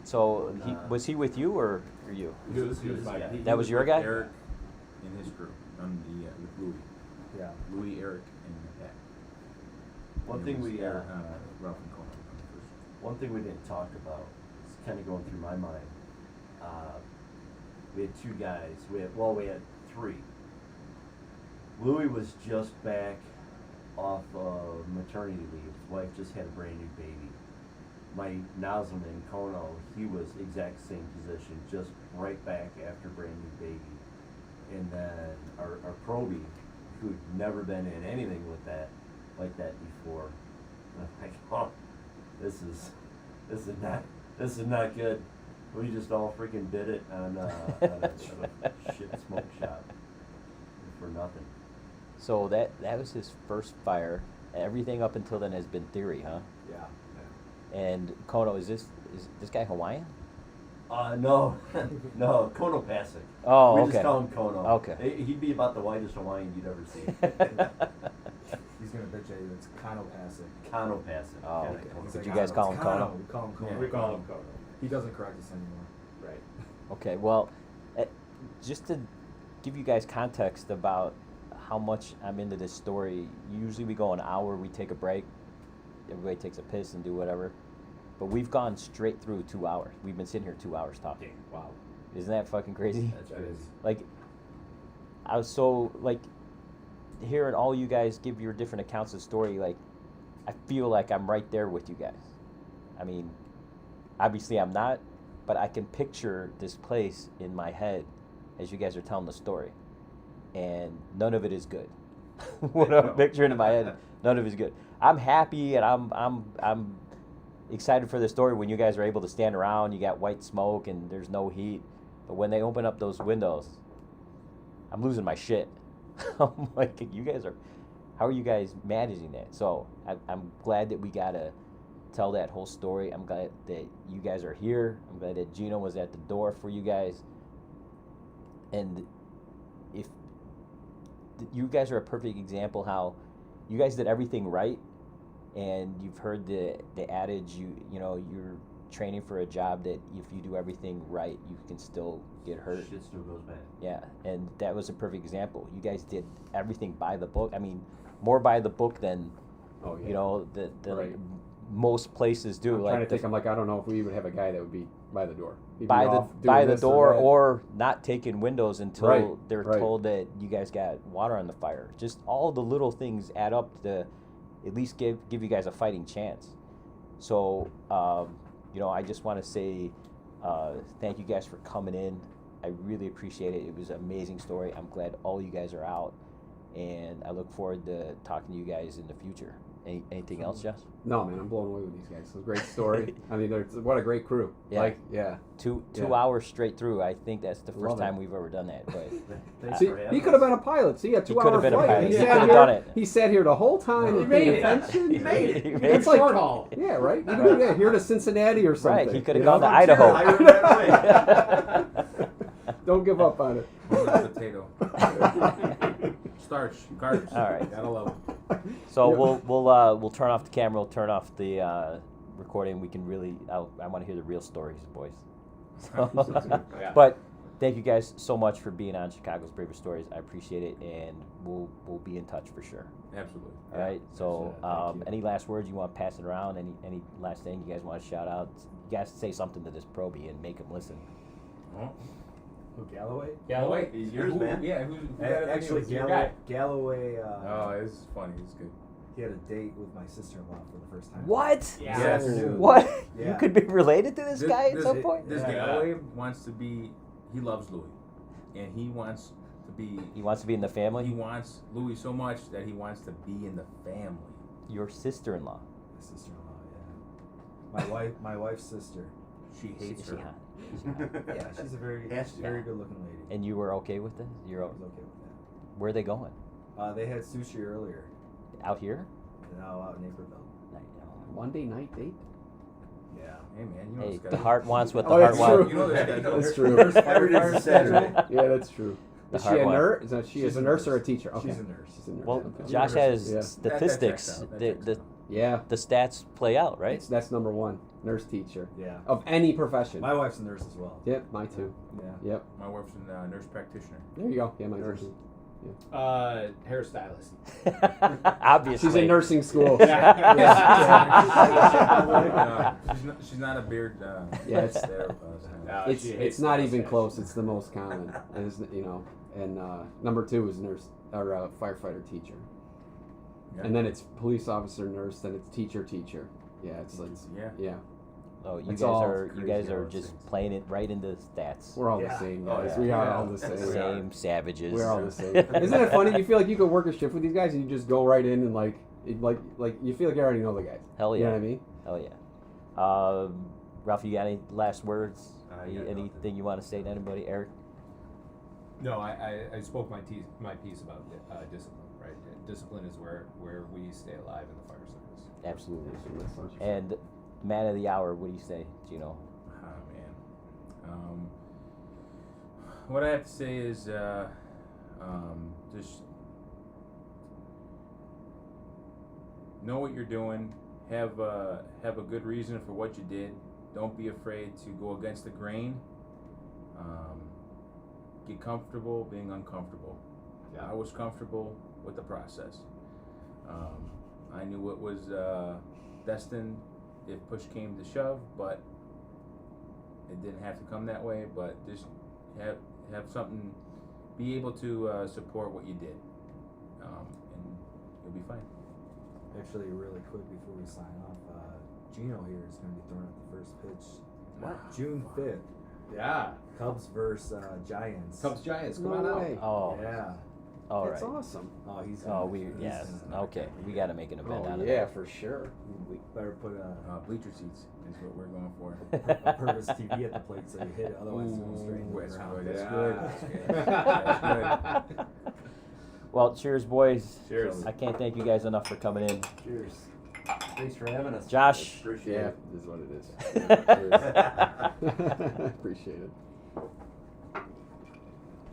So was he with you or you? He was my Yeah, guy. That was your guy? Eric and his crew. I'm with Louis. Yeah. Louis, Eric, and Pat. One And thing it was we Eric, Ralph and Conan on the first. one thing we didn't talk about, it's kind of going through my mind. We had two guys. We had three. Louis was just back off of maternity leave. His wife just had a brand new baby. My Nazilman, Kono, he was exact same position, just right back after brand new baby. And then our probie, who'd never been in anything like that before. And I'm like, oh, this is not good. We just all freaking did it on a shit smoke shop for nothing. So that was his first fire. Everything up until then has been theory, huh? Yeah. And Kono, is this guy Hawaiian? No, no, Kono Pasek. Oh, we okay. just call him Kono. Okay. He'd be about the whitest Hawaiian you'd ever see. He's gonna bitch at you. It's Kano Pasek. Kono Pasek. Oh, Yeah, okay. Kono But He's you like, guys call him "It's Kono? We call him Kono. Yeah, we call him Kono. He doesn't correct us anymore. Right. Okay, well, just to give you guys context about how much I'm into this story, usually we go an hour, we take a break, everybody takes a piss and do whatever, but we've gone straight through 2 hours. We've been sitting here 2 hours talking. Wow. Isn't that fucking crazy? That's That crazy. is. Like, I was so, like, hearing all you guys give your different accounts of the story, like, I feel like I'm right there with you guys. I mean, obviously I'm not, but I can picture this place in my head as you guys are telling the story. And none of it is good. What I'm picturing in my head, none of it is good. I'm happy and I'm excited for the story when you guys are able to stand around, you got white smoke and there's no heat. But when they open up those windows, I'm losing my shit. I'm like, how are you guys managing that? So I'm glad that we got to tell that whole story. I'm glad that you guys are here. I'm glad that Gino was at the door for you guys. And if you guys are a perfect example how you guys did everything right, and you've heard the adage, you know, you're training for a job that if you do everything right, you can still get hurt. Shit still goes bad. Yeah, and that was a perfect example. You guys did everything by the book. I mean, more by the book than, Oh yeah. you know, the Right. most places do. I'm like trying to think. I'm like, I don't know if we would have a guy that would be by the door. He'd be by off the doing this door that. or not taking windows until Right, they're right. told that you guys got water on the fire. Just all the little things add up to at least give you guys a fighting chance. So you know, I just want to say thank you guys for coming in. I really appreciate it. It was an amazing story. I'm glad all you guys are out, and I look forward to talking to you guys in the future. Anything else, Jess? No, man, I'm blown away with these guys. It's a great story. I mean, what a great crew. Yeah. Like, yeah. Two Yeah. hours straight through. I think that's the first Love it. time we've ever done that. But Thanks See, for having he could have us. been a pilot. See, a He 2 could hour have been a flight. pilot. He He sat could have here- done it. He sat here the whole time. He and made paid it. attention. He made it. He made It's it. like, short haul. yeah, right. You could do here to Cincinnati or something. Right, he could have you gone to know? Idaho. Hire him that way. Don't give up on it. Potato. Starch, carbs. All right. Gotta love it. So Yeah. we'll turn off the camera. We'll turn off the recording. We can really. I want to hear the real stories, boys. So, Yeah. but thank you guys so much for being on Chicago's Bravest Stories. I appreciate it, and we'll be in touch for sure. Absolutely. All right. So Thank you. any last words you want to pass it around? Any last thing you guys want to shout out? You guys say something to this probie and make him listen. Oh. Who, Galloway? Galloway? He's yours, Who- man. Yeah, who better than you? Actually, It's your guy. Galloway. Oh, this is funny. It's good. He had a date with my sister-in-law for the first time. What? Yeah. Yes. Dude. What? You Yeah. could be related to this guy at some point? This Yeah. Galloway wants to be. He loves Louis, and he wants to be. He wants to be in the family. He wants Louis so much that he wants to be in the family. Your sister-in-law. My sister-in-law, yeah. My wife's sister. She hates Is she her. hot? Yeah, she's a very, Has to. very good-looking lady. And you were okay with this? I was okay with Where are they going? that. They had sushi earlier. Out here? Now out in Naperville. One day night date. Yeah. Hey man, you know Hey, this guy. the heart wants what the Oh, heart that's wants. true. You know this guy. That's true. Every Saturday. Yeah, that's true. The Is she hard a one. nurse? Is that she She's is a a nurse or a nurse. teacher? Okay. She's a nurse. She's a nurse. Well, okay. Josh has Yeah. statistics. That The, checks the, out. Yeah. the stats play out, right? That's number one. Nurse teacher Yeah. of any profession. My wife's a nurse as well. Yep, my too. Yeah. Yep. My wife's a nurse practitioner. There you go. Yeah, my Nurse. nurse. Hairstylist. Obviously. She's in nursing school. She's not a beard. Yeah, it's- No, It's she hates not the even mustache. close. It's the most common, and it's, you know. And number two is nurse or firefighter teacher, and then it's police officer nurse. Then it's teacher. Yeah, it's Yeah. yeah. Oh, you It's guys all are crazy how it just sings. playing it right into the stats. We're all the Yeah. same Oh, guys. yeah. We are Yeah. all the same. Same savages. We're all the same. Isn't it funny? You feel like you could work a shift with these guys, and you just go right in and like you feel like you already know the guys. Hell You know yeah. what I mean? Hell yeah. Ralph, you got any last words? I got Anything nothing. you want to say to anybody? Eric? No, I spoke my piece about discipline, right? Discipline is where we stay alive in the fire service. Absolutely. Message. And man of the hour, what do you say, Gino? Oh man. What I have to say is just know what you're doing. Have a good reason for what you did. Don't be afraid to go against the grain. Get comfortable being uncomfortable. Yeah. I was comfortable with the process. I knew it was destined if push came to shove, but it didn't have to come that way. But just have something, be able to support what you did, and you'll be fine. Actually, really quick before we sign off, Gino here is going to be throwing out the first pitch. What? June 5th. Yeah. Cubs versus Giants. Cubs Giants, come No on way. Oh, Yeah. all That's right. awesome. Oh, he's. Oh, gonna- we he's yes. gonna- Okay, we got to make an event out Oh of yeah, that. for sure. We better put a Bleacher seats is what we're going for. Purvis TV at the plate so you hit it. Otherwise, it's going straight into the That's ground. good. That's Yeah. good. That's good. Well, cheers, boys. Cheers. I can't thank you guys enough for coming in. Cheers. Thanks for having us. Josh. Appreciate Yeah, it. is what it is. Yeah, cheers. Appreciate it.